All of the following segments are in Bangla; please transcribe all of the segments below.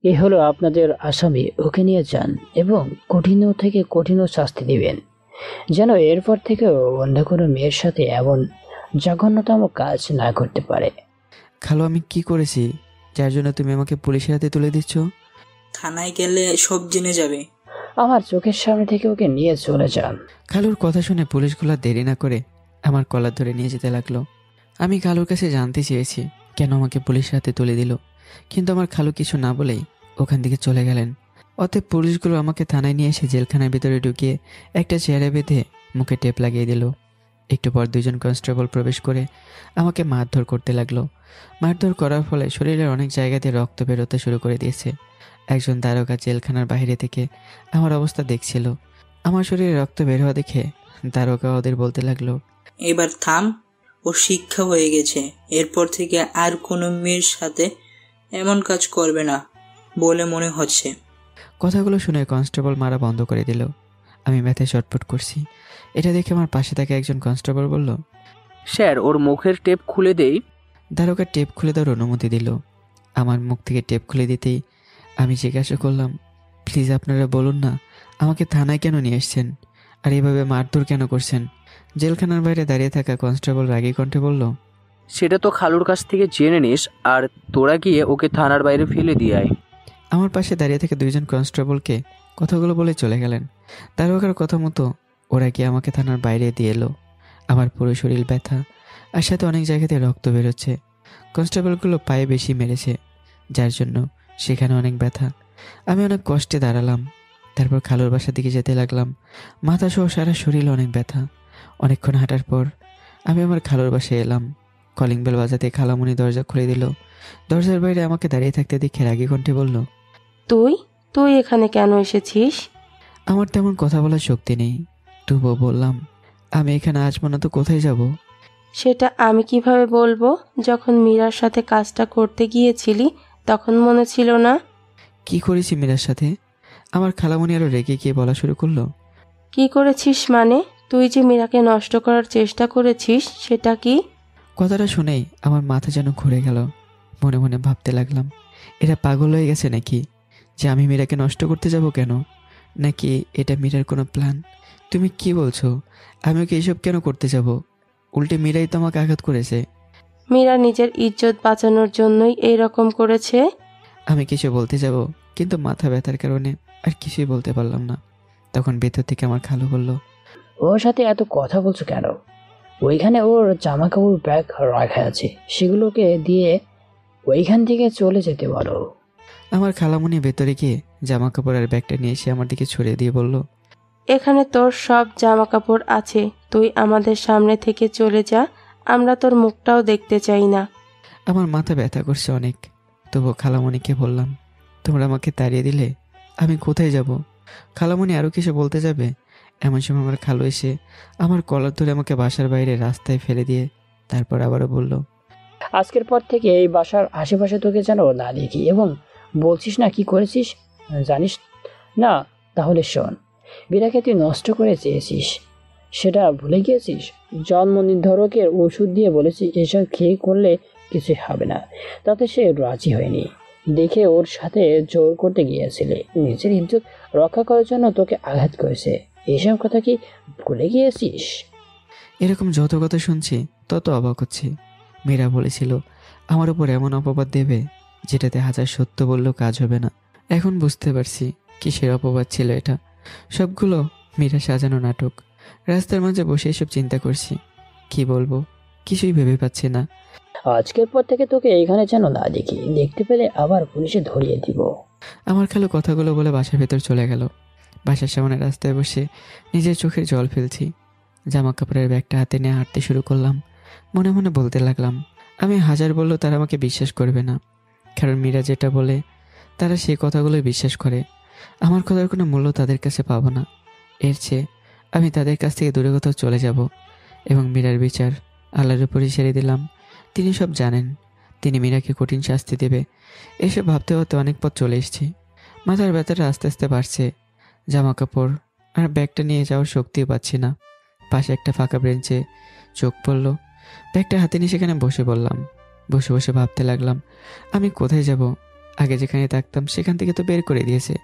এ হলো আপনাদের আসামি, ওকে নিয়ে যান এবং কঠিন থেকে কঠিন শাস্তি দিবেন, যেন এরপর থেকেও অন্য কোনো মেয়ের সাথে এমন জঘন্যতম কাজ না করতে পারে। খালু, আমি কি করেছি যার জন্য তুমি আমাকে পুলিশের হাতে তুলে দিচ্ছ? থানায় গেলে সব জেনে যাবে। আমার চোখের সামনে থেকে ওকে নিয়ে চলে যান। খালুর কথা শুনে পুলিশগুলো দেরি না করে আমার কলার ধরে নিয়ে যেতে লাগলো। আমি খালুর কাছে জানতে চেয়েছি কেন আমাকে পুলিশের হাতে তুলে দিল, কিন্তু আমার খালু কিছু না বলেই ওখান থেকে চলে গেলেন। অতএব পুলিশগুলো আমাকে থানায় নিয়ে এসে জেলখানার ভিতরে ঢুকিয়ে একটা চেয়ারে বেঁধে মুখে টেপ লাগিয়ে দিল। একটু পর দুজন কনস্টেবল প্রবেশ করে আমাকে মারধর করতে লাগলো। মারধর করার ফলে শরীরের অনেক জায়গাতে রক্ত বেরোতে শুরু করে দিয়েছে। একজন দারোগা জেলখানার বাইরে থেকে আমার অবস্থা দেখছিল। আমার শরীরে রক্ত বের হওয়া দেখে দারোগা ওদের বলতে লাগলো, এবার থাম, ও শিক্ষা হয়ে গেছে, এরপর থেকে আর কোনো মেয়ের সাথে এমন কাজ করবে না বলে মনে হচ্ছে। কথাগুলো শুনে কনস্টেবল মারা বন্ধ করে দিল। আমি ব্যথায় ছটফট করছি। এটা দেখে আমার পাশে থাকা একজন কনস্টেবল বলল, স্যার, ওর মুখের টেপ খুলে দেই। দারোগা টেপ খুলে দেওয়ার অনুমতি দিল। আমার মুখ থেকে টেপ খুলে দিতেই আমি জিজ্ঞাসা করলাম, প্লিজ আপনারা বলুন না আমাকে থানায় কেন নিয়ে এসছেন, আর এভাবে মারধর কেন করছেন? জেলখানার বাইরে দাঁড়িয়ে থাকা কনস্টেবল রাগী কণ্ঠে বলল, সেটা তো খালুর কাছ থেকে জেনে নিস, আর তোরা গিয়ে ওকে থানার বাইরে ফেলে দিয়ে আয়। আমার পাশে দাঁড়িয়ে থেকে দুইজন কনস্টেবলকে কথাগুলো বলে চলে গেলেন। দারোগার কথা মতো ওরা গিয়ে আমাকে থানার বাইরে দিয়ে এলো। আমার পুরো শরীর ব্যথা, আর সাথে অনেক জায়গাতে রক্ত বেরোচ্ছে। কনস্টেবলগুলো পায়ে বেশি মেরেছে, যার জন্য সেখানে অনেক ব্যথা। আমি অনেক কষ্টে দাঁড়ালাম। তারপর খালুর বাসার দিকে যেতে লাগলাম। মাথা সহ সারা শরীর অনেক ব্যথা। অনেকক্ষণ হাঁটার পর আমি আমার খালুর বাসায় এলাম। কলিং বেল বাজাতে খালামুনি দরজা খুলে দিল। দরজার বাইরে আমাকে দাঁড়িয়ে থাকতে দেখে রাগী কণ্ঠে বলল, তুই তুই এখানে কেন এসেছিস? আমার তেমন কথা বলার শক্তি নেই, তবুও বললাম, আমি এখানে আসবো না তো কোথায় যাব? সেটা আমি কিভাবে বলবো? যখন মীরার সাথে কাজটা করতে গিয়েছিলি তখন মনে ছিল না? কি করেছি মীরার সাথে? আমার খালামুনি আরো রেগে গিয়ে বলা শুরু করলো, কি করেছিস মানে? তুই যে মীরাকে নষ্ট করার চেষ্টা করেছিস সেটা কি? কথাটা শুনেই আমার মাথা যেন ঘুরে গেল। মনে মনে ভাবতে লাগলাম, এরা পাগল হয়ে গেছে নাকি, যে আমি মীরাকে নষ্ট করতে যাব কেন? নাকি এটা মীরার কোনো প্ল্যান? তুমি কি বলছো? আমি ওকে এসব কেন করতে যাব? উল্টে মীরাই তো আমাকে আঘাত করেছে। মীরা নিজের ইজ্জত বাঁচানোর জন্যই এই রকম করেছে। আমি কিছু বলতে যাব, কিন্তু মাথা ব্যথার কারণে আর কিছুই বলতে পারলাম না। তখন ভেতর থেকে আমার খালু বলল, ওর সাথে এত কথা বলছো কেন? ওইখানে ওর জামা কাপড় ব্যাগ রাখা আছে, সেগুলোকে দিয়ে ওইখান থেকে চলে যেতে বলো। আমার খালামুনি ভেতরে গিয়ে জামা কাপড় আর ব্যাগটা নিয়ে এসে আমার দিকে ছড়িয়ে দিয়ে বলল, এখানে তোর সব জামা কাপড় আছে, তুই আমাদের সামনে থেকে চলে যা, আমরা তোর মুখটাও দেখতে চাই না। আমার মাথা ব্যথা করছে অনেক। তবুও খালামণিকে বললাম, তোমরা আমাকে তাড়িয়ে দিলে আমি কোথায় যাব? খালামণি আরও কিছু বলতে যাবে, এমন সময় আমার খালু এসে আমার কলার ধরে আমাকে বাসার বাইরে রাস্তায় ফেলে দিয়ে তারপর আবারও বলল, আজকের পর থেকে এই বাসার আশেপাশে তোকে যেন না দেখি। এবং বলছিস না কি করেছিস, জানিস না? তাহলে শোন, বিরাকে তুই নষ্ট করে চেয়েছিস, সেটা ভুলে গিয়েছিস? জন্ম নির্ধারকের ওষুধ দিয়ে বলেছি এসব খেয়ে করলে কিছুই হবে না, তাতে সে রাজি হয়নি দেখে ওর সাথে জোর করতে গিয়েছিলে। নিজের ইজ্জত রক্ষা করার জন্য তোকে আঘাত করেছে, এসব কথা কি ভুলে গিয়েছিস? এরকম যত কথা শুনছি তত অবাক হচ্ছে। মীরা বলেছিল আমার উপর এমন অপবাদ দেবে যেটাতে হাজার সত্য বললেও কাজ হবে না। এখন বুঝতে পারছি কিসের অপবাদ ছিল এটা। সবগুলো মীরা সাজানো নাটক। রাস্তার মাঝে বসে এসব চিন্তা করছি, কি বলবো কিছুই ভেবে পাচ্ছি না। আজকের পর থেকে তোকে এখানে যেন না দেখি, দেখতে পেলে আবার পুলিশে ধরিয়ে দিব। আমার খালু কথাগুলো বলে বাসার ভেতর চলে গেল। বাসার সামনে রাস্তায় বসে নিজের চোখের জল ফেলছি। জামা কাপড়ের ব্যাগটা হাতে নিয়ে হাঁটতে শুরু করলাম। মনে মনে বলতে লাগলাম, আমি হাজার বললেও তারা আমাকে বিশ্বাস করবে না, কারণ মীরা যেটা বলে তারা সেই কথাগুলোই বিশ্বাস করে। আমার কথার কোনো মূল্য তাদের কাছে পাবো না। এর চেয়ে আমি তাদের কাছ থেকে দূরে কোথাও চলে যাব এবং মীরার বিচার আল্লাহর উপরই ছেড়ে দিলাম। তিনি সব জানেন, তিনি মীরাকে কঠিন শাস্তি দেবে। এসব ভাবতে ভাবতে অনেক পথ চলে এসেছি। মাথার ব্যথাটা আস্তে আস্তে বাড়ছে। জামা কাপড় আর ব্যাগটা নিয়ে যাওয়ার শক্তিও পাচ্ছি না। পাশে একটা ফাঁকা বেঞ্চে চোখ পড়ল। ব্যাগটা হাতে নিয়ে সেখানে বসে পড়লাম। বসে বসে ভাবতে লাগলাম, আমি কোথায় যাব? আগে যেখানে থাকতাম সেখান থেকে তো বের করে দিয়েছে।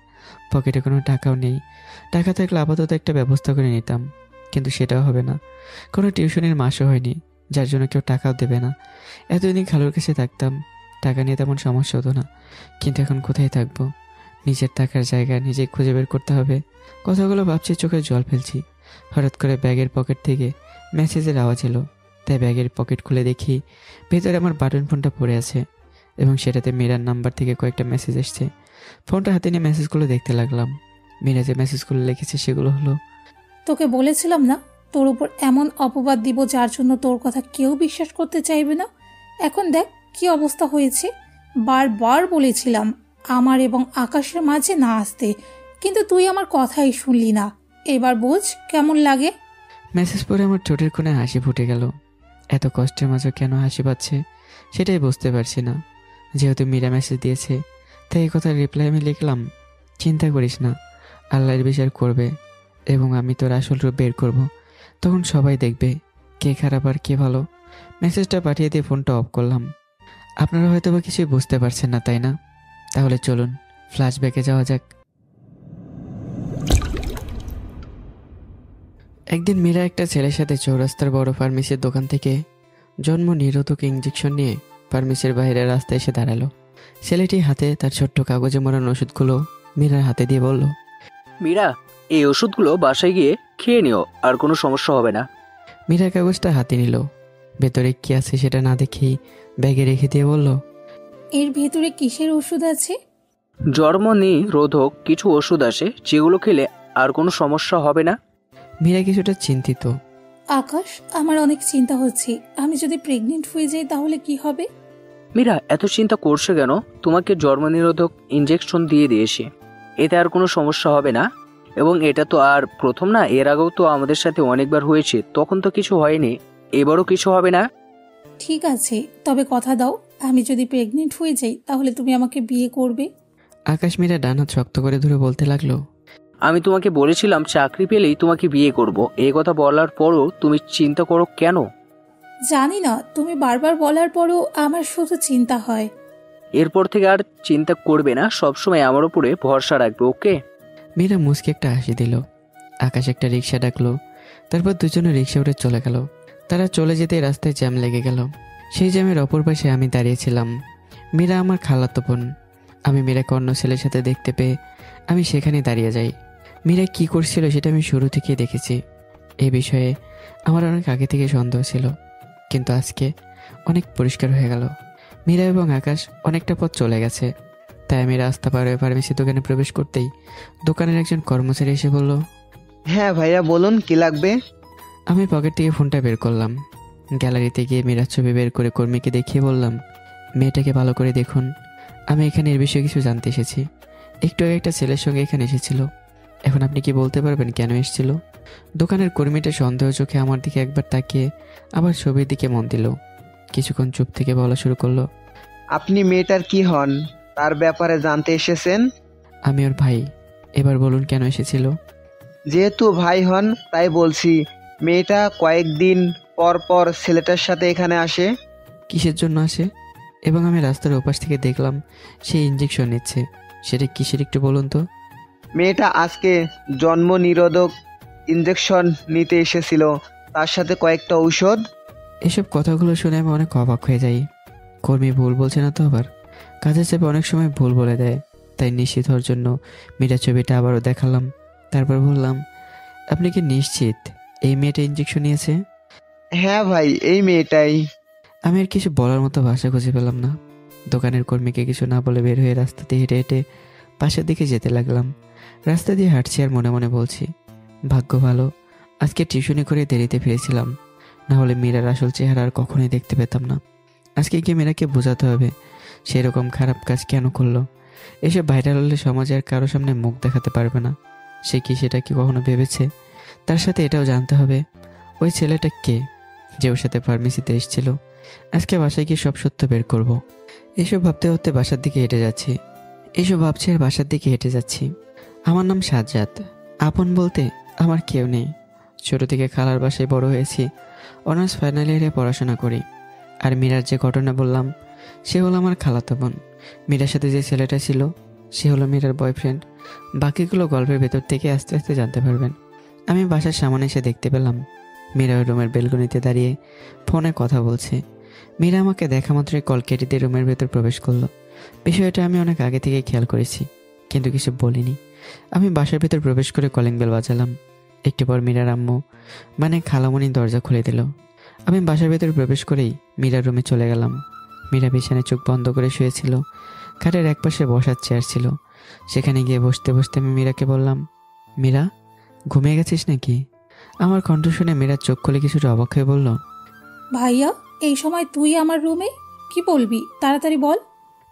পকেটে কোনো টাকাও নেই। টাকা থাকলে আপাতত একটা ব্যবস্থা করে নিতাম, কিন্তু সেটাও হবে না। কোনো টিউশনের মাসও হয়নি, যার জন্য কেউ টাকাও দেবে না। এতদিন খালুর কাছে থাকতাম, টাকা নিয়ে তেমন সমস্যা হতো না, কিন্তু এখন কোথায় থাকবো? নিজের থাকার জায়গা নিজে খুঁজে বের করতে হবে। কথাগুলো ভাবছি, চোখে জল ফেলছি। হঠাৎ করে ব্যাগের পকেট থেকে মেসেজের আওয়াজ এলো, তাই ব্যাগের পকেট খুলে দেখি ভেতরে আমার বাটন ফোনটা পড়ে আছে এবং সেটাতে মীরার নাম্বার থেকে কয়েকটা মেসেজ এসছে। ফোনটা হাতে নিয়ে মেসেজগুলো দেখতে লাগলাম। মীরা যে মেসেজগুলো লিখেছে সেগুলো হলো, তোকে বলেছিলাম না তোর উপর এমন অপবাদ দিব যার জন্য তোর কথা কেউ বিশ্বাস করতে চাইবে না। এখন দেখ কি অবস্থা হয়েছে। বারবার বলেছিলাম আমার এবং আকাশের মাঝে না আসতে, কিন্তু তুই আমার কথাই শুনলি না। এবার বোঝ কেমন লাগে। মেসেজ পড়ে আমার ঠোঁটের কোণে হাসি ফুটে গেল। এত কষ্টের মাঝে কেন হাসি পাচ্ছে সেটাই বুঝতে পারছি না। যেহেতু মীরা মেসেজ দিয়েছে তাই এই কথার রিপ্লাই আমি লিখলাম, চিন্তা করিস না, আল্লাহর বিচার করবে এবং আমি তোর আসল রূপ বের করব। তখন সবাই দেখবে কে খারাপ আর কে ভালো। মেসেজটা পাঠিয়ে দিয়ে ফোনটা অফ করলাম। আপনারা হয়তো বা কিছুই বুঝতে পারছেন না, তাই না? তাহলে চলুন ফ্ল্যাশব্যাকে যাওয়া যাক। একদিন মীরা একটা ছেলের সাথে চৌরাস্তার বড় ফার্মেসির দোকান থেকে জন্ম নিরোধক ইঞ্জেকশন নিয়ে ফার্মেসির বাইরে রাস্তায় এসে দাঁড়ালো। ছেলেটি হাতে তার ছোট্ট কাগজে মোড়ানো ওষুধগুলো মীরার হাতে দিয়ে বলল, মীরা, এই ওষুধগুলো বাসায় গিয়ে খেয়ে নিও, আর কোনো সমস্যা হবে না। মীরা কাগজটা হাতে নিল। ভেতরে কি আছে সেটা না দেখেই ব্যাগে রেখে দিয়ে বলল, এর ভেতরে কিসের ওষুধ আছে? জন্ম নিরোধক কিছু ওষুধ আসে যেগুলো খেলে আর কোনো সমস্যা হবে না। মীরা কিছুটা চিন্তিত। আকাশ, আমার অনেক চিন্তা হচ্ছে। আমি যদি প্রেগনেন্ট হয়ে যাই তাহলে কি হবে? মীরা, এত চিন্তা করছো কেন? তোমাকে জন্ম নিরোধক ইঞ্জেকশন দিয়ে দিয়েছি, এতে আর কোনো সমস্যা হবে না। এবং এটা তো আর প্রথম না, এর আগেও তো আমাদের সাথে অনেকবার হয়েছে, তখন তো কিছু হয়নি, এবারও কিছু হবে না। ঠিক আছে, তবে কথা দাও, আমি যদি প্রেগনেন্ট হয়ে যাই তাহলে তুমি আমাকে বিয়ে করবে? আকাশ মীরা ডান হাত শক্ত করে ধরে বলতে লাগলো, আমি তোমাকে বলেছিলাম চাকরি পেলেই তোমাকে বিয়ে করব, এই কথা বলার পরও তুমি চিন্তা করো কেন? জানি না, তুমি বারবার বলার পরও আমার শুধু চিন্তা হয়। এরপর থেকে আর চিন্তা করবে না, সবসময় আমার উপরে ভরসা রাখবে, ওকে? মীরা মুচকে একটা হাসি দিল। আকাশ একটা রিক্সা ডাকলো, তারপর দুজনে রিক্সা উঠে চলে গেল। তারা চলে যেতে রাস্তায় জ্যাম লেগে গেল। সেই জ্যামের অপর পাশে আমি দাঁড়িয়েছিলাম। মীরা আমার খালাতো বোন। আমি মীরাকে অন্য ছেলের সাথে দেখতে পেয়ে আমি সেখানে দাঁড়িয়ে যাই। মীরা কি করছিল সেটা আমি শুরু থেকেই দেখেছি। এই বিষয়ে আমার অনেক আগে থেকে সন্দেহ ছিল, কিন্তু আজকে অনেক পরিষ্কার হয়ে গেল। মীরা এবং আকাশ অনেকটা পথ চলে গেছে। তাই আমি রাস্তা পার হয়ে ফার্মেসি দোকানে প্রবেশ করতেই দোকানের একজন কর্মচারী এসে বলল, হ্যাঁ ভাইয়া, বলুন কি লাগবে? আমি পকেট থেকে ফোনটা বের করলাম। গ্যালারিতে গিয়ে মীরার ছবি বের করে কর্মীকে দেখিয়ে বললাম, মেয়েটাকে ভালো করে দেখুন, আমি এখানে এর বিষয়ে কিছু জানতে এসেছি। একটু আগে একটা ছেলের সঙ্গে এখানে এসেছিল। এখন আপনি কি বলতে পারবেন কেন এসেছিল? দোকানের কর্মীটা সন্দেহ চোখে আমার দিকে একবার তাকিয়ে আবার ছবির দিকে মন দিল। কিছুক্ষণ চুপ থেকে বলা শুরু করলো, আপনি মেয়েটার কি হন, তার ব্যাপারে জানতে এসেছেন? আমি ওর ভাই। এবার বলুন কেন এসেছিল? যেহেতু ভাই হন তাই বলছি, মেয়েটা কয়েকদিন পর পর ছেলেটার সাথে এখানে আসে। কিসের জন্য আসে? এবং আমি রাস্তার ওপাশ থেকে দেখলাম সে ইঞ্জেকশন নিচ্ছে, সেটা কিসের একটু বলুন তো। মেয়েটা আজকে জন্ম নিরোধক ইঞ্জেকশন নিতে এসেছিল, তার সাথে কয়েকটা ঔষধ। এসব কথাগুলো শুনে আমি অনেক অবাক হয়ে যাই। কর্মী ভুল বলছে না তো আবার? কাজের চাপে অনেক সময় ভুল বলে দেয়। তাই নিশ্চিত হওয়ার জন্য মীরা ছবিটা আবারও দেখালাম। তারপর বললাম, আপনি কি নিশ্চিত এই মেয়েটা ইঞ্জেকশন নিয়েছে? হ্যাঁ ভাই, এই মেয়েটাই। আমি আর কিছু বলার মতো ভাষা খুঁজে পেলাম না। দোকানের কর্মীকে কিছু না বলে বের হয়ে রাস্তা দিয়ে হেঁটে হেঁটে পাশের দিকে যেতে লাগলাম। রাস্তা দিয়ে হাঁটছি আর মনে মনে বলছি, ভাগ্য ভালো আজকে টিউশনি করে দেরিতে ফিরেছিলাম, না হলে মীরার আসল চেহারা আর কখনোই দেখতে পেতাম না। আজকে গিয়ে মীরাকে বোঝাতে হবে সেরকম খারাপ কাজ কেন করলো। এসব ভাইরাল হলে সমাজে আর কারো সামনে মুখ দেখাতে পারবে না। সে কি সেটা কি কখনো ভেবেছে? তার সাথে এটাও জানতে হবে ওই ছেলেটা কে, যে ওর সাথে ফার্মেসিতে এসেছিল। আজকে বাসায় গিয়ে সব সত্য বের করব। এসব ভাবতে ভাবতে বাসার দিকে হেঁটে যাচ্ছি। আর বাসার দিকে হেঁটে যাচ্ছি। আমার নাম সাজ্জাদ। আপন বলতে আমার কেউ নেই। ছোট থেকে খালার বাসায় বড় হয়েছি। অনার্স ফাইনাল ইয়ারে পড়াশোনা করি। আর মীরার যে ঘটনা বললাম সে হলো আমার খালাতো বোন। মীরার সাথে যে ছেলেটা ছিল সে হলো মীরার বয়ফ্রেন্ড। বাকিগুলো গল্পের ভেতর থেকে আস্তে আস্তে জানতে পারবেন। আমি বাসার সামনে এসে দেখতে পেলাম মীরা ওই রুমের বেলকনিতে দাঁড়িয়ে ফোনে কথা বলছে। মীরা আমাকে দেখা মাত্রই কল কেটে দিয়ে রুমের ভেতর প্রবেশ করলো। বিষয়টা আমি অনেক আগে থেকে খেয়াল করেছি, কিন্তু কিছু বলিনি। আমি বাসার ভেতর প্রবেশ করে কলিং বেল বাজালাম। একটু পর মীরার আম্মু মানে খালামণি দরজা খুলে দিল। আমি বাসার ভেতর প্রবেশ করেই মীরার রুমে চলে গেলাম। মীরা বিছানায় চোখ বন্ধ করে শুয়েছিল। খাটের একপাশে বসার চেয়ার ছিল, সেখানে গিয়ে বসতে বসতে আমি মীরাকে বললাম, মীরা, ঘুমিয়ে গেছিস নাকি? আমার কণ্ঠ শুনে মীরা চোখ খুলে কিছুটা অবাক হয়ে বলল, ভাইয়া, এই সময় তুই আমার রুমে? কি বলবি, তাড়াতাড়ি বল।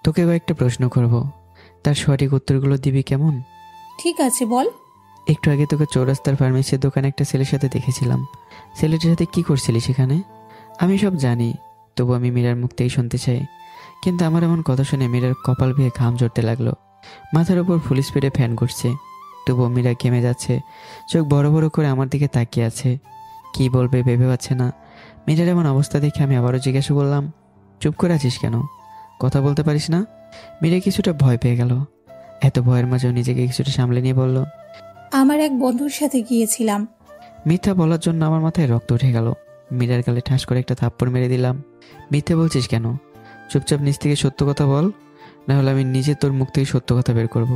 তোকে কয়েকটা প্রশ্ন করব, তার সঠিক উত্তরগুলো দিবি কেমন? ঠিক আছে, বল। একটু আগে তোকে চৌরাস্তার ফার্মেসির দোকানে একটা ছেলের সাথে দেখেছিলাম। ছেলেটার সাথে কি করছিলি সেখানে? আমি সব জানি, তবু আমি মীরার মুখ থেকেই শুনতে চাই। কিন্তু আমার এমন কথা শুনে মীরার কপাল বেয়ে ঘাম ঝরতে লাগলো। মাথার উপর ফুল স্পিডে ফ্যান ঘুরছে, তবুও মীরা ঘেমে যাচ্ছে। চোখ বড় বড় করে আমার দিকে তাকিয়ে আছে। কি বলবে ভেবে পাচ্ছে না। মীরার এমন অবস্থা দেখে আমি আবারও জিজ্ঞাসা করলাম, চুপ করে আছিস কেন? কথা বলতে পারিস না? মীরা কিছুটা ভয় পেয়ে গেল। এত ভয়ের মাঝেও নিজেকে কিছুটা সামলে নিয়ে বলল, আমার এক বন্ধুর সাথে গিয়েছিলাম। মিথ্যা বলার জন্য আমার মাথায় রক্ত উঠে গেল। মীরার গালে ঠাস করে একটা থাপ্পড় মেরে দিলাম। মিথ্যে বলছিস কেন? চুপচাপ নিজ থেকে সত্য কথা বল, না হলে আমি নিজে তোর মুখ থেকে সত্য কথা বের করব।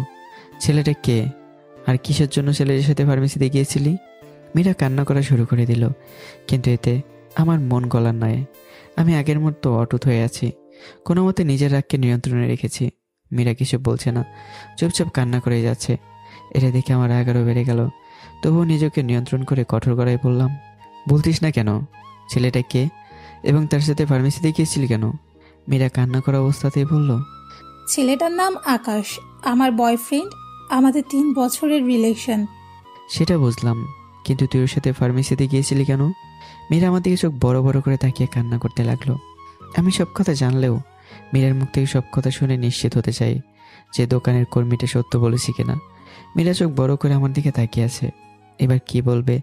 ছেলেটা কে, আর কিসের জন্য ছেলের সাথে ফার্মেসিতে গিয়েছিলি? মীরা কান্না করা শুরু করে দিল, কিন্তু এতে আমার মন গলার নয়। আমি আগের মতো অটুট হয়ে আছি, কোনো মতে নিজের রাগকে নিয়ন্ত্রণে রেখেছি। মীরা কিছু বলছে না, চুপচাপ কান্না করে যাচ্ছে। এটা দেখে আমার রাগ আরও বেড়ে গেল। তবুও নিজেকে নিয়ন্ত্রণ করে কঠোর গলায় বললাম, বলতিস না কেন? ছেলেটা কে এবং তার সাথে ফার্মেসিতে গিয়েছিলি কেন? মীরা কান্না করা অবস্থাতেই বলল, ছেলেটার নাম আকাশ, আমার বয়ফ্রেন্ড। আমাদের 3 বছরের রিলেশন। সেটা বুঝলাম, কিন্তু তুই ওর সাথে ফার্মেসিতে গিয়েছিলি কেন? মীরা আমার দিকে চোখ বড় বড় করে তাকিয়ে কান্না করতে লাগলো। আমি সব কথা জানলেও মীরার মুখ থেকে সব কথা শুনে নিশ্চিত হতে চাই যে দোকানের কর্মীটা সত্য বলেছি কিনা। মীরা চোখ বড় করে আমার দিকে তাকিয়ে আছে। এবার কি বলবে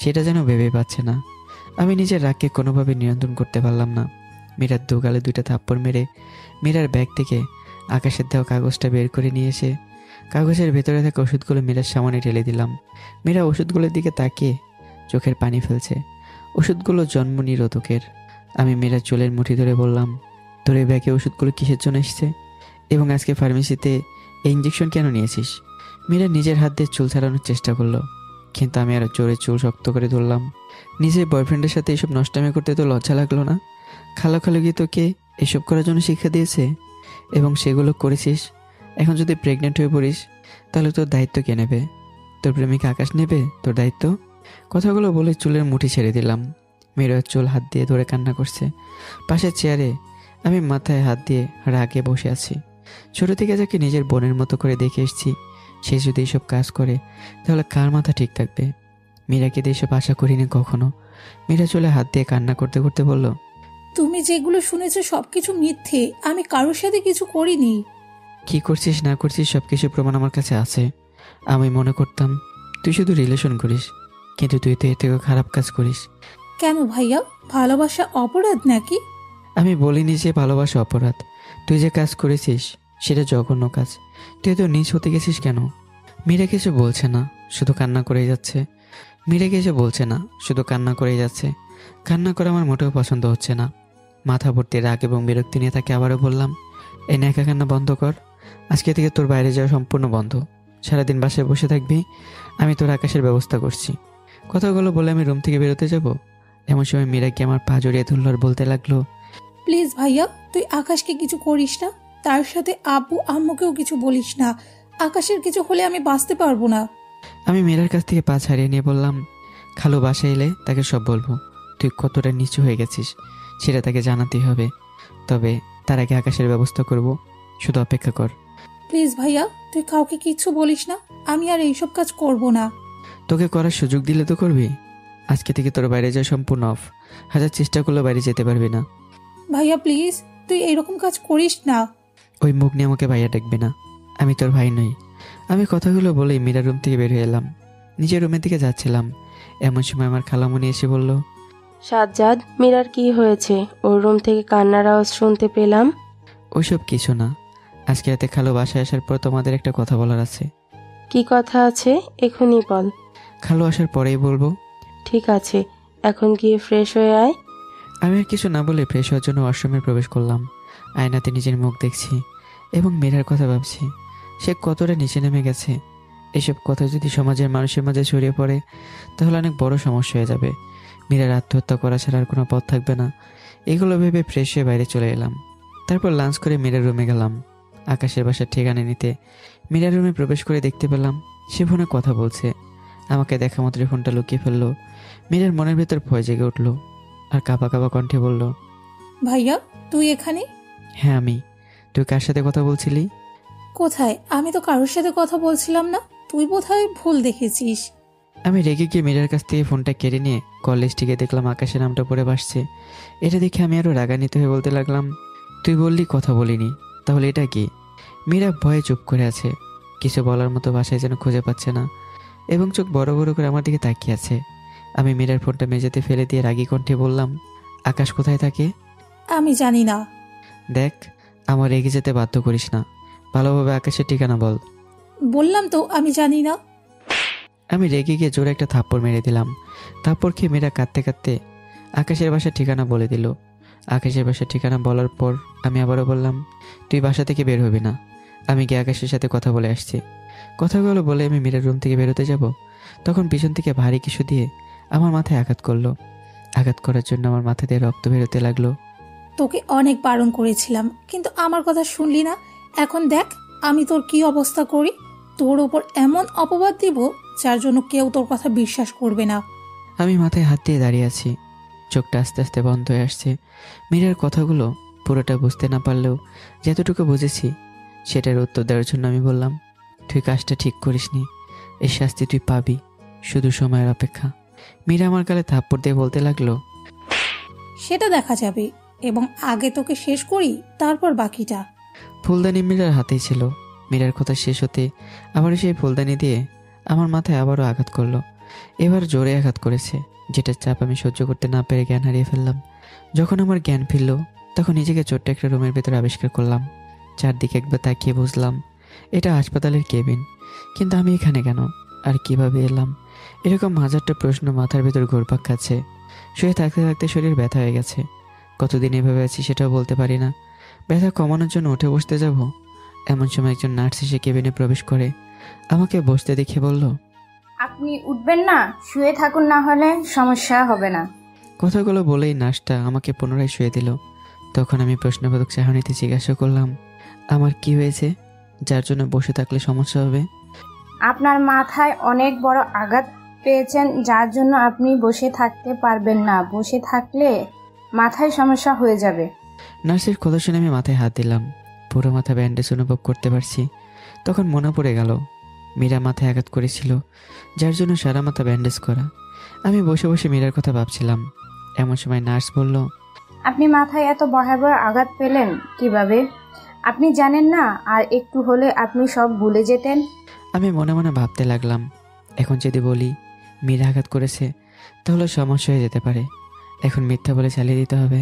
সেটা যেন ভেবে পাচ্ছে না। আমি নিজের রাগকে কোনোভাবে নিয়ন্ত্রণ করতে পারলাম না। মীরার দুগালে 2টা থাপ্পড় মেরে মীরার ব্যাগ থেকে আকাশের দেওয়া কাগজটা বের করে নিয়ে এসে কাগজের ভেতরে থাকা ওষুধগুলো মীরার সামনে ঢেলে দিলাম। মীরা ওষুধগুলোর দিকে তাকিয়ে চোখের পানি ফেলছে। ওষুধগুলো জন্ম নিরোধকের। আমি মীরার চুলের মুঠি ধরে বললাম, তোর এই ব্যাগে ওষুধগুলো কিসের জন্য এসছে এবং আজকে ফার্মেসিতে এই ইঞ্জেকশন কেন নিয়েছিস? মীরা নিজের হাত দিয়ে চুল ছাড়ানোর চেষ্টা করলো, কিন্তু আমি আরও জোরে চুল শক্ত করে ধরলাম। নিজের বয়ফ্রেন্ডের সাথে এসব নষ্টামি করতে তো লজ্জা লাগলো না? খালা গিয়ে তোকে এসব করার জন্য শিক্ষা দিয়েছে এবং সেগুলো করেছিস। এখন যদি প্রেগনেন্ট হয়ে পড়িস তাহলে তোর দায়িত্ব কে নেবে? তোর প্রেমিকা আকাশ নেবে তোর দায়িত্ব? কথাগুলো বলে চুলের মুঠি ছেড়ে দিলাম। মীরা চুল হাত দিয়ে ধরে কান্না করছে। পাশের চেয়ারে আমি মাথায় হাত দিয়ে রাগে বসে আছি। ছোট থেকে যাকে নিজের বোনের মতো করে দেখে এসেছি, সে যদি এসব কাজ করে তাহলে কার মাথা ঠিক থাকবে? মীরাকে দিয়ে এসব আশা করিনি কখনো। মীরা চুলে হাত দিয়ে কান্না করতে করতে বলল, তুমি যেগুলো শুনেছো সবকিছু মিথ্যে। আমি কারোর সাথে কিছু করিনি। কি করছিস না করছিস সব কিছু প্রমাণ আমার কাছে আছে। আমি মনে করতাম তুই শুধু রিলেশন করিস, কিন্তু তুই তো এর থেকেও খারাপ কাজ করিস। কেন ভাইয়া, ভালোবাসা অপরাধ নাকি? আমি বলিনি যে ভালোবাসা অপরাধ। তুই যে কাজ করেছিস সেটা জঘন্য কাজ। তুই তো নিচ হতে গেছিস কেন? মীরা কিছু বলছে না, শুধু কান্না করেই যাচ্ছে। মীরা কিছু বলছে না, শুধু কান্না করেই যাচ্ছে। কান্না করা আমার মোটেও পছন্দ হচ্ছে না। মাথা ভর্তি রাগ এবং বিরক্তি নিয়ে তাকে আবারও বললাম, এই ন্যাকা কান্না বন্ধ কর। আজকে থেকে তোর বাইরে যাওয়া সম্পূর্ণ বন্ধ। সারাদিন বাসায় বসে থাকবি, আমি তোর আকাশের ব্যবস্থা করছি। কথাগুলো বলে আমি রুম থেকে বেরোতে যাব, এমন সময় মীরা কি আমার পা জড়িয়ে ধরল আর বলতে লাগলো, প্লিজ ভাইয়া, তুই আকাশকে কিছু করিস না। তার সাথে আব্বু আম্মুকেও কিছু বলিস না। আকাশের কিছু হলে আমি বাঁচতে পারবো না। আমি মীরার কাছ থেকে পা ছাড়িয়ে নিয়ে বললাম, খালু বাসায় এলে তাকে সব বলবো। তুই কতটা নিচু হয়ে গেছিস সেটা তাকে জানাতেই হবে। তবে তার আগে আকাশের ব্যবস্থা করব, শুধু অপেক্ষা কর। প্লিজ ভাইয়া, তুই কাউকে কিচ্ছু বলিস না। আমি আর এইসব কাজ করব না। তোকে করার সুযোগ দিলে তো করবি। আজকে থেকে তোর বাইরে যাওয়া সম্পূর্ণ অফ। হাজার চেষ্টা করলেও বাইরে যেতে পারবি না। ভাইয়া প্লিজ, তুই এইরকম কাজ করিস না। ওই মুখ নিয়ে আমাকে ভাইয়া ডাকবে না, আমি তোর ভাই নই। আমি কথাগুলো বলেই মীরার রুম থেকে বের হয়ে এলাম। নিজের রুমের দিকে যাচ্ছিলাম, এমন সময় আমার খালামণি এসে বলল, সাজ্জাদ, মীরার কি হয়েছে? ওর রুম থেকে কান্নার আওয়াজ শুনতে পেলাম। ওইসব কিছু না। আজকে রাতে খালু বাসায় আসার পর তোমাদের একটা কথা বলার আছে। কি কথা আছে এখনই বল। খালু আসার পরেই বলবো। ঠিক আছে, এখন গিয়ে ফ্রেশ হয়ে আয়। আমি আর কিছু না বলে ফ্রেশ হওয়ার জন্য ওয়াশরুমে প্রবেশ করলাম। আয়নাতে নিজের মুখ দেখছি এবং মীরার কথা ভাবছি। সে কতটা নিচে নেমে গেছে। এসব কথা যদি সমাজের মানুষের মাঝে ছড়িয়ে পড়ে তাহলে অনেক বড় সমস্যা হয়ে যাবে। মীরার আত্মহত্যা করা ছাড়া আর কোনো পথ থাকবে না। এগুলো ভেবে ফ্রেশ হয়ে বাইরে চলে এলাম। তারপর লাঞ্চ করে মীরার রুমে গেলাম আকাশের বাসার ঠিকানা নিতে। মীরার রুমে প্রবেশ করে দেখতে পেলাম সে ফোনে কথা বলছে। আমাকে দেখা মাত্র ফোনটা লুকিয়ে ফেললো। মীরার মনের ভেতর ভয় জেগে উঠলো আর কাঁপা কাঁপা কণ্ঠে বলল, ভাইয়া তুই এখানে? হ্যাঁ আমি। তুই কার সাথে কথা বলছিলি? কোথায়? আমি তো কারোর সাথে কথা বলছিলাম না। তুই বোধহয় ভুল দেখেছিস। আমি রেগে গিয়ে মীরার কাছ থেকে ফোনটা কেড়ে নিয়ে কল লিস্টে দেখলাম আকাশের নামটা পড়ে ভাসছে। এটা দেখে আমি আরও রাগান্বিত হয়ে বলতে লাগলাম, তুই বললি কথা বলিনি, তাহলে এটা কি? মীরা ভয়ে চুপ করে আছে। কিছু বলার মতো ভাষায় যেন খুঁজে পাচ্ছে না এবং চোখ বড় বড় করে আমার দিকে তাকিয়ে আছে। আমি মীরার ফোনটা মেঝেতে ফেলে দিয়ে রাগী কণ্ঠে বললাম, আকাশ কোথায় থাকে? আমি জানি না। দেখ, আমার রেগে যেতে বাধ্য করিস না। ভালোভাবে আকাশের ঠিকানা বল। বললাম তো আমি জানি না। আমি রেগে গিয়ে জোরে একটা থাপ্পড় মেরে দিলাম। থাপ্পড় খেয়ে মীরা কাঁদতে কাঁদতে আকাশের বাসার ঠিকানা বলে দিল। আকাশের বাসার ঠিকানা বলার পর আমি আবারও বললাম, তুই বাসা থেকে বের হবি না। আমি গিয়ে আকাশের সাথে কথা বলে আসছি। কথাগুলো বলে আমি মীরার রুম থেকে বেরোতে যাব, তখন পিছন থেকে ভারী কিছু দিয়ে আমার মাথায় আঘাত করলো। আঘাত করার জন্য আমার মাথা দিয়ে রক্ত বেরোতে লাগলো। তোকে অনেক বারণ করেছিলাম, কিন্তু আমার কথা শুনলি না। এখন দেখ আমি তোর কি অবস্থা করি। তোর ওপর এমন অপবাদ দিব যার জন্য কেউ তোর কথা বিশ্বাস করবে না। আমি মাথায় হাত দিয়ে দাঁড়িয়ে আছি। চোখটা আস্তে আস্তে বন্ধ হয়ে আসছে। মীরার কথাগুলো পুরোটা বুঝতে না পারলেও যতটুকু বুঝেছি সেটার উত্তর দেওয়ার জন্য আমি বললাম, তুই কাজটা ঠিক করিসনি। এর শাস্তি তুই পাবি, শুধু সময়ের অপেক্ষা। মীরা আমার গালে থাপ্পড় দিয়ে বলতে লাগলো, সেটা দেখা যাবে, এবং আগে তোকে শেষ করি তারপর বাকিটা। ফুলদানি মীরার হাতেই ছিল। মীরার কথা শেষ হতে আবারও সেই ফুলদানি দিয়ে আমার মাথায় আবারও আঘাত করলো। এবার জোরে আঘাত করেছে, যেটার চাপ আমি সহ্য করতে না পেরে জ্ঞান হারিয়ে ফেললাম। যখন আমার জ্ঞান ফিরল তখন নিজেকে ছোট্ট একটা রুমের ভেতরে আবিষ্কার করলাম। চারদিকে একবার তাকিয়ে বুঝলাম এটা হাসপাতালের কেবিন। কিন্তু আমি এখানে কেন আর কিভাবে এলাম? এরকম হাজারটা প্রশ্ন মাথার ভেতর ঘুরপাক খাচ্ছে। শুয়ে থাকতে থাকতে শরীর ব্যথা হয়ে গেছে। কতদিন এভাবে আছি সেটাও বলতে পারি না। ব্যথা কমানোর জন্য উঠে বসতে যাব, এমন সময় একজন নার্স এসে কেবিনে প্রবেশ করে আমাকে বসতে দেখে বলল, আপনি উঠবেন না? শুয়ে থাকুন, না হলে সমস্যা হবে না। কথাগুলো বলেই নার্সটা আমাকে পুনরায় শুয়ে দিল। তখন আমি প্রশ্নবোধক চাহনিতে জিজ্ঞাসা করলাম, আমার কি হয়েছে যার জন্য বসে থাকলে সমস্যা হবে? আপনার মাথায় অনেক বড় আঘাত পেয়েছেন, যার জন্য আপনি বসে থাকতে পারবেন না। বসে থাকলে মাথায় সমস্যা হয়ে যাবে। নার্সের কথা শুনে আমি মাথায় হাত দিলাম। পুরো মাথা ব্যান্ডেজ অনুভব করতে পারছি। তখন মনে পড়ে গেল মীরা মাথায় আঘাত করেছিল, যার জন্য সারা মাথা ব্যান্ডেজ করা। আমি বসে বসে মীরার কথা ভাবছিলাম। এমন সময় নার্স বলল, আপনি মাথায় এত ভয়াবহ আঘাত পেলেন কিভাবে? আপনি জানেন না? আর একটু হলে আপনি সব ভুলে যেতেন। আমি মনে মনে ভাবতে লাগলাম, এখন যদি বলি মীরা আঘাত করেছে তাহলে সমস্যা হয়ে যেতে পারে। এখন মিথ্যা বলে চালিয়ে দিতে হবে।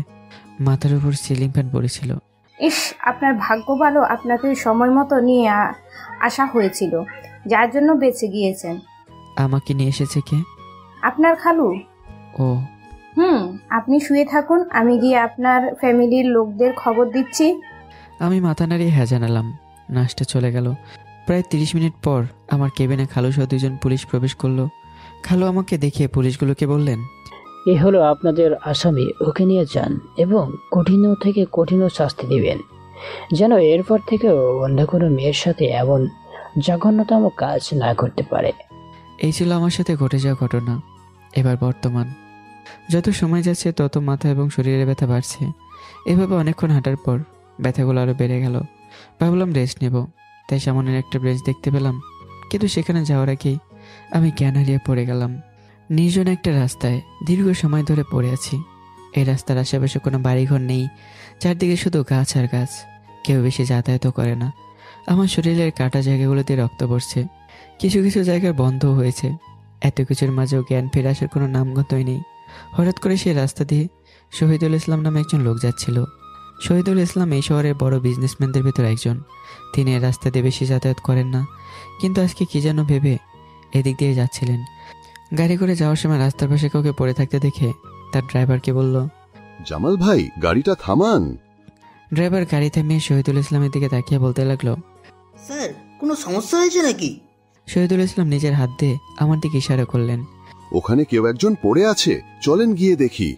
মাথার উপর সিলিং ফ্যান পড়েছিল। ইস, আপনার ভাগ্য ভালো, আপনাকে সময় মতো নিয়ে আসা হয়েছিল, যার জন্য বেঁচে গিয়েছেন। আমাকে নিয়ে এসেছে কে? আপনার খালু। ও। আপনি শুয়ে থাকুন, আমি গিয়ে আপনার ফ্যামিলির লোকদের খবর দিচ্ছি। আমি মাথা নাড়িয়ে হ্যাঁ জানালাম। নার্সটা চলে গেল। প্রায় 30 মিনিট পর আমার কেবিনে খালু সহ 2জন পুলিশ প্রবেশ করলো। খালু আমাকে দেখিয়ে পুলিশগুলোকে বললেন, এ হলো আপনাদের আসামি, ওকে নিয়ে যান এবং কঠিন থেকে কঠিন শাস্তি দিবেন, যেন এরপর থেকেও অন্য কোনো মেয়ের সাথে এমন জঘন্যতম কাজ না করতে পারে। এই ছিল আমার সাথে ঘটে যাওয়া ঘটনা। এবার বর্তমান। যত সময় যাচ্ছে তত মাথা এবং শরীরে ব্যথা বাড়ছে। এভাবে অনেকক্ষণ হাঁটার পর ব্যথাগুলো আরও বেড়ে গেল। ভাবলাম রেস্ট নেব, তাই সামনের একটা ব্রেঞ্চ দেখতে পেলাম। কিন্তু সেখানে যাওয়ার আগেই আমি জ্ঞান হারিয়ে পড়ে গেলাম। নির্জন একটা রাস্তায় দীর্ঘ সময় ধরে পড়ে আছি। এই রাস্তার আশেপাশে কোনো বাড়িঘর নেই, চারদিকে শুধু গাছ আর গাছ। কেউ বেশি যাতায়াতও করে না। আমার শরীরের কাটা জায়গাগুলোতে রক্ত পড়ছে, কিছু কিছু জায়গায় বন্ধ হয়েছে। এত কিছুর মাঝেও জ্ঞান ফিরে আসার কোনো নামগন্ধই নেই। হঠাৎ করে সেই রাস্তা দিয়ে শহীদুল ইসলাম নামে একজন লোক যাচ্ছিল। শহীদুল ইসলাম এই শহরের বড় বিজনেসম্যানদের ভেতর একজন। তিনি এই রাস্তা দিয়ে বেশি যাতায়াত করেন না, কিন্তু আজকে কি যেন ভেবে এদিক দিয়ে যাচ্ছিলেন। গাড়ি করে যাওয়ার সময় রাস্তার পাশে কাউকে পড়ে থাকতে দেখে তার ড্রাইভারকে বলল, জামাল ভাই, গাড়িটা থামান। ড্রাইভার গাড়ি থামিয়ে শহীদুল ইসলামের দিকে তাকিয়ে বলতে লাগলো, স্যার কোনো সমস্যা হয়েছে নাকি? শহীদুল ইসলাম নিজের হাত দিয়ে আমার দিকে ইশারা করলেন। ওখানে কেউ একজন পড়ে আছে, চলেন গিয়ে দেখি।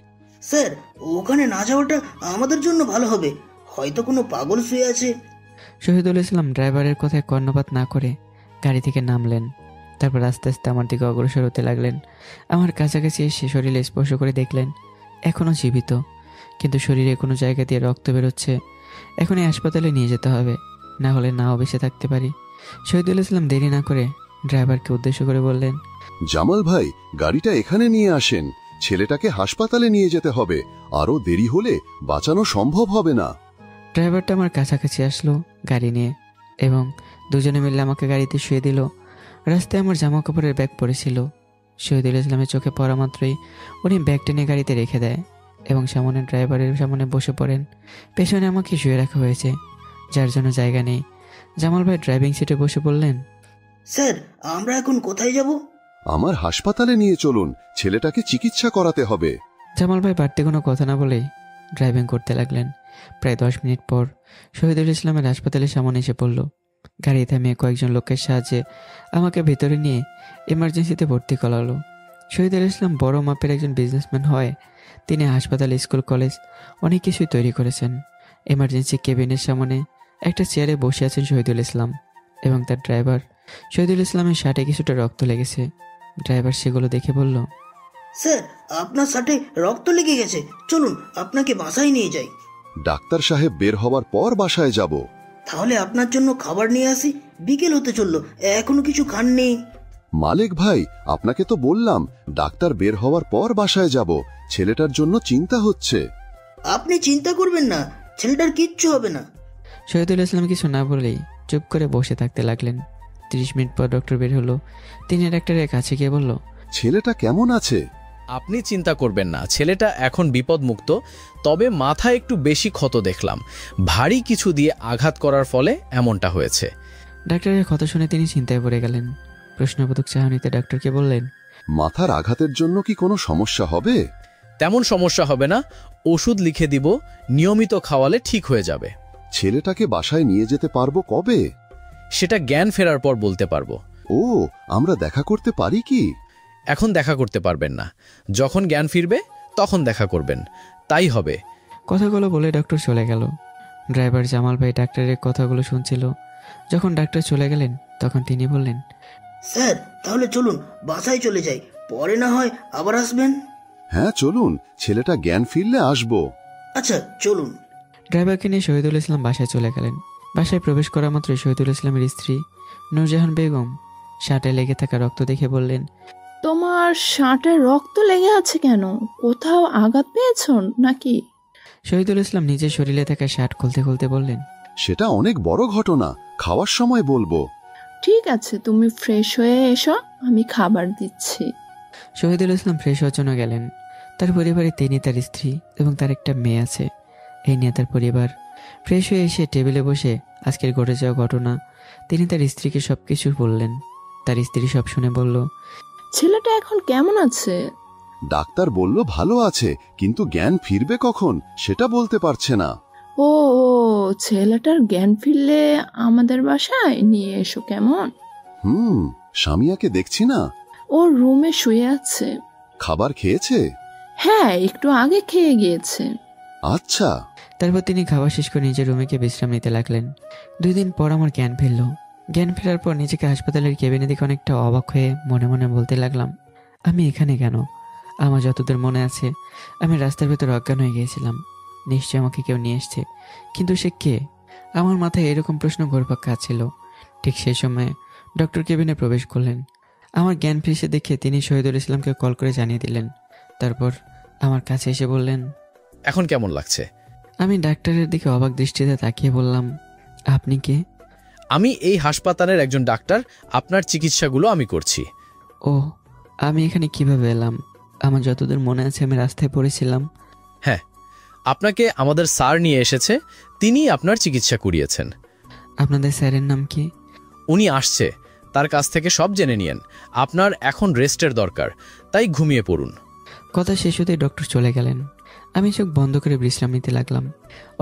স্যার ওখানে না যাওয়াটা আমাদের জন্য ভালো হবে, হয়তো কোনো পাগল শুয়ে আছে। শহীদুল ইসলাম ড্রাইভারের কথায় কর্ণপাত না করে গাড়ি থেকে নামলেন। তারপর আস্তে আস্তে আমার দিকে অগ্রসর হতে লাগলেন। আমার কাছাকাছি এসে শরীরে স্পর্শ করে দেখলেন এখনও জীবিত, কিন্তু শরীরে কোনো জায়গা দিয়ে রক্ত বেরোচ্ছে। এখনই হাসপাতালে নিয়ে যেতে হবে, না হলে নাও বেঁচে থাকতে পারি। শহীদুল ইসলাম দেরি না করে ড্রাইভারকে উদ্দেশ্য করে বললেন, জামাল ভাই, গাড়িটা এখানে নিয়ে আসেন, ছেলেটাকে হাসপাতালে নিয়ে যেতে হবে, আরো দেরি হলে বাঁচানো সম্ভব হবে না। ড্রাইভারটা আমার কাছাকাছি আসলো গাড়ি নিয়ে এবং দুজনে মিলে আমাকে গাড়িতে শুয়ে দিল। রাস্তায় আমার জামা কাপড়ের ব্যাগ পড়েছিল। শহীদুল ইসলামের চোখে পড়া মাত্রই উনি ব্যাগ টেনে গাড়িতে রেখে দেয় এবং সামনে ড্রাইভারের সামনে বসে পড়েন। পেছনে আমাকে শুয়ে রাখা হয়েছে, যার জন্য জায়গা নেই। জামাল ভাই ড্রাইভিং সিটে বসে বললেন, স্যার আমরা এখন কোথায় যাব? আমার হাসপাতালে নিয়ে চলুন, ছেলেটাকে চিকিৎসা করাতে হবে। জামাল ভাই বাড়তি কোনো কথা না বলেই ড্রাইভিং করতে লাগলেন। প্রায় 10 মিনিট পর শহীদুল ইসলামের হাসপাতালের সামনে এসে পড়ল। গাড়ি থামিয়ে কয়েকজন লোকের সাহায্যে আমাকে ভেতরে নিয়ে এমার্জেন্সিতে ভর্তি করালো। শহীদুল ইসলাম বড় মাপের একজন বিজনেসম্যান হয়। তিনি হাসপাতাল, স্কুল, কলেজ অনেক কিছুই তৈরি করেছেন। এমার্জেন্সি কেবিনের সামনে একটা চেয়ারে বসে আছেন শহীদুল ইসলাম এবং তার ড্রাইভার। শহীদুল ইসলামের শার্টে কিছুটা রক্ত লেগেছে। ড্রাইভার সেগুলো দেখে বলল, স্যার আপনার শার্টে রক্ত লেগে গেছে, চলুন আপনাকে বাসায় নিয়ে যাই। ডাক্তার সাহেব বের হবার পর বাসায় যাব। তাহলে আপনার জন্য খাবার নিয়ে আসি, বিকেল হতে চললো, এখনো কিছু খাননি। মালিক ভাই, আপনাকে তো বললাম ডাক্তার বের হওয়ার পর বাসায় যাব, ছেলেটার জন্য চিন্তা হচ্ছে। আপনি চিন্তা করবেন না, ছেলেটার কিচ্ছু হবে না। শহীদুল ইসলাম কিছু না বলেই চুপ করে বসে থাকতে লাগলেন। 30 মিনিট পর ডক্টর বের হলো। তিনি ডাক্তারের কাছে গিয়ে বলল, ছেলেটা কেমন আছে? আপনি চিন্তা করবেন না, ছেলেটা এখন বিপদমুক্ত, তবে মাথায় একটু বেশি ক্ষত দেখলাম, ভারী কিছু দিয়ে আঘাত করার ফলে এমনটা হয়েছে। ডাক্তারের কথা শুনে তিনি চিন্তায় পড়ে গেলেন। প্রশ্নবোধক চাহনিতে ডাক্তারকে বললেন, মাথার আঘাতের জন্য কি কোনো সমস্যা হবে? তেমন সমস্যা হবে না, ওষুধ লিখে দিব, নিয়মিত খাওয়ালে ঠিক হয়ে যাবে। ছেলেটাকে বাসায় নিয়ে যেতে পারবো কবে? সেটা জ্ঞান ফেরার পর বলতে পারবো। ও, আমরা দেখা করতে পারি কি? এখন দেখা করতে পারবেন না, যখন জ্ঞান ফিরবে তখন দেখা করবেন, তাই হবে। কথাগুলো বলে ডক্টর চলে গেল। ড্রাইভার জামাল ভাই ডাক্তারের কথাগুলো শুনছিল। যখন ডাক্তার চলে গেলেন তখন তিনি বললেন, স্যার তাহলে চলুন বাসায় চলে যাই, পরে না হয় আবার আসবেন। হ্যাঁ চলুন, ছেলেটা জ্ঞান ফিরলে আসবো। আচ্ছা চলুন। ড্রাইভারকে নিয়ে শহীদুল ইসলাম বাসায় চলে গেলেন। বাসায় প্রবেশ করা মাত্রই শহীদুল ইসলামের স্ত্রী নূরজাহান বেগম শার্টে লেগে থাকা রক্ত দেখে বললেন, তোমার শার্টে রক্ত লেগে আছে কেন? কোথাও আঘাত পেয়েছ নাকি? শহীদুল ইসলাম নিজের শরীরে থাকা শার্ট খুলতে খুলতে বললেন, সেটা অনেক বড় ঘটনা, খাওয়ার সময় বলবো। ঠিক আছে, তুমি ফ্রেশ হয়ে এসো, আমি খাবার দিচ্ছি। শহীদুল ইসলাম ফ্রেশ হওয়ার জন্য গেলেন। তার পরিবারে তিনি, তার স্ত্রী এবং তার একটা মেয়ে আছে। এই নিয়ে তার পরিবার। ফ্রেশ হয়ে এসে টেবিলে বসে আজকের ঘটে যাওয়া ঘটনা তিনি তার স্ত্রীকে সবকিছু বললেন। তার স্ত্রী সব শুনে বলল, ছেলেটা এখন কেমন আছে? ডাক্তার বলল ভালো আছে, কিন্তু জ্ঞান ফিরবে কখন সেটা বলতে পারছে না। ও ছেলেটার জ্ঞান ফিরলে আমাদের বাসায় নিয়ে এসো কেমন? স্বামীয়াকে দেখছি না, ওর রুমে শুয়ে আছে। খাবার খেয়েছে? হ্যাঁ, একটু আগে খেয়ে গিয়েছে। আচ্ছা। তারপর তিনি খাওয়া শেষ করে নিজের রুমে গিয়ে বিশ্রাম নিতে লাগলেন। 2 দিন পর আমার জ্ঞান ফিরল। জ্ঞান ফেরার পর নিজেকে হাসপাতালের কেবিনে দেখে অনেকটা অবাক হয়ে মনে মনে বলতে লাগলাম, আমি এখানে কেন? আমার যতদূর মনে আছে আমি রাস্তার ভেতর অজ্ঞান হয়ে গিয়েছিলাম। নিশ্চয়ই আমাকে কেউ নিয়ে এসছে, কিন্তু সে কে? আমার মাথায় এরকম প্রশ্ন ঘুরপাক খাচ্ছিল। ঠিক সেই সময় ডক্টর কেবিনে প্রবেশ করলেন। আমার জ্ঞান ফিরে দেখে তিনি শহীদুল ইসলামকে কল করে জানিয়ে দিলেন। তারপর আমার কাছে এসে বললেন, এখন কেমন লাগছে? আমি ডাক্তারের দিকে অবাক দৃষ্টিতে তাকিয়ে বললাম, আপনি কে? আমি এই হাসপাতালের একজন ডাক্তার, আপনার চিকিৎসাগুলো আমি করছি। ও, আমি এখানে কিভাবে এলাম? আমার যতদূর মনে আছে আমি রাস্তায় পড়েছিলাম। হ্যাঁ, আপনাকে আমাদের স্যার নিয়ে এসেছে, তিনি আপনার চিকিৎসা করিয়েছেন। আপনাদের স্যারের নাম কি? উনি আসছে, তার কাছ থেকে সব জেনে নিয়েন। আপনার এখন রেস্টের দরকার, তাই ঘুমিয়ে পড়ুন। কথা শেষ হতেই ডক্টর চলে গেলেন। আমি চোখ বন্ধ করে বিশ্রাম নিতে লাগলাম।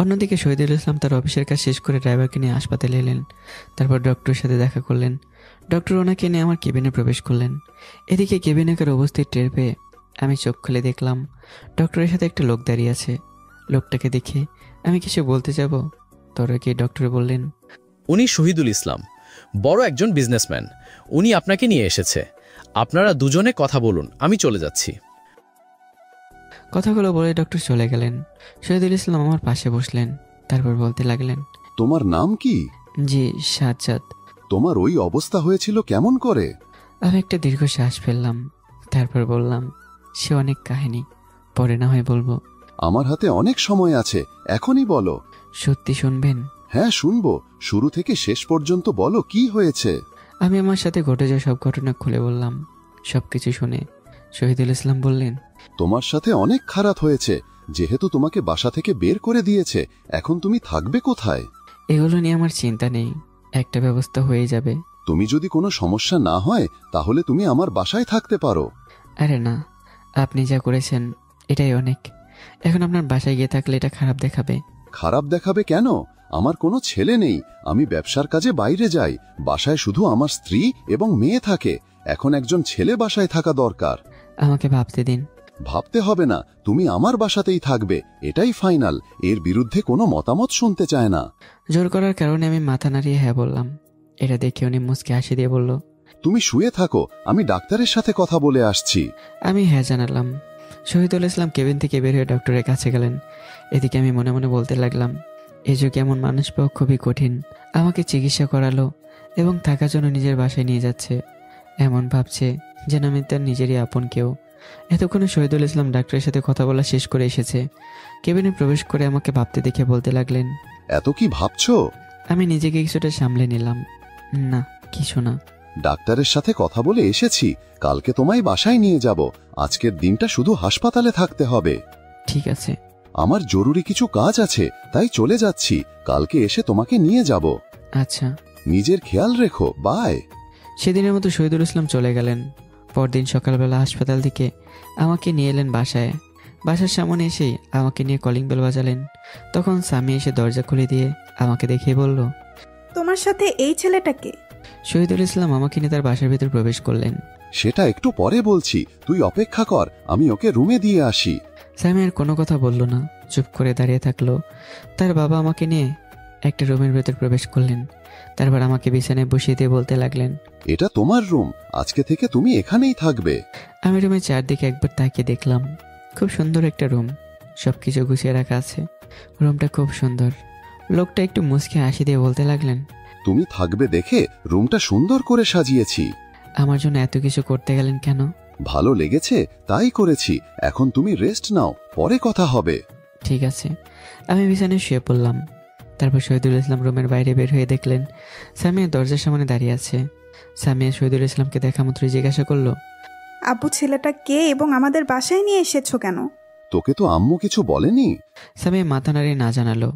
অন্যদিকে শহীদুল ইসলাম তার অফিসের কাজ শেষ করে ড্রাইভারকে নিয়ে হাসপাতালে এলেন। তারপর ডক্টরের সাথে দেখা করলেন। ডক্টর ওনাকে নিয়ে আমার কেবিনে প্রবেশ করলেন। এদিকে কেবিনেকার অবস্থিত টের পেয়ে আমি চোখ খুলে দেখলাম ডক্টরের সাথে একটা লোক দাঁড়িয়ে আছে। লোকটাকে দেখে আমি কিছু বলতে যাব, তোর কি ডক্টর বললেন, উনি শহীদুল ইসলাম, বড় একজন বিজনেসম্যান। উনি আপনাকে নিয়ে এসেছে, আপনারা দুজনে কথা বলুন, আমি চলে যাচ্ছি। কথাগুলো বলে ডক্টর চলে গেলেন। শহীদুল ইসলাম আমার পাশে বসলেন। তারপর বলতে লাগলেন, তোমার নাম কি? জি, সাজ্জাদ। তোমার ওই অবস্থা হয়েছিল কেমন করে? আমি একটা দীর্ঘ শ্বাস ফেললাম। তারপর বললাম, সে অনেক কাহিনী, পরে না হয় বলবো। আমার হাতে অনেক সময় আছে, এখনই বলো। সত্যি শুনবেন? হ্যাঁ, শুনবো। শুরু থেকে শেষ পর্যন্ত বলো, কি হয়েছে। আমি আমার সাথে ঘটে যাওয়া সব ঘটনা খুলে বললাম। সবকিছু শুনে শহীদুল ইসলাম বললেন, তোমার সাথে অনেক খারাপ হয়েছে। যেহেতু তোমাকে বাসা থেকে বের করে দিয়েছে, এখন তুমি থাকবে কোথায়? এগুলো নিয়ে আমার চিন্তা নেই, একটা ব্যবস্থা হয়ে যাবে। তুমি যদি কোনো সমস্যা না হয় তাহলে তুমি আমার বাসায় থাকতে পারো। আরে না, আপনি যা করেছেন এটাই অনেক। এখন আপনার বাসায় গিয়ে থাকলে এটা খারাপ দেখাবে। খারাপ দেখাবে কেন? আমার কোনো ছেলে নেই, আমি ব্যবসার কাজে বাইরে যাই। বাসায় শুধু আমার স্ত্রী এবং মেয়ে থাকে। এখন একজন ছেলে বাসায় থাকা দরকার। আমাকে ভাবতে দিন। ভাবতে হবে না, তুমি আমার বাসাতেই থাকবে, এটাই ফাইনাল। এর বিরুদ্ধে কোনো মতামত শুনতে চায় না। জোর করার কারণে আমি মাথা নাড়িয়ে হ্যাঁ বললাম। এটা দেখে উনি মুচকে হাসি দিয়ে বলল, তুমি শুয়ে থাকো, আমি ডাক্তারের সাথে কথা বলে আসছি। আমি হ্যাঁ জানালাম। শহীদুল ইসলাম কেবিন থেকে বের হয়ে ডক্টরের কাছে গেলেন। এদিকে আমি মনে মনে বলতে লাগলাম, এই যুগে এমন মানুষ পাওয়া খুবই কঠিন। আমাকে চিকিৎসা করালো এবং থাকার জন্য নিজের বাসায় নিয়ে যাচ্ছে। এমন ভাবছে যেন আমি তার নিজেরই আপন কেউ। এতক্ষণে শহীদুল ইসলাম ডাক্তারের সাথে কথা বলা শেষ করে এসেছে। কেবিনে প্রবেশ করে আমাকে ভাবতে দেখে বলতে লাগলেন, এত কি ভাবছো? আমি নিজেকে কিছুটা সামলে নিলাম। না, কিছু না। ডাক্তারের সাথে কথা বলে এসেছি, কালকে তোমায় বাসায় নিয়ে যাব। আজকের দিনটা শুধু হাসপাতালে থাকতে হবে। ঠিক আছে। আমার জরুরি কিছু কাজ আছে, তাই চলে যাচ্ছি। কালকে এসে তোমাকে নিয়ে যাব। আচ্ছা। নিজের খেয়াল রেখো, বাই। সেদিনের মতো শহীদুল ইসলাম চলে গেলেন। পরদিন সকালবেলা হাসপাতাল থেকে আমাকে নিয়ে এলেন বাসায়। বাসার সামনে এসেই আমাকে নিয়ে কলিং বেল বাজালেন। তখন স্বামী এসে দরজা খুলে দিয়ে আমাকে দেখে বলল, তোমার সাথে এই ছেলেটাকে? শহীদুল ইসলাম আমাকে নিয়ে তার বাসার ভিতর প্রবেশ করলেন। সেটা একটু পরে বলছি, তুই অপেক্ষা কর, আমি ওকে রুমে দিয়ে আসি। স্বামী আর কোনো কথা বলল না, চুপ করে দাঁড়িয়ে থাকলো। তার বাবা আমাকে নিয়ে একটা রুমের ভেতর প্রবেশ করলেন। তারপর আমাকে বিছানায় বসিয়ে দিয়ে বলতে লাগলেন, এটা তোমার রুম, আজকে থেকে তুমি এখানেই থাকবে। আমি রুমের চারদিকে একবার তাকিয়ে দেখলাম। খুব সুন্দর একটা রুম, সবকিছু গুছিয়ে রাখা আছে। রুমটা খুব সুন্দর। লোকটা একটু মুচকে হাসি দিয়ে বলতে লাগলেন, তুমি থাকবে দেখে রুমটা সুন্দর করে সাজিয়েছি। আমার জন্য এত কিছু করতে গেলেন কেন? ভালো লেগেছে তাই করেছি। এখন তুমি রেস্ট নাও, পরে কথা হবে। ঠিক আছে। আমি বিছানায় শুয়ে পড়লাম। তারপর শহীদুল ইসলাম রুমের বাইরে বের হয়ে দেখলেন সামিয়া দরজার সামনে দাঁড়িয়ে আছে। সামিয়া শহীদুল ইসলামকে দেখা মাত্রই জিজ্ঞাসা করলো, আব্বু, ছেলেটা কে এবং আমাদের বাসায় নিয়ে এসেছো কেন? তোকে তো আম্মু কিছু বলেনি? সামিয়া মাথা নাড়িয়ে না জানালো।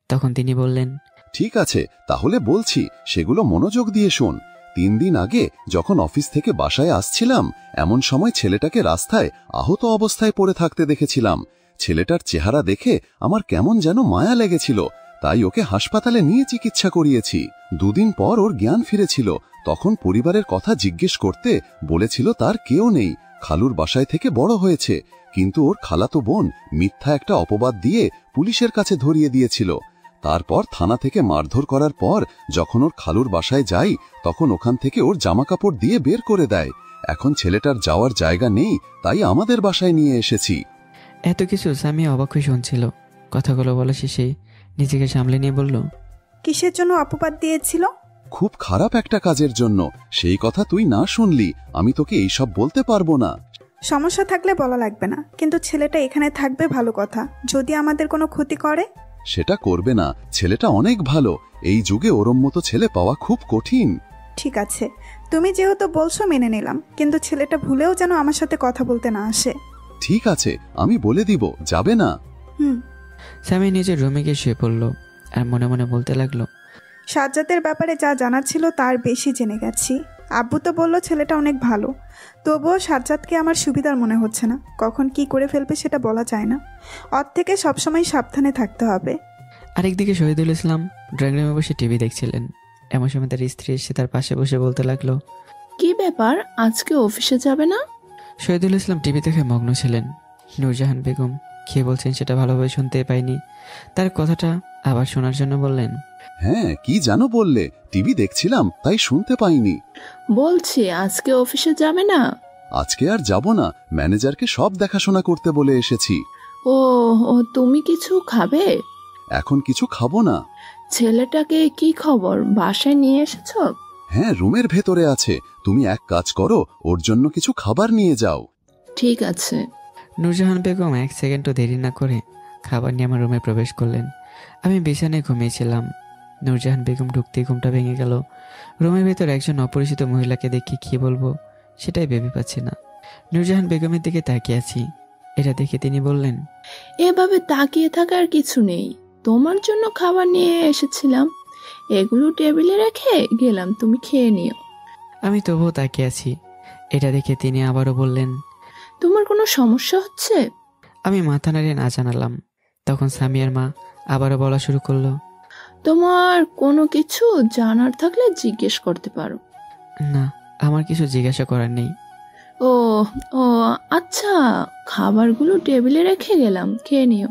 তখন তিনি বললেন, ঠিক আছে, তাহলে বলছি, সেগুলো মনোযোগ দিয়ে শোন। 3 দিন আগে যখন অফিস থেকে বাসায় আসছিলাম, এমন সময় ছেলেটাকে রাস্তায় আহত অবস্থায় পড়ে থাকতে দেখেছিলাম। ছেলেটার চেহারা দেখে আমার কেমন যেন মায়া লেগেছিল, তাই ওকে হাসপাতালে নিয়ে চিকিৎসা করিয়েছি। 2 দিন পর ওর জ্ঞান ফিরেছিল। তখন পরিবারের কথা জিজ্ঞেস করতে বলেছিল তার কেউ নেই, খালুর বাসায় থেকে বড় হয়েছে। কিন্তু ওর খালাতো বোন মিথ্যা একটা অপবাদ দিয়ে পুলিশের কাছে ধরিয়ে দিয়েছিল। তারপর থানা থেকে মারধর করার পর যখন ওর খালুর বাসায় যাই, তখন ওখান থেকে ওর জামাকাপড় দিয়ে বের করে দেয়। এখন ছেলেটার যাওয়ার জায়গা নেই, তাই আমাদের বাসায় নিয়ে এসেছি। এত কিছু সামিয়া অবাক হয়ে শুনছিল। কথাগুলো বলা শেষে নিজেকে সামলে নিয়ে বলল, কিসের জন্য অপবাদ দিয়েছিল? খুব খারাপ একটা কাজের জন্য। সেই কথা তুই না শুনলি, আমি তোকে এইসব বলতে পারবো না। সমস্যা থাকলে বলা লাগবে না, কিন্তু ছেলেটা এখানে থাকবে ভালো কথা। যদি আমাদের কোনো ক্ষতি করে? সেটা করবে না, ছেলেটা অনেক ভালো। এই যুগে ওরম মতো ছেলে পাওয়া খুব কঠিন। ঠিক আছে, তুমি যেহেতু বলছো মেনে নিলাম, কিন্তু ছেলেটা ভুলেও যেন আমার সাথে কথা বলতে না আসে। ঠিক আছে, আমি বলে দিব, যাবে না। সামিয়া নিজের রুমে গিয়ে শুয়ে পড়ল আর মনে মনে বলতে লাগলো, সাজ্জাদের ব্যাপারে যা জানা ছিল তার বেশি জেনে গেছি। আব্বু তো বলল ছেলেটা অনেক ভালো, তবুও সাজ্জাদকে আমার সুবিধার মনে হচ্ছে না। কখন কি করে ফেলবে সেটা বলা যায় না। ওর থেকে সবসময় সাবধানে থাকতে হবে। আরেকদিকে শহীদুল ইসলাম ড্রয়িং রুমে বসে টিভি দেখছিলেন। এমন সময় তার স্ত্রী এসে তার পাশে বসে বলতে লাগলো, কি ব্যাপার, আজকে অফিসে যাবে না? শহীদুল ইসলাম টিভি দেখে মগ্ন ছিলেন। নূরজাহান বেগম কে বলছেন সেটা ভালোভাবে শুনতে পাইনি। তার কথাটা আবার শোনার জন্য বললেন, হ্যাঁ কি জানো বললে, টিভি দেখছিলাম তাই শুনতে পাইনি। বলছি আজকে অফিসে যাবে না? আজকে আর যাব না, ম্যানেজারকে সব দেখাশোনা করতে বলে এসেছি। ও ও তুমি কিছু খাবে? এখন কিছু খাবো না। ছেলেটাকে কি খবর, বাসায় নিয়ে এসেছ? হ্যাঁ রুমের ভেতরে আছে, তুমি এক কাজ করো, ওর জন্য কিছু খাবার নিয়ে যাও। ঠিক আছে। নূরজাহান বেগম এক সেকেন্ডও দেরি না করে খাবার নিয়ে আমার রুমে প্রবেশ করলেন। আমি বিছানায় ঘুমিয়েছিলাম। নূরজাহান বেগম ঢুকতেই ঘুমটা ভেঙে গেল। রুমের ভেতর একজন অপরিচিত মহিলাকে দেখে কি বলবো সেটাই ভেবে পাচ্ছি না। নূরজাহান বেগমের দিকে তাকিয়ে আছি। এটা দেখে তিনি বললেন, এভাবে তাকিয়ে থাকার কিছু নেই, তোমার জন্য খাবার নিয়ে এসেছিলাম, এগুলো টেবিলে রেখে গেলাম, তুমি খেয়ে নিও। আমি তবুও তাকিয়ে আছি। এটা দেখে তিনি আবারও বললেন, তোমার কোনো সমস্যা হচ্ছে? আমি মাথা নাড়িয়ে না জানালাম। তখন সামিয়ার মা আবারও বলা শুরু করলো, তোমার কোনো কিছু জানার থাকলে জিজ্ঞেস করতে পারো। না, আমার কিছু জিজ্ঞাসা করার নেই। ও ও আচ্ছা, খাবারগুলো টেবিলে রেখে গেলাম, খেয়ে নিও।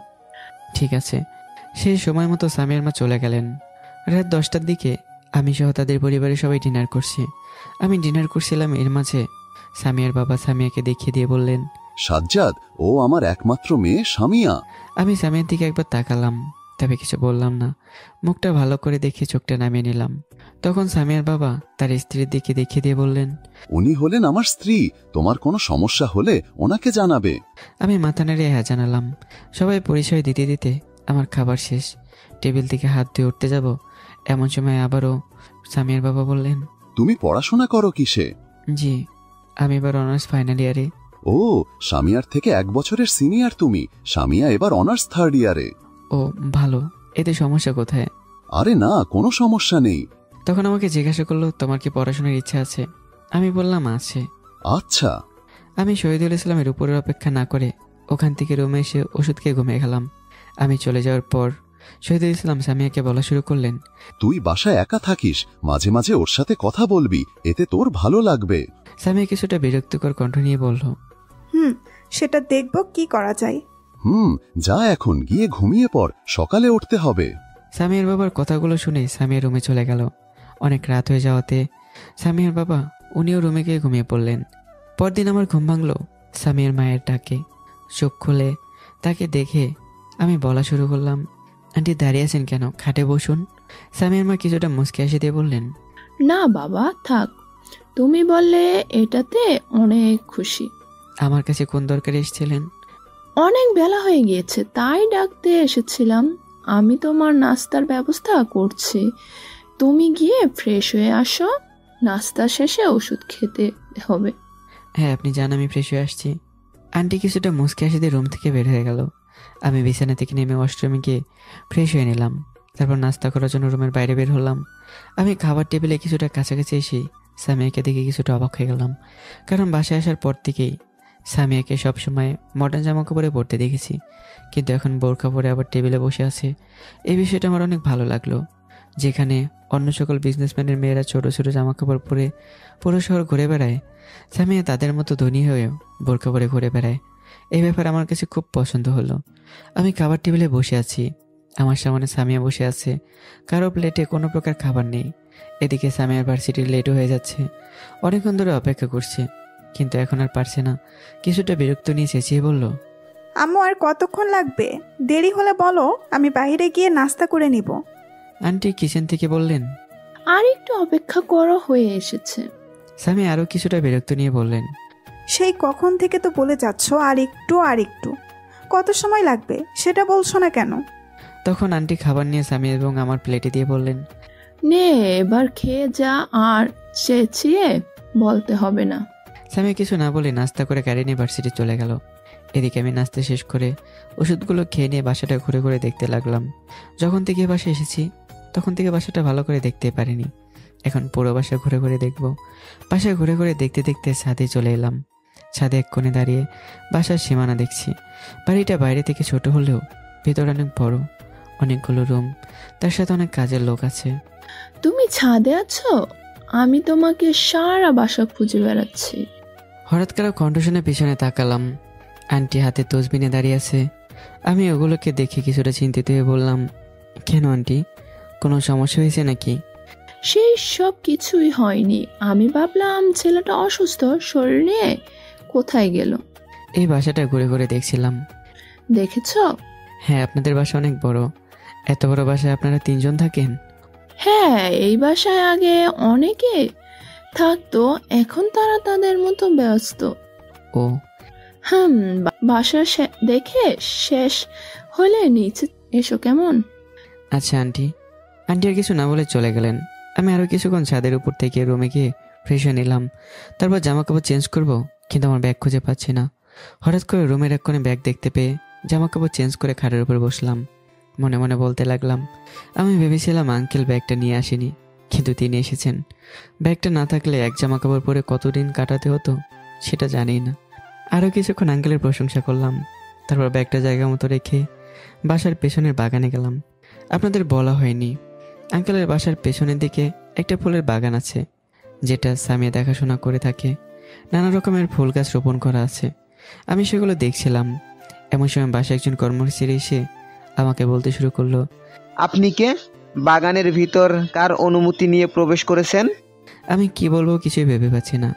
ঠিক আছে। সেই সময় মতো সামিয়ার মা চলে গেলেন। রাত 10টার দিকে আমি সহ তাদের পরিবারের সবাই ডিনার করছি। আমি ডিনার করছিলাম, এর মাঝে সামিয়ার বাবা সামিয়াকে দেখিয়ে দিয়ে বললেন, সাজ্জাদ, ও আমার একমাত্র মেয়ে সামিয়া। আমি সামিয়ার দিকে একবার তাকালাম, তবে কিছু বললাম না। মুখটা ভালো করে দেখে চোখটা নামিয়ে নিলাম। তখন সামিয়ার বাবা তার স্ত্রীর দিকে দেখিয়ে দিয়ে বললেন, উনি হলেন আমার স্ত্রী, তোমার কোনো সমস্যা হলে ওনাকে জানাবে। আমি মাথা নেড়ে হ্যাঁ জানালাম। সবাই পরিচয় দিতে দিতে আমার খাবার শেষ। টেবিল থেকে হাত ধুয়ে উঠতে যাব, এমন সময় আবারও সামিয়ার বাবা বললেন, তুমি পড়াশোনা করো কিসে? জি, আমি এবার অনার্স ফাইনাল ইয়ারে। ও, সামিয়ার থেকে 1 বছরের সিনিয়র তুমি। সামিয়া এবার অনার্স 3rd ইয়ারে। ও ভালো, এতে সমস্যা কোথায়? আরে না, কোনো সমস্যা নেই। তখন আমাকে জিজ্ঞাসা করলো, তোমার কি পড়াশোনার ইচ্ছা আছে? আমি বললাম আছে। আচ্ছা। আমি শহীদুল ইসলামের উপরের অপেক্ষা না করে ওখান থেকে রুমে এসে ওষুধ খেয়ে ঘুমিয়ে গেলাম। আমি চলে যাওয়ার পর শহীদুল ইসলাম সামিয়াকে বলা শুরু করলেন, তুই বাসায় একা থাকিস, মাঝে মাঝে ওর সাথে কথা বলবি, এতে তোর ভালো লাগবে। সামিয়া কিছুটা বিরক্তিকর কণ্ঠ নিয়ে বলল, সেটা দেখব কি করা যায়। যা এখন গিয়ে ঘুমিয়ে পড়, সকালে উঠতে হবে। সামিয়ার বাবার কথাগুলো শুনে সামিয়া রুমে চলে গেল। অনেক রাত হয়ে যাওয়াতে সামিয়ার বাবা উনিও রুমে গিয়ে ঘুমিয়ে পড়লেন। পরদিন আমার ঘুম ভাঙলো সামিয়ার মায়ের ডাকে। চোখ খুলে তাকে দেখে আমি বলা শুরু করলাম, আন্টি দাঁড়িয়ে আছেন কেন, খাটে বসুন। সামিয়ার মা কিছুটা মুচকি হাসি দিয়ে বললেন, না বাবা থাক, তুমি বললে এটাতে অনেক খুশি। আমার কাছে কোন দরকারে এসেছিলেন? অনেক বেলা হয়ে গিয়েছে তাই ডাকতে এসেছিলাম। আমি তোমার নাস্তার ব্যবস্থা করছি, তুমি গিয়ে ফ্রেশ হয়ে আসো, নাস্তা শেষে ওষুধ খেতে হবে। হ্যাঁ আপনি জান, আমি ফ্রেশ হয়ে আসছি। আন্টি কিছুটা মুচকি হাসি দিয়ে রুম থেকে বের হয়ে গেল। আমি বিছানা থেকে নেমে ওয়াশরুমে গিয়ে ফ্রেশ হয়ে নিলাম। তারপর নাস্তা করার জন্য রুমের বাইরে বের হলাম। আমি খাবার টেবিলে কিছুটা কাছাকাছি এসে সামিয়াকে দেখে কিছুটা অবাক হয়ে গেলাম, কারণ বাসায় আসার পর থেকেই সামিয়াকে সবসময় মডার্ন জামা কাপড়ে পরতে দেখেছি, কিন্তু এখন বোরকা পরে আবার টেবিলে বসে আছে। এই বিষয়টা আমার অনেক ভালো লাগলো। যেখানে অন্য সকল বিজনেসম্যানের মেয়েরা ছোটো ছোটো জামা কাপড় পরে পুরো শহর ঘুরে বেড়ায়, সামিয়া তাদের মতো ধনী হয়েও বোরকা পরে ঘুরে বেড়ায়। এই ব্যাপার আমার কাছে খুব পছন্দ হলো। আমি খাবার টেবিলে বসে আছি, আমার সামনে সামিয়া বসে আছে। কারো প্লেটে কোনো প্রকার খাবার নেই। এদিকে সামিয়ার ভার্সিটির লেটও হয়ে যাচ্ছে। অনেকক্ষণ ধরে অপেক্ষা করছে, কিন্তু এখন আর পারছে না। কিছুটা বিরক্ত নিয়ে চেঁচিয়ে বলল, আম্মু আর কতক্ষণ লাগবে? দেরি হলে বলো, আমি বাইরে গিয়ে নাস্তা করে নিব। আন্টি কিচেন থেকে বললেন, আর একটু অপেক্ষা করা হয়ে এসেছে। সামিয়া আরও কিছুটা বিরক্ত নিয়ে বললেন, সেই কখন থেকে তো বলে যাচ্ছ আর একটু। কত সময় লাগবে সেটা বলছো না কেন? তখন আন্টি খাবার নিয়ে সামিয়া এবং আমার প্লেটে দিয়ে বললেন, নে এবার খেয়ে যা, আর চেঁচিয়ে বলতে হবে না। সামিয়া কিছু না বলে নাস্তা করে গাড়ি নিয়ে ভার্সিটি চলে গেল। এদিকে আমি নাস্তা শেষ করে ওষুধগুলো খেয়ে নিয়ে বাসাটা ঘুরে ঘুরে দেখতে লাগলাম। যখন থেকে বাসায় এসেছি তখন থেকে বাসাটা ভালো করে দেখতে পারিনি। এখন পুরো বাসা ঘুরে ঘুরে দেখব। বাসায় ঘুরে ঘুরে দেখতে দেখতে ছাদে চলে এলাম। ছাদে এক কোণে দাঁড়িয়ে বাসার সীমানা দেখছি। বাড়িটা বাইরে থেকে ছোট হলেও ভেতর অনেক বড়, অনেকগুলো রুম, তার সাথে অনেক কাজের লোক আছে। তুমি ছাদে আছো? আমি তোমাকে সারা বাসা খুঁজে বেড়াচ্ছি। হঠাৎ করে কণ্ঠ শুনে পিছনে তাকালাম। আন্টি হাতে তসবিনে দাঁড়িয়ে আছে। আমি ওগুলোকে দেখে কিছুটা চিন্তিত হয়ে বললাম, কেন আন্টি, কোনো সমস্যা হয়েছে নাকি? সেই সব কিছুই হয়নি। আমি ভাবলাম ছেলেটা অসুস্থ, শরীর নিয়ে কোথায় গেল। এই বাসাটা ঘুরে ঘুরে দেখছিলাম। দেখেছো? হ্যাঁ, আপনাদের বাসা অনেক বড়। এত বড় বাসায় আপনারা 3 জন থাকেন? হ্যাঁ, এই বাসায় আগে অনেকে থাকতো, এখন তারা তাদের মতো ব্যস্ত। ও বাসা দেখে শেষ হলে নিচে এসো কেমন? আচ্ছা আন্টি। আন্টি আর কিছু না বলে চলে গেলেন। আমি আরও কিছুক্ষণ ছাদের উপর থেকে রুমে গিয়ে ফ্রেশ হয়ে নিলাম। তারপর জামা কাপড় চেঞ্জ করব, কিন্তু আমার ব্যাগ খুঁজে পাচ্ছি না। হঠাৎ করে রুমের এক কোণে ব্যাগ দেখতে পেয়ে জামা কাপড় চেঞ্জ করে খাটের উপর বসলাম। মনে মনে বলতে লাগলাম, আমি ভেবেছিলাম আঙ্কেল ব্যাগটা নিয়ে আসেনি, কিন্তু তিনি এসেছেন। ব্যাগটা না থাকলে এক জামা কাপড় পরে কতদিন কাটাতে হতো সেটা জানি না। আরও কিছুক্ষণ আঙ্কেলের প্রশংসা করলাম। তারপর ব্যাগটা জায়গা মতো রেখে বাসার পেছনের বাগানে গেলাম। আপনাদের বলা হয়নি, আঙ্কেলের বাসার পেছনের দিকে একটা ফুলের বাগান আছে, যেটা সামিয়া দেখাশোনা করে থাকে। নানা রকমের ফুল গাছ রোপণ করা আছে। আমি সেগুলো দেখছিলাম। এমন সময় বাসায় একজন কর্মচারী এসে আমাকে বলতে শুরু করলো, আপনি কে? বাগানের ভিতর কার অনুমতি নিয়ে প্রবেশ করেছেন? আমি কি বলবো কিছুই ভেবে পাচ্ছি না।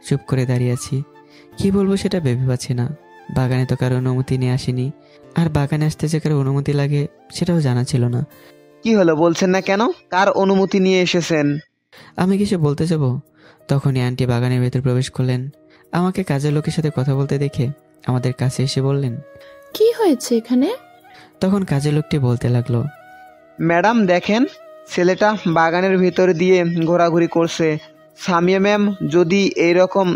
চুপ করে দাঁড়িয়ে আছি। কি বলবো সেটা ভেবে পাচ্ছি না। বাগানে তো কারো অনুমতি নিয়ে আসিনি, আর বাগানে আসতে যে কারো অনুমতি লাগে সেটাও জানা ছিল না। কি হলো, বলছেন না কেন? কার অনুমতি নিয়ে এসেছেন? আমি কিছু বলতে যাব, তখনই আন্টি বাগানের ভেতর প্রবেশ করলেন। আমাকে কাজের লোকের সাথে কথা বলতে দেখে আমাদের কাছে এসে বললেন, কি হয়েছে এখানে? তখন কাজের লোকটি বলতে লাগলো, ম্যাডাম দেখেন, ছেলেটা বাগানের ভিতর দিয়ে ঘোরাঘুরি করছে। সামিয়া ম্যাম যদি এইরকম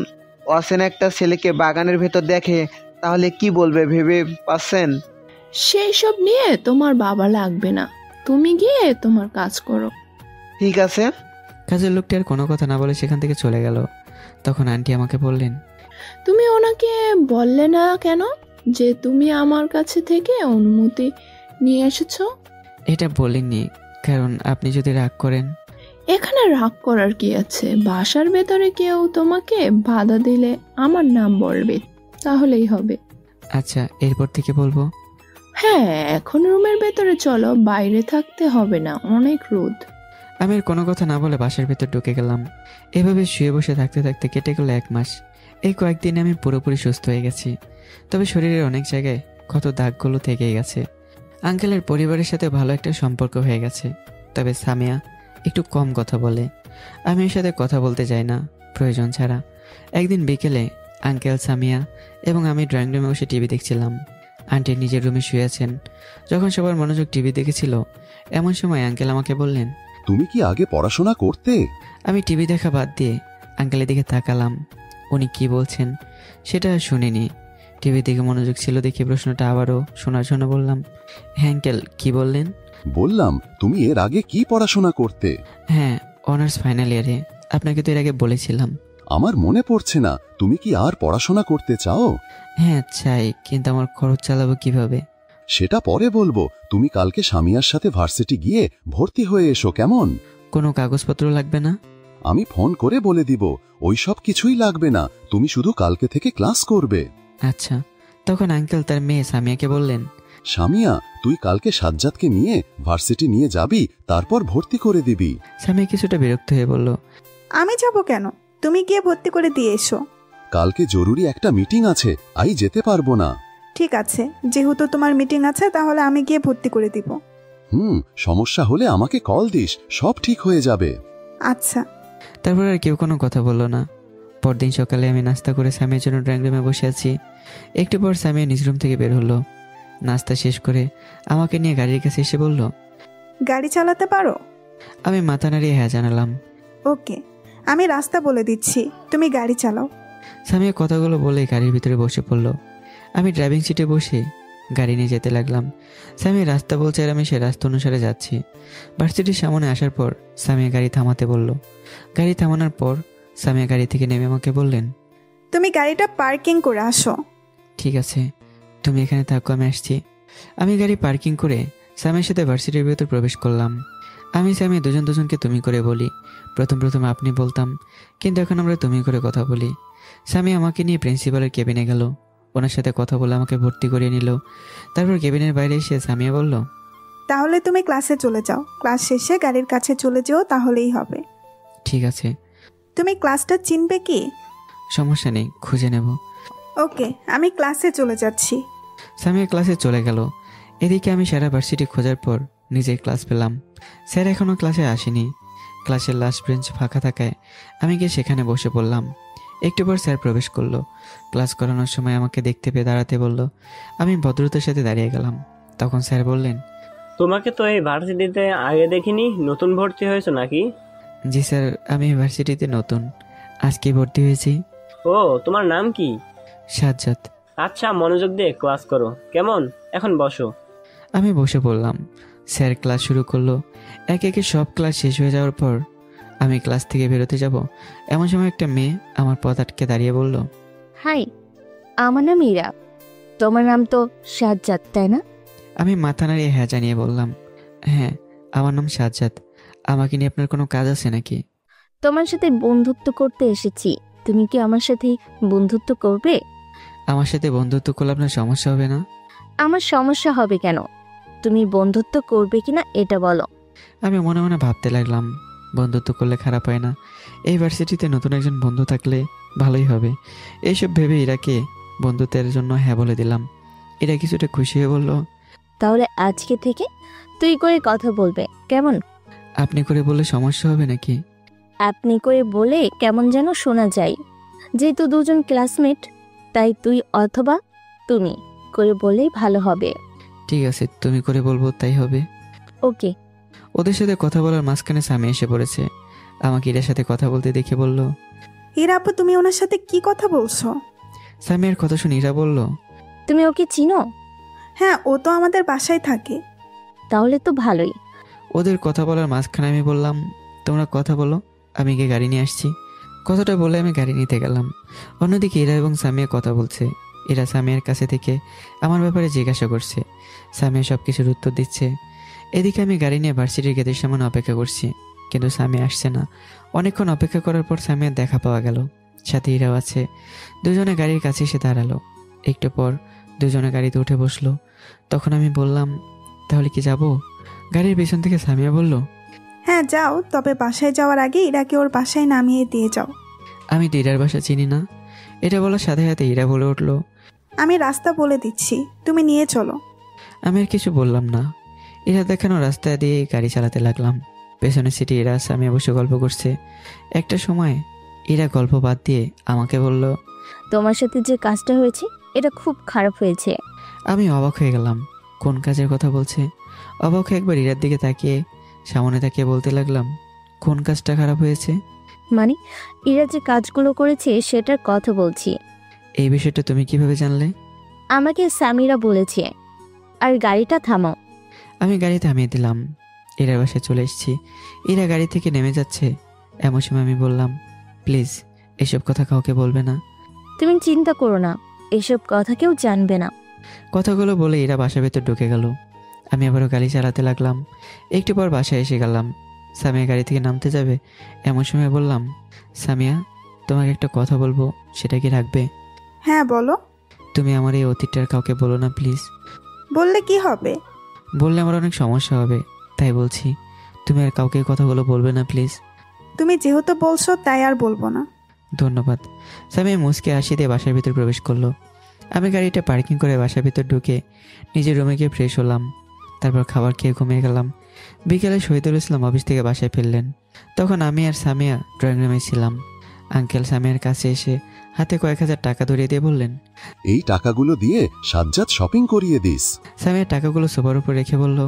অচেনা একটা ছেলেকে বাগানের ভেতর দেখে তাহলে কি বলবে ভেবে পাচ্ছেন? সেই সব নিয়ে তোমার বাবা লাগবে না, তুমি গিয়ে তোমার কাজ করো। ঠিক আছে। কাজের লোকটি আর কোনো কথা না বলে সেখান থেকে চলে গেল। তখন আন্টি আমাকে বললেন, তুমি ওনাকে বললে না কেন যে তুমি আমার কাছে থেকে অনুমতি নিয়ে এসেছো? এটা বলিনি, কারণ আপনি যদি রাগ করেন। এখানে রাগ করার কি আছে? বাসার ভেতরে কেউ তোমাকে বাধা দিলে আমার নাম বলবে, তাহলেই হবে। আচ্ছা, এরপর থেকে বলবো? হ্যাঁ, এখন রুমের ভেতরে চলো, বাইরে থাকতে হবে না, অনেক রোদ। আমি আর কোনো কথা না বলে বাসার ভেতর ঢুকে গেলাম। এভাবে শুয়ে বসে থাকতে থাকতে কেটে গেল 1 মাস। এই কয়েকদিনে আমি পুরোপুরি সুস্থ হয়ে গেছি, তবে শরীরের অনেক জায়গায় ক্ষত দাগগুলো থেকেই গেছে। আঙ্কেলের পরিবারের সাথে ভালো একটা সম্পর্ক হয়ে গেছে, তবে সামিয়া একটু কম কথা বলে। আমি এর সাথে কথা বলতে যাই না প্রয়োজন ছাড়া। একদিন বিকেলে আঙ্কেল, সামিয়া এবং আমি ড্রয়িং রুমে বসে টিভি দেখছিলাম। আন্টি নিজের রুমে শুয়ে আছেন। যখন সবার মনোযোগ টিভি দেখেছিল, এমন সময় আঙ্কেল আমাকে বললেন, তুমি কি আগে পড়াশোনা করতে? আমি টিভি দেখা বাদ দিয়ে আঙ্কেলের দিকে তাকালাম। উনি কি বলছেন সেটা শুনিনি, টিভি দিকে মনোযোগ ছিল দেখে প্রশ্নটা আবারও শোনার জন্য বললাম, হ্যাঁ আঙ্কেল, কি বললেন? বললাম, তুমি এর আগে কি পড়াশোনা করতে? হ্যাঁ, অনার্স ফাইনাল ইয়ারে। আপনাকে তো এর আগে বলেছিলাম। আমার মনে পড়ছে না। তুমি কি আর পড়াশোনা করতে চাও? হ্যাঁ চাই, কিন্তু আমার খরচ চালাবো কিভাবে? সেটা পরে বলবো। তুমি কালকে সামিয়ার সাথে ভার্সিটি গিয়ে ভর্তি হয়ে এসো, কেমন? কোনো কাগজপত্র লাগবে না? আমি ফোন করে বলে দিব। ওই সব কিছুই লাগবে না, তুমি শুধু কালকে থেকে ক্লাস করবে। আচ্ছা। তখন আঙ্কেল তার মেয়ে সামিয়াকে বললেন, সামিয়া, তুই কালকে সাজ্জাদকে নিয়ে ভার্সিটি নিয়ে যাবি, তারপর ভর্তি করে দিবি। সামিয়া কিছুটা বিরক্ত হয়ে বলল, আমি যাব কেন? তুমি গিয়ে ভর্তি করে দিয়ে এসো। কালকে জরুরি একটা মিটিং আছে, আই যেতে পারবো না। ঠিক আছে, যেহেতু তোমার মিটিং আছে তাহলে আমি গিয়ে ভর্তি করে দিব। সমস্যা হলে আমাকে কল দিস, সব ঠিক হয়ে যাবে। আচ্ছা। তারপর আর কেউ কোনো কথা বলল না। পরদিন সকালে আমি নাস্তা করে সামিয়ার জন্য ড্রয়িং রুমে বসে আছি। একটু পর সামিয়া নিজ রুম থেকে বের হলো। নাস্তা শেষ করে আমাকে নিয়ে গাড়ির কাছে এসে বলল, গাড়ি চালাতে পারো? আমি মাথা নাড়িয়ে হ্যাঁ জানালাম। ওকে, আমি রাস্তা বলে দিচ্ছি, তুমি গাড়ি চালাও। সামিয়া কথাগুলো বলে গাড়ির ভিতরে বসে পড়ল। আমি ড্রাইভিং সিটে বসে গাড়ি নিয়ে যেতে লাগলাম। সামিয়া রাস্তা বলছে আর আমি সে রাস্তা অনুসারে যাচ্ছি। ভার্সিটির সামনে আসার পর সামিয়া গাড়ি থামাতে বলল। গাড়ি থামানোর পর সামিয়া গাড়ি থেকে নেমে আমাকে বললেন, তুমি গাড়িটা পার্কিং করে আসো। ঠিক আছে, তুমি এখানে থাকো, আমি আসছি। আমি গাড়ি পার্কিং করে সামিয়ার সাথে ভার্সিটির ভেতর প্রবেশ করলাম। আমি সামিয়া দুজনকে তুমি করে বলি। প্রথম আপনি বলতাম, কিন্তু এখন আমরা তুমি করে কথা বলি। সামিয়া আমাকে নিয়ে প্রিন্সিপালের কেবিনে গেল। ওনার সাথে কথা বলে আমাকে ভর্তি করিয়ে নিল। তারপর কেবিনের বাইরে এসে সামিয়া বলল, তাহলে তুমি ক্লাসে চলে যাও, ক্লাস শেষে গাড়ির কাছে চলে যেও, তাহলেই হবে। ঠিক আছে। তুমি ক্লাসটা চিনবে কি? সমস্যা নেই, খুঁজে নেব। ওকে, আমি ক্লাসে চলে যাচ্ছি। সামিয়া ক্লাসে চলে গেল। এদিকে আমি সারা ভার্সিটি খোঁজার পর নিজের ক্লাস পেলাম। স্যার এখনও ক্লাসে আসেনি। ক্লাসের লাস্ট বেঞ্চ ফাঁকা থাকায় আমি গিয়ে সেখানে বসে পড়লাম। একটু পর স্যার প্রবেশ করলো। ক্লাস করানোর সময় আমাকে দেখতে পেয়ে দাঁড়াতে বলল। আমি ভদ্রতার সাথে দাঁড়িয়ে গেলাম। তখন স্যার বললেন, তোমাকে তো এই ভার্সিটিতে আগে দেখিনি, নতুন ভর্তি হয়েছো নাকি? জি স্যার, আমি ভার্সিটিতে নতুন, আজকে ভর্তি হয়েছি। ও, তোমার নাম কি? সাজ্জাদ। আচ্ছা, মনোযোগ দিয়ে ক্লাস করো, কেমন? এখন বসো। আমি বসে পড়লাম। স্যার ক্লাস শুরু করলো। একে সব ক্লাস শেষ হয়ে যাওয়ার পর আমি ক্লাস থেকে বেরোতে যাব, এমন সময় একটা মেয়ে আমার পথ আটকে দাঁড়িয়ে বলল, হাই, আমার নাম ইরা। তোমার নাম তো সাজ্জাদ, তাই না? আমি মাথা নাড়িয়ে হ্যাঁ জানিয়ে বললাম, হ্যাঁ আমার নাম সাজ্জাদ। আমাকে নিয়ে আপনার কোনো কাজ আছে নাকি? তোমার সাথে বন্ধুত্ব করতে এসেছি, তুমি কি আমার সাথে বন্ধুত্ব করবে? আমার সাথে বন্ধুত্ব করলে আপনার সমস্যা হবে না? আমার সমস্যা হবে কেন? তুমি বন্ধুত্ব করবে কিনা এটা বলো। আমি মনে মনে ভাবতে লাগলাম, বন্ধুত্ব করলে খারাপ হয় না, এই ভার্সিটিতে নতুন একজন বন্ধু থাকলে ভালোই হবে। এইসব ভেবে ইরাকে বন্ধুত্বের জন্য হ্যাঁ বলে দিলাম। এরা কিছুটা খুশি হয়ে বলল, তাহলে আজকে থেকে তুই করে কথা বলবে, কেমন? আপনি করে বললে সমস্যা হবে নাকি? আপনি করে বলে কেমন যেন শোনা যায়। যেহেতু দুজন ক্লাসমেট, তাই তুই অথবা তুমি করে বললেই ভালো হবে। ঠিক আছে, তুমি করে বলবো তাই হবে। ওকে। ওদের সাথে কথা বলার মাঝখানে সামি এসে পড়েছে। আমাকে ইরার সাথে কথা বলতে দেখে বলল, ইরা আপু, তুমি ওনার সাথে কি কথা বলছো? সামিয়ার কথা শুনে ইরা বলল, তুমি ওকে চিনো? হ্যাঁ, ও তো আমাদের বাসায় থাকে। তাহলে তো ভালোই। ওদের কথা বলার মাঝখানে আমি বললাম, তোমরা কথা বলো, আমি গিয়ে গাড়ি নিয়ে আসছি। কথাটা বলে আমি গাড়ি নিতে গেলাম। অন্যদিকে ইরা এবং সামিয়া কথা বলছে। এরা সামিয়ার কাছে থেকে আমার ব্যাপারে জিজ্ঞাসা করছে। সামিয়া সব কিছুর উত্তর দিচ্ছে। এদিকে আমি গাড়ি নিয়ে ভার্সিটির গেটের সামনে অপেক্ষা করছি, কিন্তু সামিয়া আসছে না। অনেকক্ষণ অপেক্ষা করার পর সামিয়ার দেখা পাওয়া গেল, সাথে ইরাও আছে। দুজনে গাড়ির কাছে এসে দাঁড়ালো। একটু পর দুজনে গাড়িতে উঠে বসলো। তখন আমি বললাম, তাহলে কি যাব? গাড়ির পেছন থেকে সামিয়া বলল, হ্যাঁ যাও, তবে বাসায় যাওয়ার আগে ইরাকে ওর বাসায় নামিয়ে দিয়ে যাও। আমি তো ইরার বাসা চিনি না। এটা বলার সাথে সাথে ইরা বলে উঠলো, আমি রাস্তা বলে দিচ্ছি, তুমি নিয়ে চলো। আমি আর কিছু বললাম না। ইরা দেখানো রাস্তা দিয়ে গাড়ি চালাতে লাগলাম। পেছনের সিটে ইরা সামিয়া বসে গল্প করছে। একটা সময় ইরা গল্প বাদ দিয়ে আমাকে বলল, তোমার সাথে যে কাজটা হয়েছে এটা খুব খারাপ হয়েছে। আমি অবাক হয়ে গেলাম, কোন কাজের কথা বলছে? অবাক হয়ে একবার ইরার দিকে তাকিয়ে সামনে তাকিয়ে বলতে লাগলাম, কোন কাজটা খারাপ হয়েছে? মানে ইরা যে কাজগুলো করেছে সেটার কথা বলছি। এই বিষয়টা তুমি কিভাবে জানলে? আমাকে সামিরা বলেছে। আর গাড়িটা থামাও। আমি গাড়ি থামিয়ে দিলাম। ইরার বাসায় চলে এসেছি। ইরা গাড়ি থেকে নেমে যাচ্ছে, এমন সময় আমি বললাম, প্লিজ এসব কথা কাউকে বলবে না। তুমি চিন্তা করো না, এসব কথা কেউ জানবে না। কথাগুলো বলে ইরা বাসার ভেতর ঢুকে গেল। আমি আবারও গাড়ি চালাতে লাগলাম। একটু পর বাসায় এসে গেলাম। সামিয়া গাড়ি থেকে নামতে যাবে, এমন সময় বললাম, সামিয়া তোমাকে একটা কথা বলবো, সেটা কি রাখবে? হ্যাঁ বলো। তুমি আমার এই অতীতটার কাউকে বলো না প্লিজ। বললে কি হবে? বললে আমার অনেক সমস্যা হবে, তাই বলছি। তুমি আর কাউকে কথাগুলো বলবে না প্লিজ। তুমি যেহেতু বলছো তাই আর বলবো না। ধন্যবাদ। সামিয়া মুচকে হাসি দিয়ে বাসার ভিতর প্রবেশ করলো। আমি গাড়িটা পার্কিং করে বাসার ভিতর ঢুকে নিজের রুমে গিয়ে ফ্রেশ হলাম। তারপর খাবার খেয়ে ঘুমিয়ে গেলাম। বিকেলে শহীদুল ইসলাম অফিস থেকে বাসায় ফিরলেন। তখন আমি আর সামিয়া ড্রয়িং রুমে ছিলাম। আঙ্কেল সামিয়ার কাছে এসে হাতে কয়েক হাজার টাকা ধরিয়ে দিয়ে বললেন, এই টাকাগুলো দিয়ে সাজ্জাদ শপিং করিয়ে দিস। সামিয়া টাকাগুলো সোফার উপর রেখে বলল,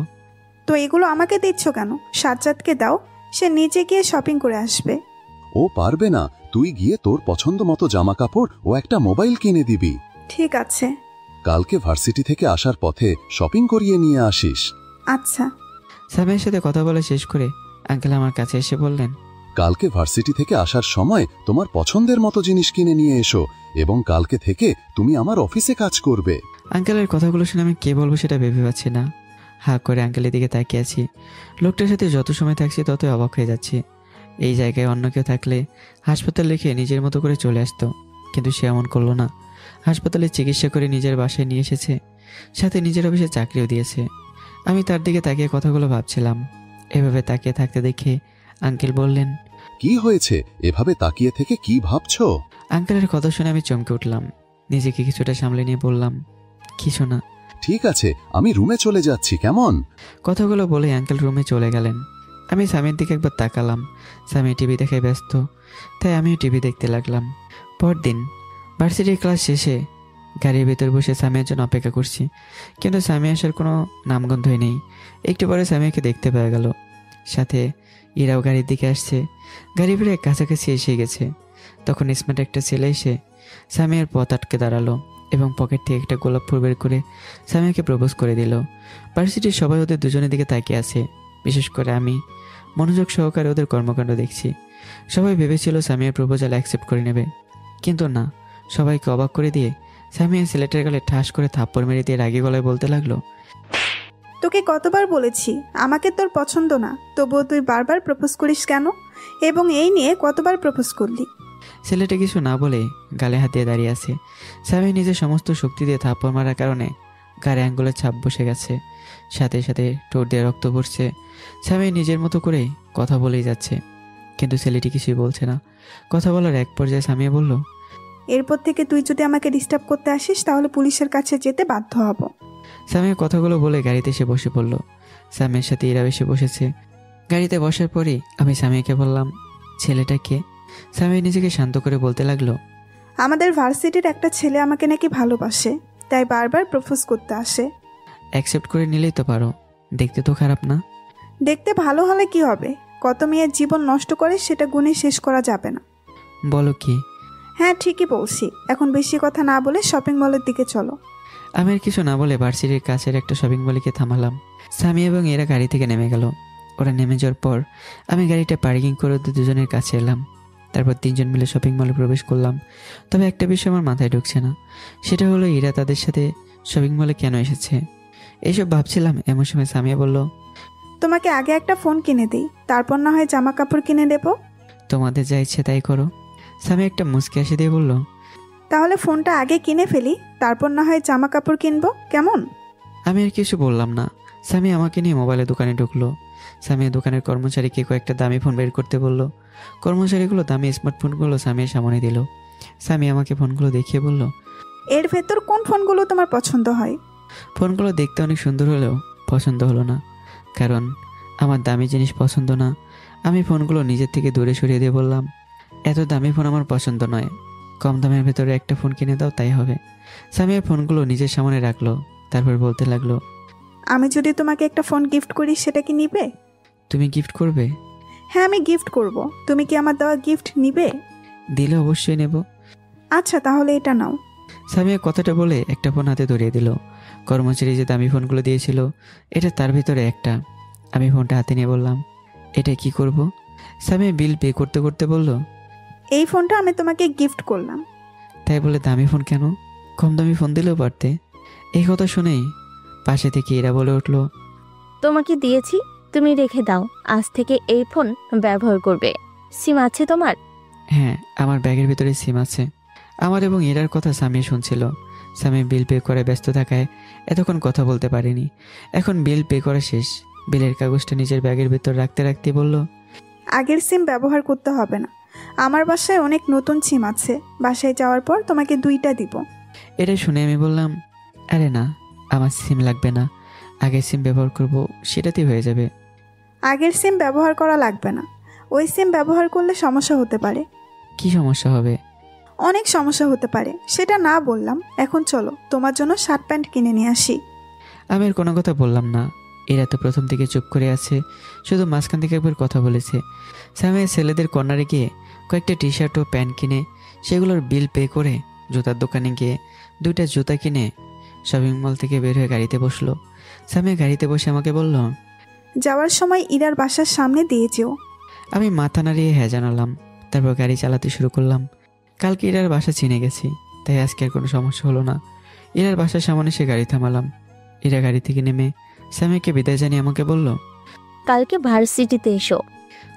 তো এগুলো আমাকে দিচ্ছ কেন? সাজ্জাদকে দাও, সে নিজে গিয়ে শপিং করে আসবে। ও পারবে না, তুই গিয়ে তোর পছন্দ মতো জামা কাপড় ও একটা মোবাইল কিনে দিবি। ঠিক আছে। কালকে ভার্সিটি থেকে আসার পথে শপিং করিয়ে নিয়ে আসিস। আচ্ছা। সামিয়ার সাথে কথা বলে শেষ করে আঙ্কেল আমার কাছে এসে বললেন, কালকে ভার্সিটি থেকে আসার সময় তোমার পছন্দের মতো জিনিস কিনে নিয়ে এসো এবং কালকে থেকে তুমি আমার অফিসে কাজ করবে। আঙ্কেলের কথাগুলো শুনে আমি কে বলবো সেটা ভেবে পাচ্ছি না। হা করে আঙ্কেলের দিকে তাকিয়ে আছি। লোকটার সাথে যত সময় থাকছি ততই অবাক হয়ে যাচ্ছি। এই জায়গায় অন্য কেউ থাকলে হাসপাতাল রেখে নিজের মতো করে চলে আসতো, কিন্তু সে এমন করলো না। হাসপাতালে চিকিৎসা করে নিজের বাসায় নিয়ে এসেছে, সাথে নিজের অফিসে চাকরিও দিয়েছে। আমি তার দিকে তাকিয়ে কথাগুলো ভাবছিলাম। এভাবে তাকিয়ে থাকতে দেখে আঙ্কেল বললেন, কি হয়েছে? এভাবে তাকিয়ে থেকে কি ভাবছো? আঙ্কেলের কথা শুনে আমি চমকে উঠলাম। নিজেকে কিছুটা সামলে নিয়ে বললাম, কিছু না। ঠিক আছে, আমি রুমে চলে যাচ্ছি, কেমন? কথাগুলো বলে আঙ্কেল রুমে চলে গেলেন। আমি স্বামীর দিকে একবার তাকালাম। স্বামী টিভি দেখে ব্যস্ত, তাই আমিও টিভি দেখতে লাগলাম। পরদিন ভার্সিটির ক্লাস শেষে গাড়ির ভেতর বসে স্বামীর জন্য অপেক্ষা করছি, কিন্তু স্বামী আসার কোনো নামগন্ধই নেই। একটু পরে স্বামীকে দেখতে পাওয়া গেল, সাথে ইরাও গাড়ির দিকে আসছে। গাড়ি প্রায় কাছাকাছি এসে গেছে। তখন স্মার্ট একটা ছেলে এসে স্বামীর পথ আটকে দাঁড়ালো এবং পকেট থেকে একটা গোলাপ ফুল বের করে স্বামীকে প্রপোজ করে দিল। ভার্সিটির সবাই ওদের দুজনের দিকে তাকিয়ে আছে, বিশেষ করে আমি মনোযোগ সহকারে ওদের কর্মকাণ্ড দেখছি। সবাই ভেবেছিল স্বামীর প্রপোজাল অ্যাকসেপ্ট করে নেবে, কিন্তু না। সবাইকে অবাক করে দিয়ে স্বামী ছেলেটার গালে ঠাস করে থাপ্পড় মেরে দিয়ে রাগী গলায় বলতে লাগলো, তোকে কতবার বলেছি আমাকে তোর পছন্দ না, তবুও তুই বারবার প্রপোজ করিস কেন? এবং এই নিয়ে কতবার প্রপোজ করলি? ছেলেটা কিছু না বলে গালে হাত দিয়ে দাঁড়িয়ে আছে। স্বামী নিজের সমস্ত শক্তি দিয়ে থাপ্পড় মারার কারণে গায়ে আঙ্গুলের ছাপ বসে গেছে, সাথে সাথে ঠোঁট দিয়ে রক্ত পড়ছে। স্বামী নিজের মতো করে কথা বলেই যাচ্ছে, কিন্তু ছেলেটি কিছুই বলছে না। কথা বলার এক পর্যায়ে স্বামী বলল, এরপর থেকে তুই যদি আমাকে ডিস্টার্ব করতে আসিস তাহলে পুলিশের কাছে যেতে বাধ্য হব। স্বামীর কথাগুলো বলে গাড়িতে এসে বসে পড়ল। স্বামীর সাথে ইরা এসে বসেছে। গাড়িতে বসার পরই আমি স্বামীকে বললাম, ছেলেটা কে? স্বামী নিজেকে শান্ত করে বলতে লাগলো, আমাদের ভার্সিটির একটা ছেলে আমাকে নাকি ভালোবাসে, তাই বারবার প্রপোজ করতে আসে। অ্যাকসেপ্ট করে নিলেই তো পারো, দেখতে তো খারাপ না। দেখতে ভালো হলে কি হবে? কত মেয়ের জীবন নষ্ট করে সেটা গুণে শেষ করা যাবে না। বলো কি? হ্যাঁ ঠিকই বলছি। এখন বেশি কথা না বলে শপিং মলের দিকে চলো। আমি আর কিছু না বলে ভার্সিটির কাছের একটা শপিং মলে থামালাম। স্বামী এবং এরা গাড়ি থেকে নেমে গেল। ওরা নেমে যাওয়ার পর আমি গাড়িটা পার্কিং করে ওদের দুজনের কাছে এলাম। তারপর তিনজন মিলে শপিং মলে প্রবেশ করলাম। তবে একটা বিষয় আমার মাথায় ঢুকছে না, সেটা হলো এরা তাদের সাথে শপিং মলে কেন এসেছে। এইসব ভাবছিলাম, এমন সময় স্বামী বলল, তোমাকে আগে একটা ফোন কিনে দিই, তারপর না হয় জামা কাপড় কিনে দেব। তোমাদের যা ইচ্ছে তাই করো। স্বামী একটা মুচকি হাসি দিয়ে বলল, তাহলে ফোনটা আগে কিনে ফেলি, তারপর না হয় জামা কাপড় কিনবো, কেমন? আমি আর কিছু বললাম না। স্বামী আমাকে নিয়ে মোবাইলের দোকানে ঢুকলো। স্বামী দোকানের কর্মচারীকে কয়েকটা দামি ফোন বের করতে বলল। কর্মচারীগুলো দামি স্মার্টফোনগুলো স্বামীর সামনে দিল। স্বামী আমাকে ফোনগুলো দেখিয়ে বলল, এর ভেতর কোন ফোনগুলো তোমার পছন্দ হয়? ফোনগুলো দেখতে অনেক সুন্দর হলেও পছন্দ হলো না, কারণ আমার দামি জিনিস পছন্দ না। আমি ফোনগুলো নিজের থেকে দূরে সরিয়ে দিয়ে বললাম, এত দামি ফোন আমার পছন্দ নয়, কম দামের ভেতরে একটা ফোন কিনে দাও, তাই হবে। স্বামী ফোনগুলো নিজের সামনে রাখলো, তারপর বলতে লাগলো, আমি যদি তোমাকে একটা ফোন গিফট করি সেটা কি নিবে? তুমি গিফট করবে? হ্যাঁ আমি গিফট করব। তুমি কি আমার দেওয়া গিফট নিবে? দিলে অবশ্যই নেব। আচ্ছা তাহলে এটা নাও। স্বামী কথাটা বলে একটা ফোন হাতে ধরিয়ে দিল। কর্মচারী যে দামি ফোনগুলো দিয়েছিল এটা তার ভিতরে একটা। আমি ফোনটা হাতে নিয়ে বললাম, এটা কি করব? স্বামী বিল পে করতে করতে বলল, এই ফোনটা আমি তোমাকে গিফট করলাম। তাই বলে দামি ফোন কেন? কম দামি ফোন দিলেও পারতে। এই কথা শুনেই পাশে থেকে এরা বলে উঠল, তোমাকে দিয়েছি, তুমি রেখে দাও, আজ থেকে এই ফোন ব্যবহার করবে। সিম আছে তোমার? হ্যাঁ আমার ব্যাগের ভিতরে সিম আছে। আমার এবং এরার কথা স্বামী শুনছিল। স্বামী বিল পে করে ব্যস্ত থাকায় এতক্ষণ কথা বলতে পারিনি। এখন বিল পে করা শেষ। বিলের কাগজটা নিজের ব্যাগের ভিতর রাখতে রাখতে বলল, আগের সিম ব্যবহার করতে হবে না, আমার বাসায় অনেক নতুন সিম আছে, বাসায় যাওয়ার পর তোমাকে 2টা দিব। এটা শুনে আমি বললাম, আরে না, আমার সিম লাগবে না, আগের সিম ব্যবহার করব, সেটাতেই হয়ে যাবে। আগের সিম ব্যবহার করা লাগবে না, ওই সিম ব্যবহার করলে সমস্যা হতে পারে। কি সমস্যা হবে? অনেক সমস্যা হতে পারে, সেটা না বললাম। এখন চলো তোমার জন্য শার্ট প্যান্ট কিনে নিয়ে আসি। আমি আর কোনো কথা বললাম না। এরা তো প্রথম থেকে চুপ করে আছে, শুধু মাঝখান থেকে একবার কথা বলেছে। স্বামী ছেলেদের কর্নারে গিয়ে কয়েকটা টি শার্ট ও প্যান্ট কিনে সেগুলোর বিল পে করে জুতার দোকানে গিয়ে 2টা জুতা কিনে শপিং মল থেকে বের হয়ে গাড়িতে বসলো। সামিয়া গাড়িতে বসে আমাকে বলল, যাওয়ার সময় ইরার বাসার সামনে দিয়ে যেও। আমি মাথা নাড়িয়ে হ্যাঁ জানালাম। তারপর গাড়ি চালাতে শুরু করলাম। কালকে ইরার বাসা চিনে গেছি, তাই আজকে আর কোনো সমস্যা হলো না। ইরার বাসার সামনে সে গাড়ি থামালাম। ইরা গাড়ি থেকে নেমে সামিয়াকে বিদায় জানিয়ে আমাকে বলল, কালকে ভার্সিটিতে এসো।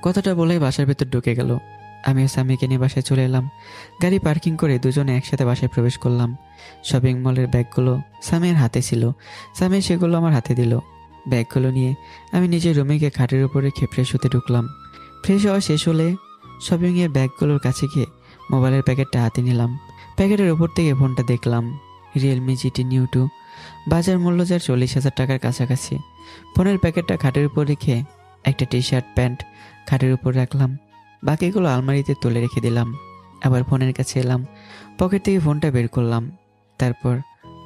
কথাটা বলেই বাসার ভেতর ঢুকে গেল। আমিও সামিয়াকে নিয়ে বাসায় চলে এলাম। গাড়ি পার্কিং করে দুজনে একসাথে বাসায় প্রবেশ করলাম। শপিং মলের ব্যাগগুলো সামিয়ার হাতে ছিল। সামিয়া সেগুলো আমার হাতে দিল। ব্যাগগুলো নিয়ে আমি নিজের রুমে গিয়ে খাটের উপরে রেখে ফ্রেশ হতে ঢুকলাম। ফ্রেশ হওয়া শেষ হলে শপিংয়ের ব্যাগগুলোর কাছে গিয়ে মোবাইলের প্যাকেটটা হাতে নিলাম। প্যাকেটের উপর থেকে ফোনটা দেখলাম, রিয়েলমি GT Neo 2, বাজার মূল্য যার 40,000 টাকার কাছাকাছি। ফোনের প্যাকেটটা খাটের উপর রেখে একটা টি-শার্ট প্যান্ট খাটের উপর রাখলাম। বাকিগুলো আলমারিতে তুলে রেখে দিলাম। আবার ফোনের কাছে এলাম, পকেট থেকে ফোনটা বের করলাম। তারপর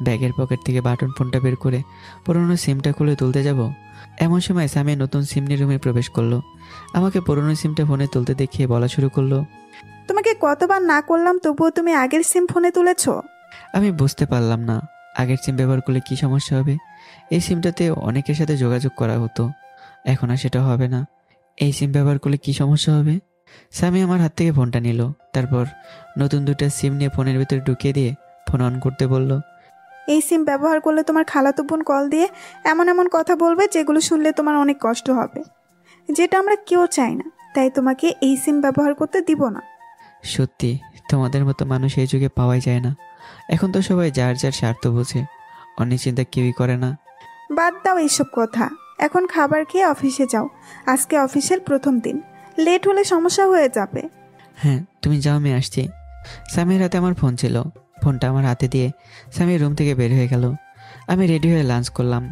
ব্যাগের পকেট থেকে বাটন ফোনটা বের করে পুরনো সিমটা খুলে তুলতে যাব, এমন সময় সামিয়া নতুন সিম নিয়ে রুমে প্রবেশ করলো। আমাকে পুরনো সিমটা ফোনে তুলতে দেখিয়ে বলা শুরু করলো, তোমাকে কতবার না করলাম তবুও তুমি আগের সিম ফোনে তুলেছো। আমি বুঝতে পারলাম না আগের সিম ব্যবহার করলে কি সমস্যা হবে। এই সিমটাতে অনেকের সাথে যোগাযোগ করা হতো, এখন আর সেটা হবে না। এই সিম ব্যবহার করলে কি সমস্যা হবে? সামি আমার হাত থেকে ফোনটা নিল। তারপর নতুন 2টা সিম নিয়ে ফোনের ভিতরে ঢুকিয়ে দিয়ে ফোন অন করতে বলল, এই সিম ব্যবহার করলে তোমার খালাতো বোন কল দিয়ে এমন এমন কথা বলবে যেগুলো শুনলে তোমার অনেক কষ্ট হবে, যেটা আমরা কেউ চাই না। তাই তোমাকে এই সিম ব্যবহার করতে দিব না। সত্যি তোমাদের মতো মানুষ এই যুগে পাওয়াই যায় না। এখন তো সবাই যার যার স্বার্থ বোঝে, অন্য চিন্তা কেউই করে না। বাদ দাও এইসব কথা, এখন খাবার খেয়ে অফিসে যাও। আজকে অফিসের প্রথম দিন, লেট হলে সমস্যা হয়ে যাবে। হ্যাঁ তুমি যাও, আমি আসছি। সামির হাতে আমার ফোন ছিল। ফোনটা আমার হাতে দিয়ে সামির রুম থেকে বের হয়ে গেল। আমি রেডি হয়ে লাঞ্চ করলাম।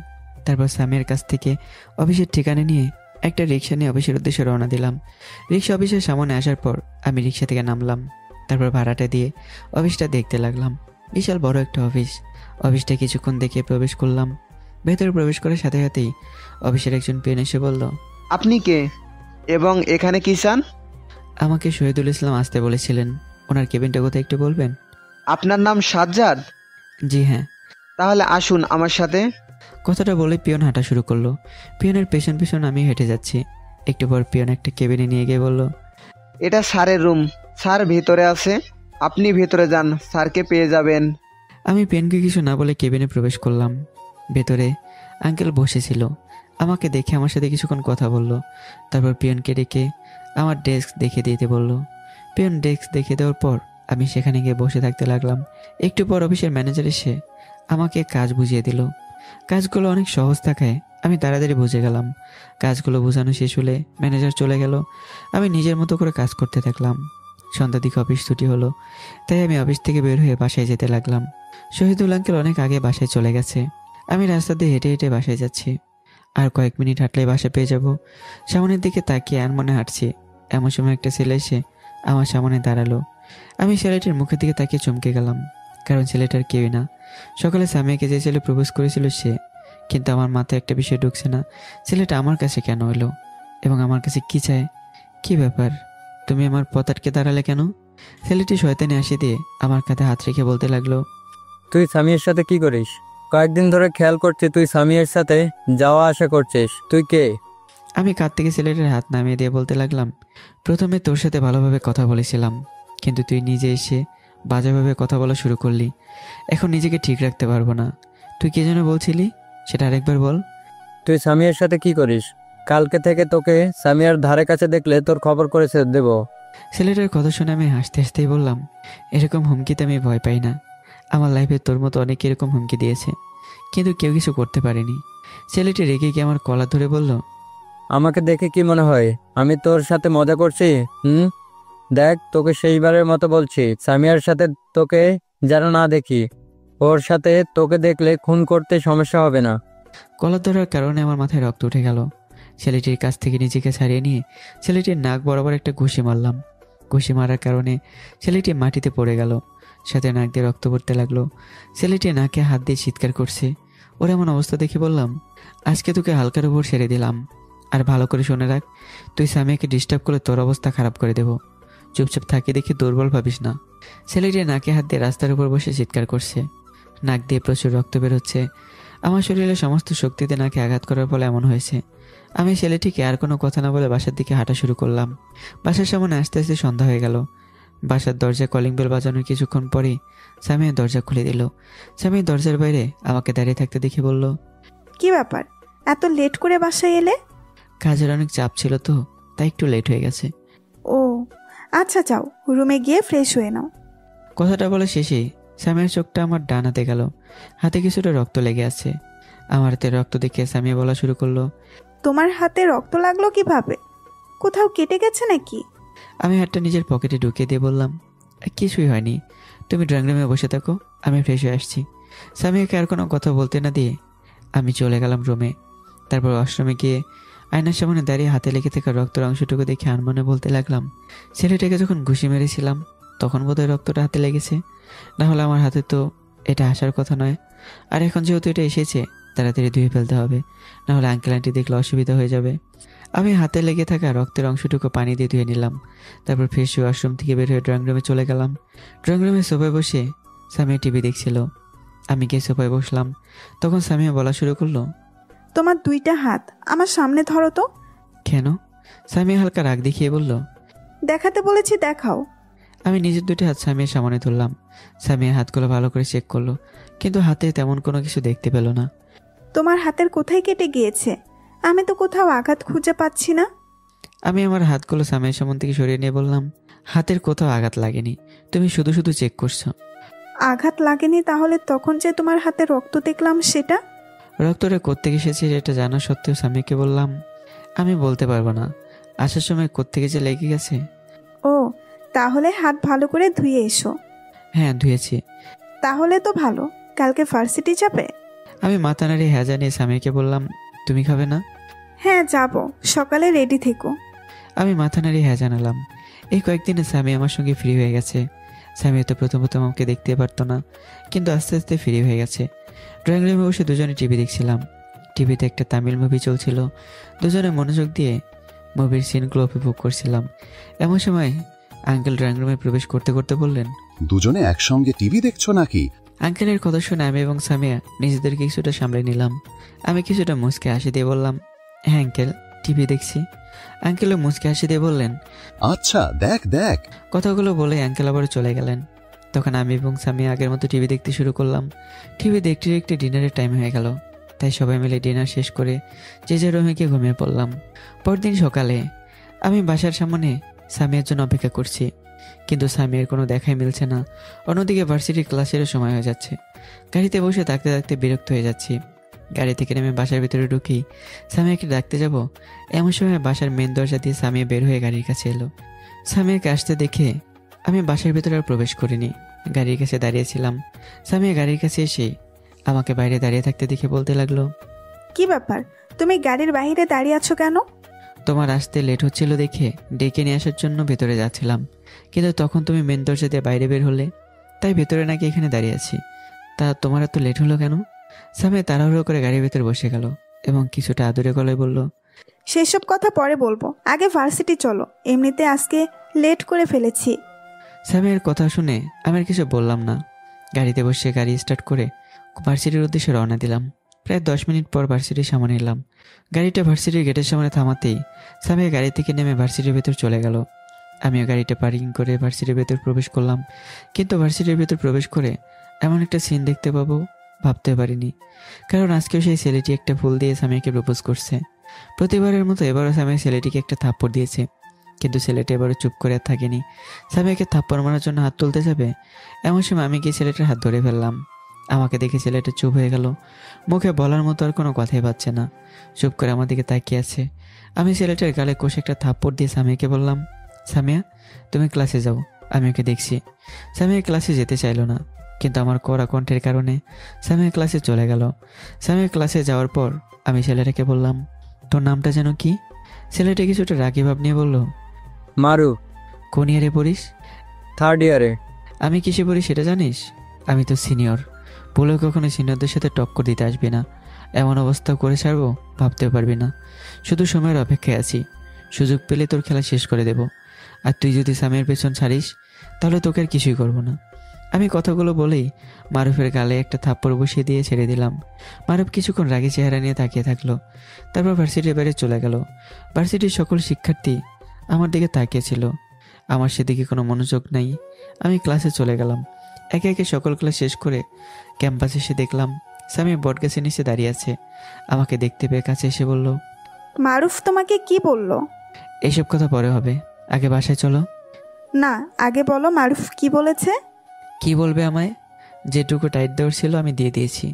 তারপর সামির কাছ থেকে অফিসের ঠিকানা নিয়ে একটা রিক্সা নিয়ে অফিসের উদ্দেশ্যে রওনা দিলাম। রিক্সা অফিসের সামনে আসার পর আমি রিক্সা থেকে নামলাম। তারপর ভাড়াটা দিয়ে অফিসটা দেখতে লাগলাম। বিশাল বড় একটা অফিস। অফিসটা কিছুক্ষণ দেখে প্রবেশ করলাম। ভেতরে প্রবেশ করার সাথে সাথেই অফিসের একজন পিয়ন এসে বলল, আপনি কে এবং এখানে কি চান? আমাকে শহীদুল ইসলাম আসতে বলেছিলেন, ওনার কেবিনটা কোথায় একটু বলবেন? আপনার নাম সাজ্জাদ? জি হ্যাঁ। তাহলে আসুন আমার সাথে। কথাটা বলে পিয়ন হাঁটা শুরু করলো। পিয়নের পেছন পেছন আমি হেঁটে যাচ্ছি। একটু পর পিয়ন একটা কেবিনে নিয়ে গিয়ে বলল, এটা স্যারের রুম, স্যার ভেতরে আছে, আপনি ভেতরে যান, স্যারকে পেয়ে যাবেন। আমি পিয়নকে কিছু না বলে কেবিনে প্রবেশ করলাম। ভেতরে আঙ্কেল বসেছিল। আমাকে দেখে আমার সাথে কিছুক্ষণ কথা বলল। তারপর পিয়নকে ডেকে আমার ডেস্ক দেখিয়ে দিতে বলল। পিয়ন ডেস্ক দেখিয়ে দেওয়ার পর আমি সেখানে গিয়ে বসে থাকতে লাগলাম। একটু পর অফিসের ম্যানেজার এসে আমাকে কাজ বুঝিয়ে দিল। কাজগুলো অনেক সহজ থাকায় আমি তাড়াতাড়ি বুঝে গেলাম। কাজগুলো বোঝানো শেষ হলে ম্যানেজার চলে গেল। আমি নিজের মতো করে কাজ করতে থাকলাম। সন্ধ্যার দিকে অফিস ছুটি হলো, তাই আমি অফিস থেকে বের হয়ে বাসায় যেতে লাগলাম। শহীদুল আঙ্কেল অনেক আগে বাসায় চলে গেছে। আমি রাস্তা দিয়ে হেঁটে হেঁটে বাসায় যাচ্ছি। আর কয়েক মিনিট হাঁটলেই বাসা পেয়ে যাব। সামনের দিকে তাকিয়ে আনমনে হাঁটছি। এমন সময় একটা ছেলে এসে আমার সামনে দাঁড়ালো। আমি ছেলেটির মুখের দিকে তাকিয়ে চমকে গেলাম, কারণ ছেলেটার কেউই না। সকালে সামিয়াকে যে ছেলে প্রপোজ করেছিল সে। কিন্তু আমার মাথায় একটা বিষয় ঢুকছে না, ছেলেটা আমার কাছে কেন এলো এবং আমার কাছে কি চায়? কি ব্যাপার, তুমি আমার পথ আটকে দাঁড়ালে কেন? ছেলেটি শয়তানি হাসি দিয়ে আমার কাঁধে হাত রেখে বলতে লাগলো, তুই সামিয়ার সাথে কি করিস? কয়েকদিন ধরে খেয়াল করছি তুই সামিয়ার সাথে যাওয়া আসা করছিস, তুই কে? আমি কাঁধ থেকে ছেলেটার হাত নামিয়ে দিয়ে বলতে লাগলাম, প্রথমে তোর সাথে ভালোভাবে কথা বলেছিলাম, কিন্তু তুই নিজে এসে বাজেভাবে কথা বলা শুরু করলি। এখন নিজেকে ঠিক রাখতে পারবো না। তুই কে যেন বলছিলি, সেটা আরেকবার বল। তুই সামিয়ার সাথে কি করিস? কালকে থেকে তোকে সামিয়ার ধারে কাছে দেখলে তোর খবর করে দেব। ছেলেটার কথা শুনে আমি হাসতে হাসতেই বললাম, এরকম হুমকিতে আমি ভয় পাই না। আমার লাইফে তোর মতো অনেক এরকম হুমকি দিয়েছে, কিন্তু কেউ কিছু করতে পারেনি। ছেলেটি রেগে গিয়ে আমার কলা ধরে বলল, আমাকে দেখে কি মনে হয় আমি তোর সাথে মজা করছি? দেখ, তোকে সেইবারের মতো বলছি, সামিয়ার সাথে তোকে যেন না দেখি। ওর সাথে তোকে দেখলে খুন করতে সমস্যা হবে না। কলার ধরার কারণে আমার মাথায় রক্ত উঠে গেল। ছেলেটির কাছ থেকে নিজেকে ছাড়িয়ে নিয়ে ছেলেটির নাক বরাবর একটা ঘুষি মারলাম। ঘুষি মারার কারণে ছেলেটি মাটিতে পড়ে গেল, সাথে নাক দিয়ে রক্ত পড়তে লাগলো। ছেলেটি নাকে হাত দিয়ে চিৎকার করছে। ওর এমন অবস্থা দেখে বললাম, আজকে তোকে হালকার উপর ছেড়ে দিলাম, আর ভালো করে শুনে রাখ, তুই সামিয়াকে ডিস্টার্ব করলে তোর অবস্থা খারাপ করে দেব। চুপচাপ থাকি দেখে দুর্বল ভাবিস না। ছেলেটি নাকে হাত দিয়ে রাস্তার উপর বসে চিৎকার করছে, নাক দিয়ে প্রচুর রক্ত বেরোচ্ছে। আমার শরীরে সমস্ত শক্তিতে নাকে আঘাত করার ফলে এমন হয়েছে। আমি ছেলেটিকে আর কোনো কথা না বলে বাসার দিকে হাঁটা শুরু করলাম। বাসার সামনে আস্তে আস্তে সন্ধ্যা হয়ে গেল। বাসার দরজায় কলিং বেল বাজানোর কিছুক্ষণ পরেই সামিয়া দরজা খুলে দিল। সামিয়া দরজার বাইরে আমাকে দাঁড়িয়ে থাকতে দেখে বলল, কি ব্যাপার, এত লেট করে বাসায় এলে? কাজের অনেক চাপ ছিল তো, তাই একটু লেট হয়ে গেছে। ও আচ্ছা, যাও রুমে গিয়ে ফ্রেশ হয়ে নাও। কথাটা বলে শেষেই সামিয়ার চোখটা আমার ডান হাতে গেল। হাতে কিছুটা রক্ত লেগে আছে। আমার হাতে রক্ত দেখে সামিয়া বলা শুরু করলো, তোমার হাতে রক্ত লাগলো কিভাবে? কোথাও কেটে গেছে নাকি? আমি হাতটা নিজের পকেটে ঢুকিয়ে দিয়ে বললাম, কিছুই হয়নি, তুমি ড্রয়িং রুমে বসে থাকো, আমি ফ্রেশ হয়ে আসছি। সামিয়াকে আর কোনো কথা বলতে না দিয়ে আমি চলে গেলাম রুমে। তারপর ওয়াশরুমে গিয়ে আয়নার সামনে দাঁড়িয়ে হাতে লেগে থাকা রক্তের অংশটুকু দেখে আনমনে বলতে লাগলাম, ছেলেটাকে যখন ঘুষি মেরেছিলাম তখন বোধহয় রক্তটা হাতে লেগেছে, না হলে আমার হাতে তো এটা আসার কথা নয়। আর এখন যেহেতু এটা এসেছে তাড়াতাড়ি ধুয়ে ফেলতে হবে, না হলে আঙ্কেল আন্টি দেখলে অসুবিধা হয়ে যাবে। আমি হাতে লেগে থাকা রক্তের অংশটুকু পানি দিয়ে ধুয়ে নিলাম। তারপর ফ্রেশ হয়ে ওয়াশরুম থেকে বের হয়ে ড্রয়িং রুমে চলে গেলাম। ড্রয়িং রুমে সোফায় বসে সামিয়া টিভি দেখছিল। আমি গিয়ে সোফায় বসলাম। তখন সামিয়া বলা শুরু করলো, তোমার দুইটা হাত আমার সামনে ধরো তো। কেন? সামিয়া হালকা রাগ দেখিয়ে বলল, দেখাতে বলেছি, দেখাও। আমি নিজের দুটো হাত সামিয়ার সামনে তুললাম। সামিয়া হাতগুলো ভালো করে চেক করলো, কিন্তু হাতে তেমন কোনো কিছু দেখতে পেল না। তোমার হাতের কোথায় কেটে গিয়েছে? আমি তো কোথাও আঘাত খুঁজে পাচ্ছি না। আমি আমার হাতগুলো সামিয়ার সামনে থেকে সরিয়ে নিয়ে বললাম, হাতের কোথাও আঘাত লাগেনি, তুমি শুধু শুধু চেক করছো। আঘাত লাগেনি? তাহলে তখন যে তোমার হাতে রক্ত দেখলাম সেটা? রক্তটা কোত্থেকে এসেছে এটা জানা সত্ত্বেও সামিয়াকে বললাম, আমি বলতে পারবো না, আসার সময় কোত্থেকে যে লেগে গেছে। ও তাহলে হাত ভালো করে ধুয়ে এসো। হ্যাঁ ধুয়েছি। তাহলে তো ভালো, কালকে ভার্সিটি যাবে? আমি মাথা নাড়িয়ে হ্যাঁ জানিয়ে সামিয়াকে বললাম, তুমি খাবে না? হ্যাঁ যাব, সকালে রেডি থেকো। আমি মাথা নাড়িয়ে হ্যাঁ জানালাম। এই কয়েকদিনে সামি আমার সঙ্গে ফ্রি হয়ে গেছে। সামিয়া তো প্রথম আমাকে দেখতে পারতো না, কিন্তু আস্তে আস্তে ফ্রি হয়ে গেছে। ড্রয়িং রুমে বসে দুজনে টিভি দেখছিলাম। টিভিতে একটা তামিল মুভি চলছিল। দুজনে মনোযোগ দিয়ে মুভির সিনগুলো উপভোগ করছিলাম। এমন সময় আঙ্কেল ড্রয়িং রুমে প্রবেশ করতে করতে বললেন, দুজনে একসঙ্গে টিভি দেখছো নাকি? আঙ্কেলের কথা শুনে আমি এবং সামিয়া নিজেদেরকে কিছুটা সামলে নিলাম। আমি কিছুটা মুচকে হাসি দিয়ে বললাম, হ্যাঁ আঙ্কেল, টিভি দেখছি। আঙ্কেলও মুচকে হাসি দিয়ে বললেন, আচ্ছা দেখ দেখ। কথাগুলো বলে আঙ্কেল আবার চলে গেলেন। তখন আমি এবং সামিয়া আগের মতো টিভি দেখতে শুরু করলাম। টিভি দেখতে দেখতে ডিনারের টাইম হয়ে গেল, তাই সবাই মিলে ডিনার শেষ করে যে যে রুমে গিয়ে ঘুমিয়ে পড়লাম। পরদিন সকালে আমি বাসার সামনে সামিয়ার জন্য অপেক্ষা করছি, কিন্তু সামিয়ার কোনো দেখাই মিলছে না। অন্যদিকে ভার্সিটির ক্লাসেরও সময় হয়ে যাচ্ছে। গাড়িতে বসে থাকতে থাকতে বিরক্ত হয়ে যাচ্ছি। গাড়ি থেকে নেমে বাসার ভিতরে ঢুকি সামিয়াকে ডাকতে যাব, এমন সময় বাসার মেন দরজা দিয়ে সামিয়া বের হয়ে গাড়ির কাছে এলো। সামিয়াকে আসতে দেখে আমি বাসার ভিতরে আর প্রবেশ করিনি, গাড়ির কাছে দাঁড়িয়েছিলাম। সামিয়া গাড়ির কাছে এসে আমাকে বাইরে দাঁড়িয়ে থাকতে দেখে বলতে লাগলো, কি ব্যাপার, তুমি গাড়ির বাইরে দাঁড়িয়ে আছো কেন? তোমার আসতে লেট হচ্ছিল দেখে ডেকে নিয়ে আসার জন্য ভেতরে যাচ্ছিলাম, কিন্তু তখন তুমি মেন দরজা দিয়ে বাইরে বের হলে, তাই ভেতরে নাকি এখানে দাঁড়িয়ে আছি। তা তোমার এত লেট হলো কেন? সামিয়া তাড়াহুড়ো করে গাড়ির ভেতরে বসে গেল এবং কিছুটা আদুরে গলায় বলল, সেসব কথা পরে বলবো, আগে ভার্সিটি চলো, এমনিতে আজকে লেট করে ফেলেছি। সামিয়ার কথা শুনে আমি আর কিছু বললাম না। গাড়িতে বসে গাড়ি স্টার্ট করে ভার্সিটির উদ্দেশ্যে রওনা দিলাম। প্রায় 10 মিনিট পর ভার্সিটির সামনে এলাম। গাড়িটা ভার্সিটির গেটের সামনে থামাতেই সামিয়া গাড়ি থেকে নেমে ভার্সিটির ভেতর চলে গেল। আমিও গাড়িটা পার্কিং করে ভার্সিটির ভেতর প্রবেশ করলাম, কিন্তু ভার্সিটির ভেতর প্রবেশ করে এমন একটা সিন দেখতে পাবো ভাবতে পারিনি, কারণ আজকেও সেই ছেলেটি একটা ফুল দিয়ে সামিয়াকে প্রপোজ করছে। প্রতিবারের মতো এবারও সামিয়া ছেলেটিকে একটা থাপ্পড় দিয়েছে, কিন্তু ছেলেটা এবারও চুপ করে আর থাকেনি। সামিয়াকে থাপ্পড় মারার জন্য হাত তুলতে যাবে, এমন সময় আমি গিয়ে ছেলেটার হাত ধরে ফেললাম। আমাকে দেখে ছেলেটা চুপ হয়ে গেল, মুখে বলার মতো আর কোনো কথাই পাচ্ছে না, চুপ করে আমার দিকে তাকিয়ে আছে। আমি ছেলেটার গালে কষে একটা থাপ্পড় দিয়ে সামিয়াকে বললাম, সামিয়া তুমি ক্লাসে যাও, আমি ওকে দেখছি। সামিয়া ক্লাসে যেতে চাইলো না, কিন্তু আমার কড়া কণ্ঠের কারণে সামিয়া ক্লাসে চলে গেল। সামিয়া ক্লাসে যাওয়ার পর আমি ছেলেটাকে বললাম, তোর নামটা যেন কি? ছেলেটা কিছুটা রাগী ভাব নিয়ে বলল, মারু। কোন ইয়ারে পড়িস? 3rd ইয়ারে। আমি কিসে পড়ি সেটা জানিস? আমি তো সিনিয়র, বলে কখনো সিনিয়রদের সাথে টক্কর দিতে আসবি না। এমন অবস্থা করে ছাড়বো ভাবতেও পারবি না। শুধু সময়ের অপেক্ষায় আছি, সুযোগ পেলে তোর খেলা শেষ করে দেব। আর তুই যদি সামিয়ার পেছন ছাড়িস তাহলে তোকে আর কিছুই করবো না। আমি কথাগুলো বলেই মারুফের গালে একটা থাপ্পড় বসিয়ে দিয়ে ছেড়ে দিলাম। মারুফ কিছুক্ষণ রাগী চেহারা নিয়ে তাকিয়ে থাকলো, তারপর ভার্সিটির বাইরে চলে গেল। ভার্সিটির সকল শিক্ষার্থী আমার দিকে তাকিয়েছিল, আমার সেদিকে কোনো মনোযোগ নাই। আমি ক্লাসে চলে গেলাম। একে একে সকল ক্লাস শেষ করে ক্যাম্পাসে এসে দেখলাম সামি বটগাছের নিচে দাঁড়িয়ে আছে। আমাকে দেখতে পেয়ে কাছে এসে বলল, মারুফ তোমাকে কি বলল? এইসব কথা পরে হবে, আগে বাসায় চলো। না, আগে বলো মারুফ কি বলেছে? কি বলবে আমায়? যেটুকু টাইট দেওয়ার ছিল আমি দিয়ে দিয়েছি।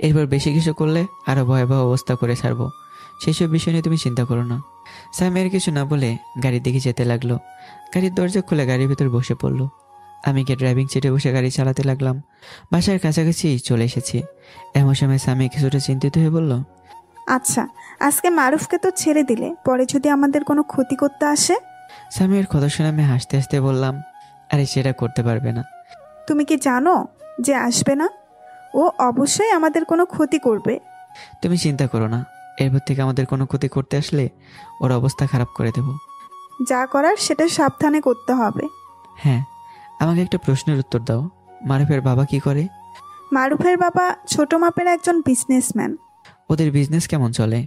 এরপর বেশি কিছু করলে আরও ভয়াবহ অবস্থা করে ছাড়বো। সেসব বিষয় নিয়ে তুমি চিন্তা করো না। সামি আর কিছু না বলে গাড়ির দিকে যেতে লাগলো। গাড়ির দরজা খুলে গাড়ির ভিতর বসে পড়লো। আমি গিয়ে ড্রাইভিং সিটে বসে গাড়ি চালাতে লাগলাম। বাসার কাছাকাছি চলে এসেছি। এমন সময় সামি কিছুটা চিন্তিত হয়ে বলল, আচ্ছা, আজকে মারুফকে তো ছেড়ে দিলে, পরে যদি আমাদের কোনো ক্ষতি করতে আসে? সামির কথা শুনে আমি হাসতে হাসতে বললাম, আরে সেটা করতে পারবে না। তুমি কি জানো যে আসবে না? ও অবশ্যই আমাদের কোনো ক্ষতি করবে। তুমি চিন্তা করো না, এরপর থেকে আমাদের কোনো ক্ষতি করতে আসলে ওর অবস্থা খারাপ করে দেব। যা করার সেটা সাবধানে করতে হবে। হ্যাঁ, আমাকে একটা প্রশ্নের উত্তর দাও, মারুফের বাবা কি করে? মারুফের বাবা ছোট মাপের একজন বিজনেসম্যান। ওদের বিজনেস কেমন চলে?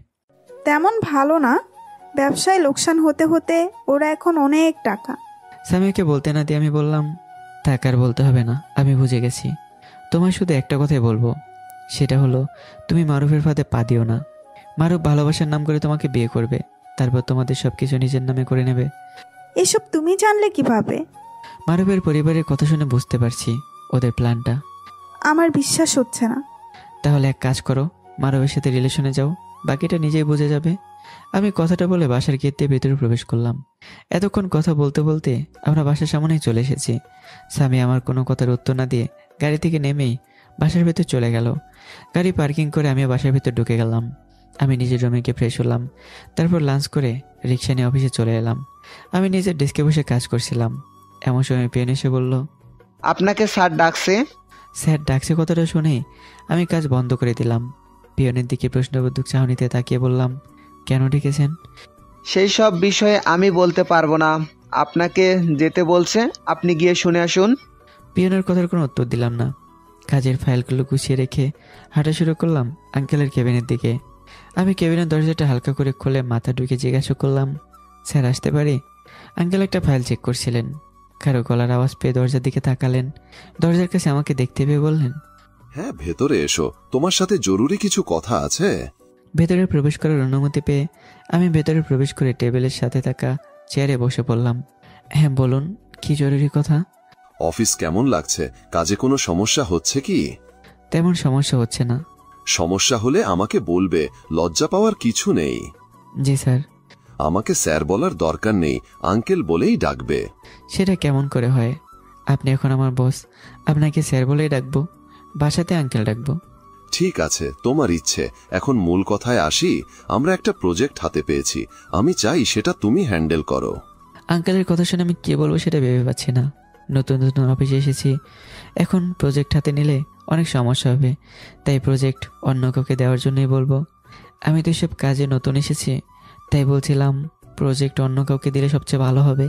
তেমন ভালো না, ব্যবসায় লোকসান হতে হতে ওরা এখন অনেক টাকা। সামিয়াকে বলতে না দিয়ে আমি বললাম, থাক আর বলতে হবে না, আমি বুঝে গেছি। তোমায় শুধু একটা কথাই বলবো, সেটা হলো তুমি মারুফের ফাঁদে পা দিও না। মারুফ ভালোবাসার নাম করে তোমাকে বিয়ে করবে, তারপর তোমাদের সবকিছু নিজের নামে করে নেবে। এসব তুমি জানলে কিভাবে? মারুফের পরিবারের কথা শুনে বুঝতে পারছি ওদের প্ল্যানটা। আমার বিশ্বাস হচ্ছে না। তাহলে এক কাজ করো, মারুফের সাথে রিলেশনে যাও, বাকিটা নিজেই বুঝে যাবে। আমি কথাটা বলে বাসার গেট দিয়ে ভেতরে প্রবেশ করলাম। এতক্ষণ কথা বলতে বলতে আমরা বাসার সামনেই চলে এসেছি। স্বামী আমার কোনো কথার উত্তর না দিয়ে গাড়ি থেকে নেমেই বাসার ভেতর চলে গেল। গাড়ি পার্কিং করে আমিও বাসার ভেতর ঢুকে গেলাম। আমি নিজের রুমে গিয়ে ফ্রেশ হলাম, তারপর লাঞ্চ করে রিক্সা নিয়ে অফিসে চলে এলাম। আমি নিজের ডেস্কে বসে কাজ করছিলাম, এমন সময় পেন এসে বলল, আপনাকে স্যার ডাকছে। স্যার ডাকছে কথাটা শুনে আমি কাজ বন্ধ করে দিলাম। পিয়নের দিকে প্রশ্নবোধক চাহনিতে তাকিয়ে বললাম, কেন ডেকেছেন? সেই সব বিষয়ে আমি বলতে পারবো না, আপনাকে যেতে বলছে, আপনি গিয়ে শুনে আসুন। পিয়নের কথার কোনো উত্তর দিলাম না। কাজের ফাইলগুলো গুছিয়ে রেখে হাঁটা শুরু করলাম আঙ্কেলের কেবিনের দিকে। আমি কেবিনের দরজাটা হালকা করে খুলে মাথা ঢুকে জিজ্ঞাসা করলাম, স্যার আসতে পারি? আঙ্কেল একটা ফাইল চেক করছিলেন। কারো গলার আওয়াজ পেয়ে দরজার দিকে তাকালেন। দরজার কাছে আমাকে দেখতে পেয়ে বললেন, হ্যাঁ, ভেতরে এসো, তোমার সাথে জরুরি কিছু কথা আছে। ভেতরে প্রবেশ করার অনুমতি পেয়ে আমি ভেতরে প্রবেশ করে টেবিলের সাথে থাকা চেয়ারে বসে পড়লাম। হ্যাঁ বলুন, কি জরুরি কথা? অফিস কেমন লাগছে? কাজে কোনো সমস্যা হচ্ছে কি? তেমন সমস্যা হচ্ছে না। সমস্যা হলে আমাকে বলবে, লজ্জা পাওয়ার কিছু নেই। জি স্যার। আমাকে স্যার বলার দরকার নেই, আঙ্কেল বলেই ডাকবে। সেটা কেমন করে হয়? আপনি এখন আমার বস, আপনাকে স্যার বলেই ডাকবো, বাসাতে আঙ্কেল ডাকবো। ঠিক আছে, তোমার ইচ্ছে। এখন মূল কথায় আসি। আমরা একটা প্রজেক্ট হাতে পেয়েছি, আমি চাই সেটা তুমি হ্যান্ডেল করো। আঙ্কেলের কথা শুনে আমি কি বলবো সেটা ভেবে পাচ্ছি না। নতুন নতুন অফিসে এসেছি, এখন প্রজেক্ট হাতে নিলে অনেক সমস্যা হবে, তাই প্রজেক্ট অন্য কাউকে দেওয়ার জন্যই বলবো। আমি তো সব কাজে নতুন এসেছি, তাই বলছিলাম প্রজেক্ট অন্য কাউকে দিলে সবচেয়ে ভালো হবে।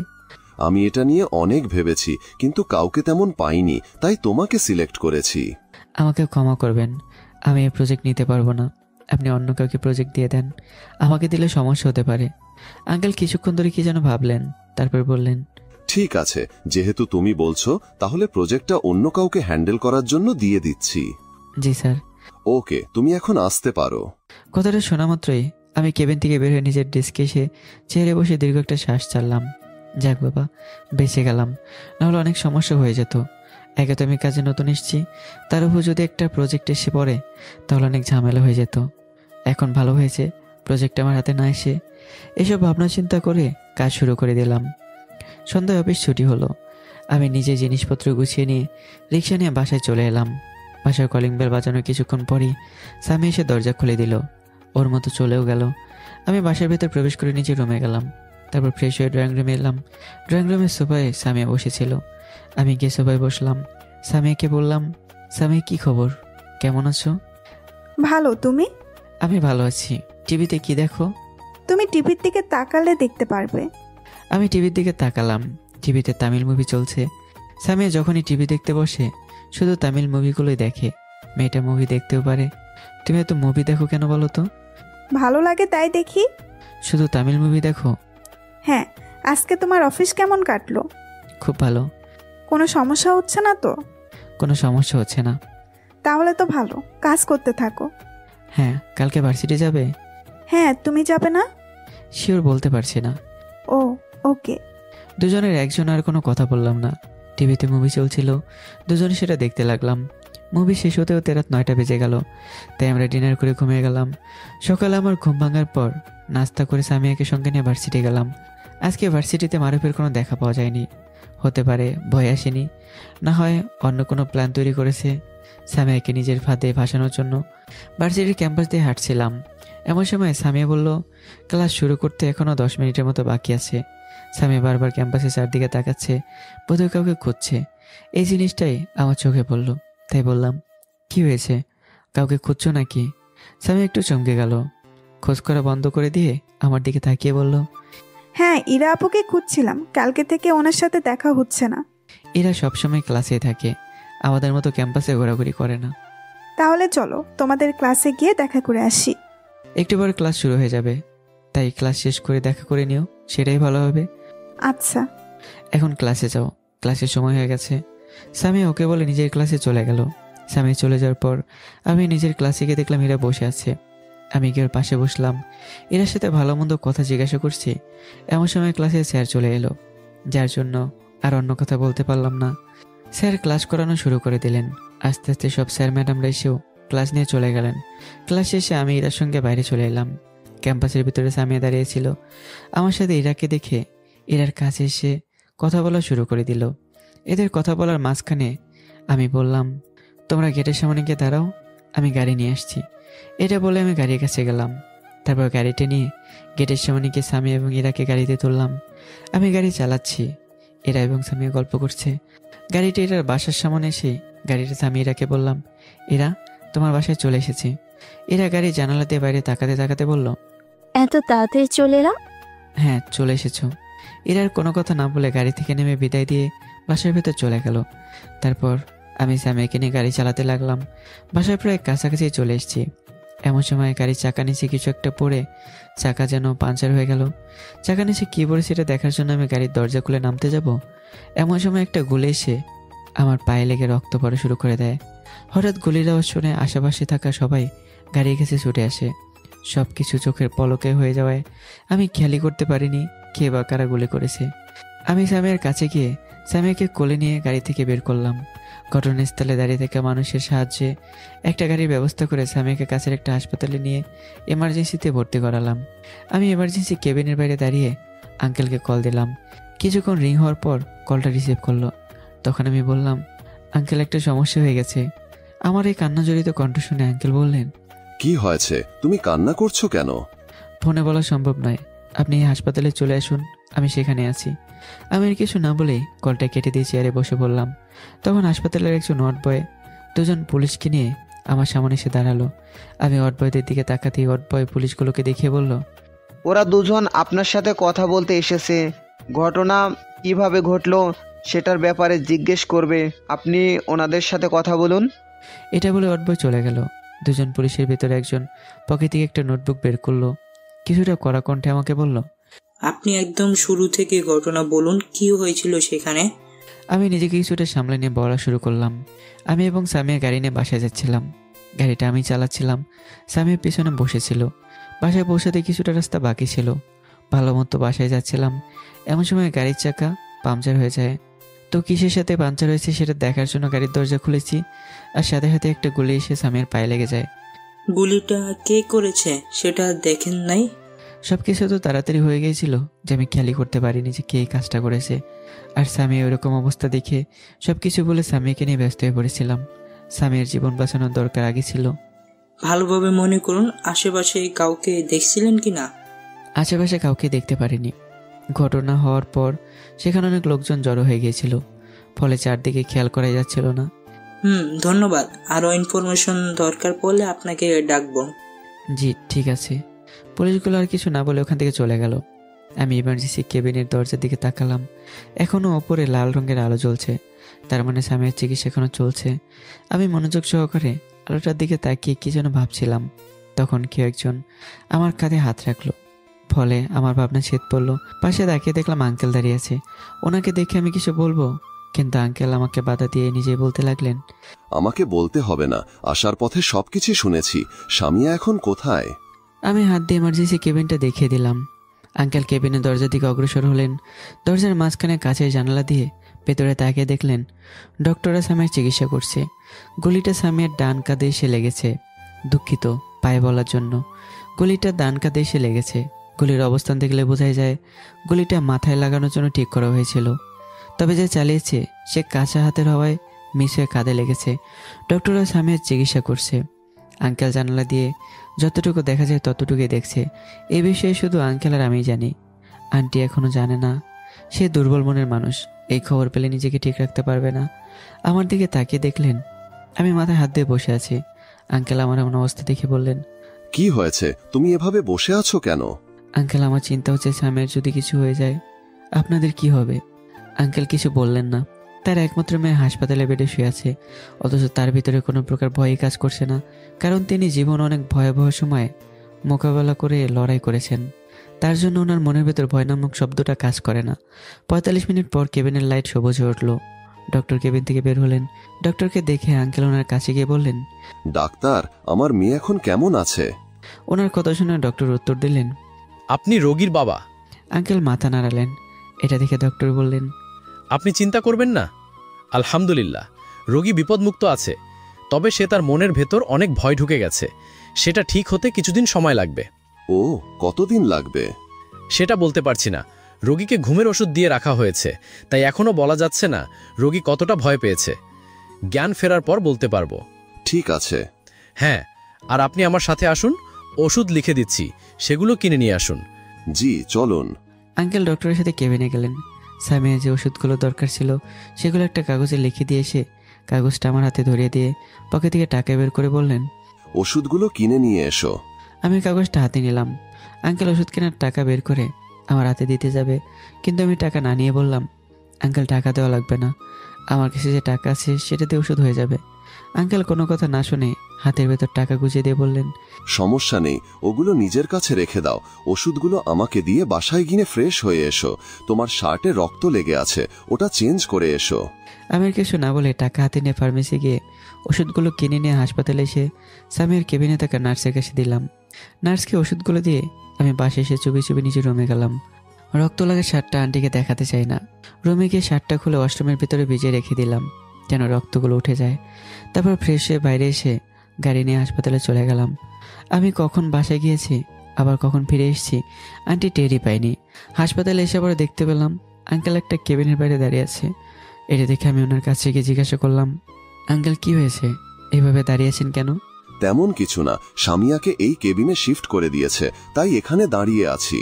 আমি এটা নিয়ে অনেক ভেবেছি, কিন্তু কাউকে তেমন পাইনি, তাই তোমাকে সিলেক্ট করেছি। আমাকে ক্ষমা করবেন, আমি এই প্রজেক্ট নিতে পারবো না। আপনি অন্য কাউকে প্রজেক্ট দিয়ে দেন, আমাকে দিলে সমস্যা হতে পারে। আঙ্কেল কিছুক্ষণ ধরে কি যেন ভাবলেন, তারপর বললেন, ঠিক আছে, যেহেতু তুমি বলছো, তাহলে প্রজেক্টটা অন্য কাউকে হ্যান্ডেল করার জন্য দিয়ে দিচ্ছি। জি স্যার। ওকে, তুমি এখন আসতে পারো। কথাটা শোনা মাত্রই আমি কেবিন থেকে বের হয়ে নিজের ডেস্কে এসে চেয়ারে বসে দীর্ঘ একটা শ্বাস ছাড়লাম। যাক বাবা, বেঁচে গেলাম, নাহলে অনেক সমস্যা হয়ে যেত। একে তো আমি কাজে নতুন এসেছি, তার উপর যদি একটা প্রজেক্ট এসে পড়ে তাহলে অনেক ঝামেলা হয়ে যেত। এখন ভালো হয়েছে প্রজেক্ট আমার হাতে না এসে। এসব ভাবনা চিন্তা করে কাজ শুরু করে দিলাম। সন্ধ্যায় অফিস ছুটি হলো। আমি নিজে জিনিসপত্র গুছিয়ে নিয়ে রিক্সা নিয়ে বাসায় চলে এলাম। বাসার কলিং বেল বাজানোর কিছুক্ষণ পরই স্বামী এসে দরজা খুলে দিল, ওর মতো চলেও গেল। আমি বাসার ভেতর প্রবেশ করে নিজের রুমে গেলাম, তারপর ফ্রেশ হয়ে ড্রয়িং রুমে এলাম। ড্রয়িং রুমের সোফায় সামিয়া বসেছিল, আমি গিয়ে সোফায় বসলাম। সামিয়াকে বললাম, সামি কি খবর, কেমন আছো? ভালো, তুমি? আমি ভালো আছি। টিভিতে কি দেখো? তুমি টিভির দিকে তাকালে দেখতে পারবে। আমি টিভির দিকে তাকালাম, টিভিতে তামিল মুভি চলছে। সামিয়া যখনই টিভি দেখতে বসে শুধু তামিল মুভিগুলোই দেখে। মেয়েটা মুভি দেখতেও পারে। তুমি এত মুভি দেখো কেন বলো তো? ভালো লাগে তাই দেখি। শুধু তামিল মুভি দেখো? হ্যাঁ। আজকে তোমার অফিস কেমন কাটলো? খুব ভালো। কোনো সমস্যা হচ্ছে না তো? কোনো সমস্যা হচ্ছে না। তাহলে তো ভালো, কাজ করতে থাকো। হ্যাঁ, কালকে ভার্সিটি যাবে? হ্যাঁ, তুমি যাবে না? শিওর বলতে পারছি না। ও ওকে। দুজনের একজন আর কোনো কথা বললাম না। টিভিতে মুভি চলছিল, দুজনে সেটা দেখতে লাগলাম। মুভি শেষ হতে হতে রাত 9টা বেজে গেল, তাই আমরা ডিনার করে ঘুমিয়ে গেলাম। সকালে আমার ঘুম ভাঙার পর নাস্তা করে সামিয়াকে সঙ্গে নিয়ে ভার্সিটি গেলাম। আজকে ভার্সিটিতে মারুফের কোনো দেখা পাওয়া যায়নি। হতে পারে ভয় আসেনি, না হয় অন্য কোনো প্ল্যান তৈরি করেছে সামিয়াকে নিজের ফাঁদে ভাসানোর জন্য। ভার্সিটির ক্যাম্পাস দিয়ে হাঁটছিলাম, এমন সময় সামিয়া বলল ক্লাস শুরু করতে এখনও 10 মিনিটের মতো বাকি আছে। সামিয়া বারবার ক্যাম্পাসে চারদিকে তাকাচ্ছে, বোধহয় কাউকে খুঁজছে। এই জিনিসটাই আমার চোখে পড়ল, তাই বললাম কি হয়েছে, কাউকে খুঁজছো নাকি? সামিয়া একটু চমকে গেল, খোঁজ করা বন্ধ করে দিয়ে আমার দিকে তাকিয়ে বলল, হ্যাঁ, ইরা আপুকে খুঁজছিলাম, কালকে থেকে ওনার সাথে দেখা হচ্ছে না। এরা সবসময় ক্লাসে থাকে, আমাদের মতো ক্যাম্পাসে ঘোরাঘুরি করে না। তাহলে চলো তোমাদের ক্লাসে গিয়ে দেখা করে আসি। একটু পরে ক্লাস শুরু হয়ে যাবে, তাই ক্লাস শেষ করে দেখা করে নিও, সেটাই ভালো হবে। আচ্ছা। এখন ক্লাসে যাও, ক্লাসের সময় হয়ে গেছে। সামিয়া ওকে বলে নিজের ক্লাসে চলে গেল। সামিয়া চলে যাওয়ার পর আমি নিজের ক্লাসে গিয়ে দেখলাম এরা বসে আছে। আমি গিয়ে ওর পাশে বসলাম, এর সাথে ভালো মন্দ কথা জিজ্ঞাসা করছি। এমন সময় ক্লাসে স্যার চলে এলো, যার জন্য আর অন্য কথা বলতে পারলাম না। স্যার ক্লাস করানো শুরু করে দিলেন। আস্তে আস্তে সব স্যার ম্যাডামরা এসেও ক্লাস নিয়ে চলে গেলেন। ক্লাস শেষে আমি এরার সঙ্গে বাইরে চলে এলাম। ক্যাম্পাসের ভিতরে সামিয়া দাঁড়িয়েছিল। আমার সাথে ইরাকে দেখে এরার কাছে এসে কথা বলা শুরু করে দিল। এদের কথা বলার মাঝখানে আমি বললাম, তোমরা গেটের সামনে গিয়ে দাঁড়াও, আমি গাড়ি নিয়ে আসছি। এটা বলে আমি গাড়ির কাছে গেলাম। তারপর গাড়িটা নিয়ে গেটের সামনে গিয়ে সামিয়া এবং ইরাকে গাড়িতে তুললাম। আমি গাড়ি চালাচ্ছি, এরা এবং সামিয়া গল্প করছে। গাড়িটা এরার বাসার সামনে এসে গাড়িটা থামিয়ে ইরাকে বললাম, এরা তোমার বাসায় চলে এসেছি। এরা গাড়ি জানালা দিয়ে বাইরে তাকাতে তাকাতে বলল, এত তাড়াতাড়ি চলে এলাম? হ্যাঁ, চলে এসেছো। এরার কোনো কথা না বলে গাড়ি থেকে নেমে বিদায় দিয়ে বাসার ভেতর চলে গেল। তারপর আমি সামিয়াকে নিয়ে গাড়ি চালাতে লাগলাম। বাসায় প্রায় কাছাকাছি চলে এসেছি। এমন সময় গাড়ির চাকা নিচে কিছু একটা পড়ে চাকা যেন পাঞ্চার হয়ে গেল। চাকা নিচে কী পড়ে সেটা দেখার জন্য আমি গাড়ির দরজা খুলে নামতে যাব, এমন সময় একটা গুলি এসে আমার পায়ে লেগে রক্ত পড়া শুরু করে দেয়। হঠাৎ গুলির আওয়াজ শুনে আশেপাশে থাকা সবাই গাড়ির কাছে ছুটে আসে। সব কিছু চোখের পলকে হয়ে যাওয়ায় আমি খেয়ালই করতে পারিনি কে বা কারা গুলি করেছে। আমি সামিয়ার কাছে গিয়ে সামিয়াকে কোলে নিয়ে গাড়ি থেকে বের করলাম। ঘটনাস্থলে দাঁড়িয়ে থাকা মানুষের সাহায্যে একটা গাড়ির ব্যবস্থা করে সামিয়াকে কাছের একটা হাসপাতালে নিয়ে এমার্জেন্সিতে ভর্তি করালাম। আমি এমার্জেন্সি কেবিনের বাইরে দাঁড়িয়ে আঙ্কেলকে কল দিলাম। কিছুক্ষণ রিং হওয়ার পর কলটা রিসিভ করলো। তখন আমি বললাম, আঙ্কেল একটা সমস্যা হয়ে গেছে। আমার এই কান্না জড়িত কণ্ঠ শুনে আঙ্কেল বললেন, কি হয়েছে, তুমি কান্না করছো কেন? ফোনে বলা সম্ভব নয়, আপনি এই হাসপাতালে চলে আসুন, আমি সেখানে আছি। আমি আর কিছু না বলেই কলটা কেটে দিয়ে চেয়ারে বসে পড়লাম। তখন হাসপাতালের একজন ওয়ার্ড বয় দুজন পুলিশকে নিয়ে আমার সামনে এসে দাঁড়ালো। আমি ওয়ার্ড বয়দের দিকে তাকাতেই ওয়ার্ড বয় পুলিশগুলোকে দেখিয়ে বলল, ওরা দুজন আপনার সাথে কথা বলতে এসেছে। ঘটনা কিভাবে ঘটলো সেটার ব্যাপারে জিজ্ঞেস করবে, আপনি ওনাদের সাথে কথা বলুন। এটা বলে ওয়ার্ড বয় চলে গেল। দুজন পুলিশের ভিতরে একজন পকেট থেকে একটা নোটবুক বের করলো, কিছুটা কড়া কণ্ঠে আমাকে বলল, আপনি একদম শুরু থেকে ঘটনা বলুন, কি হয়েছিল সেখানে। আমি নিজেকে কিছুটা সামলে নিয়ে বলা শুরু করলাম। আমি এবং সামিয়া গাড়ি নিয়ে বাসায় যাচ্ছিলাম। গাড়িটা আমি চালাচ্ছিলাম, সামিয়া পিছনে বসেছিল। বাসায় পৌঁছাতে কিছুটা রাস্তা বাকি ছিল। ভালো মতো বাসায় যাচ্ছিলাম, এমন সময় গাড়ির চাকা পাংচার হয়ে যায়। তো কিসের সাথে পাংচার হয়েছে সেটা দেখার জন্য গাড়ির দরজা খুলেছি, আর সাথে সাথে একটা গুলি এসে সামিয়ার পায়ে লেগে যায়। গুলিটা কে করেছে সেটা দেখেন নাই? সবকিছু তো তাড়াতাড়ি হয়ে গিয়েছিল যে আমি খেয়ালই করতে পারিনি যে কে এই কাজটা করেছে। আর সামিয়া ওইরকম অবস্থা দেখে সবকিছু বলে সামিয়াকে নিয়ে ব্যস্ত হয়ে পড়েছিলাম। সামিয়ার জীবন বাঁচানোর দরকার আগে ছিল। ভালোভাবে মনে করুন, আশেপাশে কাউকে দেখছিলেন কিনা? আশেপাশে কাউকে দেখতে পারিনি। ঘটনা হওয়ার পর সেখানে অনেক লোকজন জড়ো হয়ে গিয়েছিল, ফলে চারদিকে খেয়াল করা যাচ্ছিল না। ধন্যবাদ, আরো ইনফরমেশন দরকার পড়লে আপনাকে ডাকবো। জি ঠিক আছে। পুলিশগুলো আর কিছু না বলে ওখান থেকে চলে গেল। আমি ইমার্জেন্সি কেবিনের দরজার দিকে তাকালাম। এখনও ওপরে লাল রঙের আলো জ্বলছে, তার মানে স্বামীর চিকিৎসা এখনো চলছে। আমি মনোযোগ সহকারে আলোটার দিকে তাকিয়ে কি যেন ভাবছিলাম। তখন কেউ একজন আমার কাঁধে হাত রাখলো, ফলে আমার ভাবনা ছেদ পড়লো। পাশে তাকিয়ে দেখলাম আঙ্কেল দাঁড়িয়ে আছে। ওনাকে দেখে আমি কিছু বলবো, কিন্তু আঙ্কেল আমাকে বাধা দিয়ে নিজেই বলতে লাগলেন, আমাকে বলতে হবে না, আসার পথে সবকিছু শুনেছি। সামিয়া এখন কোথায়? আমি হাত দিয়ে ইমার্জেন্সি কেবিনটা দেখিয়ে দিলাম। আঙ্কেল কেবিনের দরজার দিকে অগ্রসর হলেন। দরজার মাঝখানে কাছের জানালা দিয়ে ভেতরে তাকিয়ে দেখলেন ডক্টররা স্বামীর চিকিৎসা করছে। গুলিটা স্বামীর ডান কাঁধে এসে লেগেছে। দুঃখিত পায়ে বলার জন্য, গুলিটা ডান কাঁধে এসে লেগেছে। গুলির অবস্থান দেখলে বোঝাই যায় গুলিটা মাথায় লাগানোর জন্য ঠিক করা হয়েছিল। তবে যে চালিয়েছে সে কাঁচা হাতের হওয়ায় মিস হয়ে কাঁধে লেগেছে। ডক্টররা স্বামীর চিকিৎসা করছে। আঙ্কেল জানালা দিয়ে যতটুকু দেখা যায় ততটুকুই দেখছে। এ বিষয়ে শুধু আঙ্কেল আর আমিই জানি। আন্টি এখনো জানে না। সে দুর্বল মনের মানুষ, এই খবর পেলে নিজেকে ঠিক রাখতে পারবে না। আমার দিকে তাকিয়ে দেখলেন আমি মাথায় হাত দিয়ে বসে আছি। আঙ্কেল আমার এমন অবস্থা দেখে বললেন, কি হয়েছে? তুমি এভাবে বসে আছো কেন? আঙ্কেল আমার চিন্তা হচ্ছে স্বামীর যদি কিছু হয়ে যায় আপনাদের কি হবে? আঙ্কেল কিছু বললেন না। তার একমাত্র মেয়ে হাসপাতালে বেডে শুয়ে আছে, অথচ তার ভিতরে কোনো প্রকার ভয়ই কাজ করছে না। কারণ তিনি জীবন অনেক ভয়াবহ সময়ে মোকাবেলা করে লড়াই করেছেন। তার জন্য ওনার মনের ভেতর ভয় নামক শব্দটা কাজ করে না। 45 মিনিট পর কেবিনের লাইট সবুজ হয়ে উঠল। ডক্টর কেবিন থেকে বের হলেন। ডক্টরকে দেখে আঙ্কেল ওনার কাছে গিয়ে বললেন, ডাক্তার, আমার মেয়ে এখন কেমন আছে? ওনার কথা শুনে ডক্টর উত্তর দিলেন, আপনি রোগীর বাবা। আঙ্কেল মাথা নাড়ালেন। এটা দেখে ডক্টর বললেন, আপনি চিন্তা করবেন না, আলহামদুলিল্লাহ রোগী বিপদমুক্ত আছে। তবে সে তার মনের ভেতর অনেক ভয় ঢুকে গেছে। সেটা ঠিক হতে কিছুদিন সময় লাগবে। ও, কতদিন লাগবে? সেটা বলতে পারছি না। রোগীকে ঘুমের ওষুধ দিয়ে রাখা হয়েছে, তাই এখনো বলা যাচ্ছে না রোগী কতটা ভয় পেয়েছে। জ্ঞান ফেরার পর বলতে পারবো। ঠিক আছে। হ্যাঁ, আর আপনি আমার সাথে আসুন, ওষুধ লিখে দিচ্ছি, সেগুলো কিনে নিয়ে আসুন। জি চলুন। আঙ্কেল ডক্টরের সাথে কেবিনে গেলেন। স্বামীর যে ওষুধগুলো দরকার ছিল সেগুলো একটা কাগজে লিখে দিয়ে এসে কাগজটা আমার হাতে ধরিয়ে দিয়ে পকেট থেকে টাকা বের করে বললেন, ওষুধগুলো কিনে নিয়ে এসো। আমি কাগজটা হাতে নিলাম। আঙ্কেল ওষুধ কেনার টাকা বের করে আমার হাতে দিতে যাবে, কিন্তু আমি টাকা না নিয়ে বললাম, আঙ্কেল টাকা দেওয়া লাগবে না, আমার কাছে যে টাকা আছে সেটা দিয়ে ওষুধ হয়ে যাবে। আঙ্কেল কোনো কথা না শুনে হাতের ভেতর টাকা গুছিয়ে দিয়ে বললেন, সমস্যা নেই, ওগুলো নিজের কাছে রেখে দাও। ওষুধগুলো আমাকে দিয়ে বাসায় গিয়ে ফ্রেশ হয়ে এসো। তোমার শার্টে রক্ত লেগে আছে, ওটা চেঞ্জ করে এসো। আমি কিছু না বলে টাকা হাতে নিয়ে ফার্মেসি গিয়ে ওষুধগুলো কিনে নিয়ে হাসপাতালে এসে স্বামীর কেবিনে থাকা নার্সের কাছে দিলাম। নার্সকে ওষুধগুলো দিয়ে আমি বাসে এসে চুপি চুপি নিজের রুমে গেলাম। রক্ত লাগা শার্টটা আন্টিকে দেখাতে চাই না। রুমে গিয়ে শার্টটা খুলে ওয়াশরুমের ভিতরে ভিজিয়ে রেখে দিলাম যেন রক্তগুলো উঠে যায়। তারপর ফ্রেশ হয়ে বাইরে এসে গাড়ি নিয়ে হাসপাতালে চলে গেলাম। আমি কখন বাসায় গিয়েছি আবার কখন ফিরে এসেছি আন্টি টেরই পাইনি। হাসপাতালে এসে পরে দেখতে পেলাম আঙ্কেল একটা কেবিনের বাইরে দাঁড়িয়ে আছে। এটা দেখে আমি ওনার কাছে গিয়ে জিজ্ঞাসা করলাম, আঙ্কেল কি হয়েছে, এভাবে দাঁড়িয়েছেন কেন? তেমন কিছু না, সামিয়াকে এই কেবিনে শিফট করে দিয়েছে, তাই এখানে দাঁড়িয়ে আছি।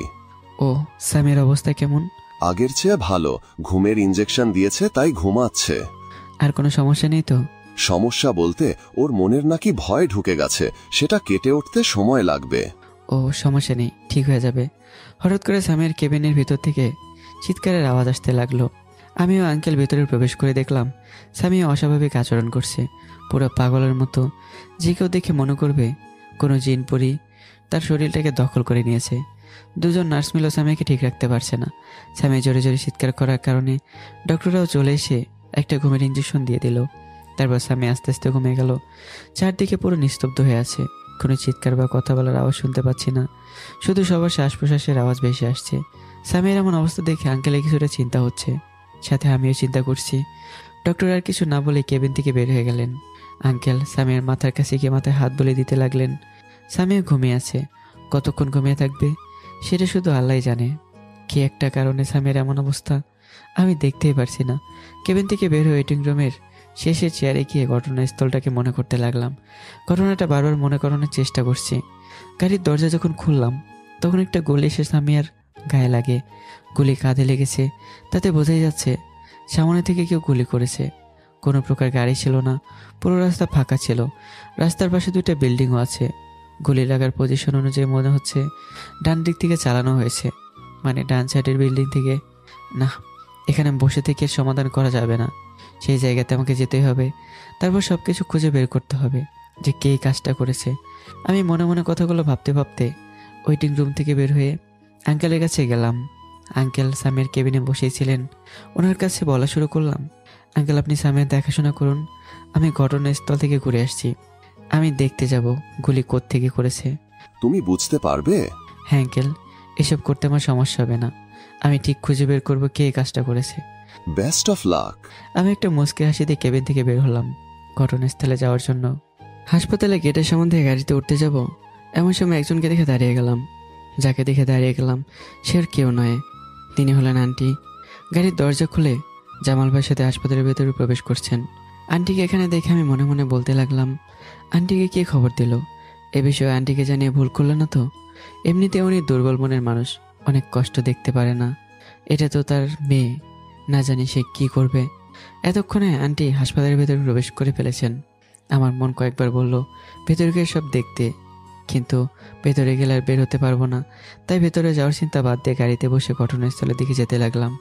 ও, স্যামের অবস্থা কেমন? আগের চেয়ে ভালো, ঘুমের ইনজেকশন দিয়েছে তাই ঘুমাচ্ছে। আর কোনো সমস্যা নেই তো? সমস্যা বলতে ওর মনের নাকি ভয় ঢুকে গেছে, সেটা কেটে উঠতে সময় লাগবে। ও, সমস্যা নেই, ঠিক হয়ে যাবে। হঠাৎ করে স্যামের কেবিনের ভিতর থেকে চিৎকারের আওয়াজ আসতে লাগলো। আমিও আঙ্কেল ভেতরে প্রবেশ করে দেখলাম স্বামী অস্বাভাবিক আচরণ করছে, পুরো পাগলের মতো। যে কেউ দেখে মনে করবে কোনো জিন পরি তার শরীরটাকে দখল করে নিয়েছে। দুজন নার্স মিলেও স্বামীকে ঠিক রাখতে পারছে না। স্বামী জোরে জোরে চিৎকার করার কারণে ডক্টররাও চলে এসে একটা ঘুমের ইঞ্জেকশন দিয়ে দিল। তারপর স্বামী আস্তে আস্তে ঘুমিয়ে গেল। চারদিকে পুরো নিস্তব্ধ হয়ে আছে, কোনো চিৎকার বা কথা বলার আওয়াজ শুনতে পাচ্ছি না, শুধু সবার শ্বাস প্রশ্বাসের আওয়াজ বেশি আসছে। স্বামীর এমন অবস্থা দেখে আঙ্কেলের কিছুটা চিন্তা হচ্ছে, সাথে আমিও চিন্তা করছি। ডক্টর আর কিছু না বলে কেবিন থেকে বের হয়ে গেলেন। আঙ্কেল স্বামীর মাথার কাছে গিয়ে মাথায় হাত বলে দিতে লাগলেন। স্বামীও ঘুমিয়ে আছে, কতক্ষণ ঘুমিয়ে থাকবে সেটা শুধু আল্লাহই জানে। কি একটা কারণে স্বামীর এমন অবস্থা আমি দেখতেই পারছি না। কেবিন থেকে বের হয়ে ওয়েটিং রুমের শেষে চেয়ারে গিয়ে ঘটনাস্থলটাকে মনে করতে লাগলাম। ঘটনাটা বারবার মনে করানোর চেষ্টা করছি। গাড়ির দরজা যখন খুললাম তখন একটা গুলি এসে স্বামীর গায়ে লাগে। গুলি কাঁধে লেগেছে, তাতে বোঝাই যাচ্ছে সামনে থেকে কেউ গুলি করেছে। কোনো প্রকার গাড়ি ছিল না, পুরো রাস্তা ফাঁকা ছিল। রাস্তার পাশে দুইটা বিল্ডিংও আছে। গুলি লাগার পজিশন অনুযায়ী মনে হচ্ছে ডান দিক থেকে চালানো হয়েছে। মানে ডান সাইডের বিল্ডিং থেকে। না, এখানে বসে থেকে সমাধান করা যাবে না, সেই জায়গাতে আমাকে যেতে হবে। তারপর সব কিছু খুঁজে বের করতে হবে যে কে কাজটা করেছে। আমি মনে মনে কথাগুলো ভাবতে ভাবতে ওয়েটিং রুম থেকে বের হয়ে আঙ্কেলের কাছে গেলাম। আঙ্কেল সামিয়ার কেবিনে বসেছিলেন। ওনার কাছে বলা শুরু করলাম, আঙ্কেল আপনি সামিয়ার দেখাশোনা করুন, আমি ঘটনাস্থল থেকে ঘুরে আসছি, আমি দেখতে যাব গুলি কোত্থেকে করেছে। তুমি বুঝতে পারবে? হ্যাঁ আঙ্কেল, এসব করতে আমার সমস্যা হবে না, আমি ঠিক খুঁজে বের করবো কে এই কাজটা করেছে। Best of luck. আমি একটা মুচকি হাসি দিয়ে কেবিন থেকে বের হলাম ঘটনাস্থলে যাওয়ার জন্য। হাসপাতালে গেটের সামনে থেকে গাড়িতে উঠতে যাব, এমন সময় একজনকে দেখে দাঁড়িয়ে গেলাম। যাকে দেখে দাঁড়িয়ে গেলাম সে আর কেউ নয়, তিনি হলেন আন্টি। গাড়ির দরজা খুলে জামাল ভাইয়ের সাথে হাসপাতালের ভেতরে প্রবেশ করছেন। আন্টিকে এখানে দেখে আমি মনে মনে বলতে লাগলাম, আন্টিকে কে খবর দিল? এ বিষয়ে আন্টিকে জানিয়ে ভুল করলো না তো? এমনিতে উনি দুর্বল মনের মানুষ, অনেক কষ্ট দেখতে পারে না, এটা তো তার মেয়ে, না জানি সে কি করবে। এতক্ষণে আন্টি হাসপাতালের ভেতরে প্রবেশ করে ফেলেছেন। আমার মন কয়েকবার বলল ভেতরে গিয়ে সব দেখতে, কিন্তু ভেতরে গেলে আর বের হতে পারবো না। তাই ভেতরে যাওয়ার চিন্তা বাদ দিয়ে গাড়িতে বসে ঘটনাস্থলের দিকে যেতে লাগলাম।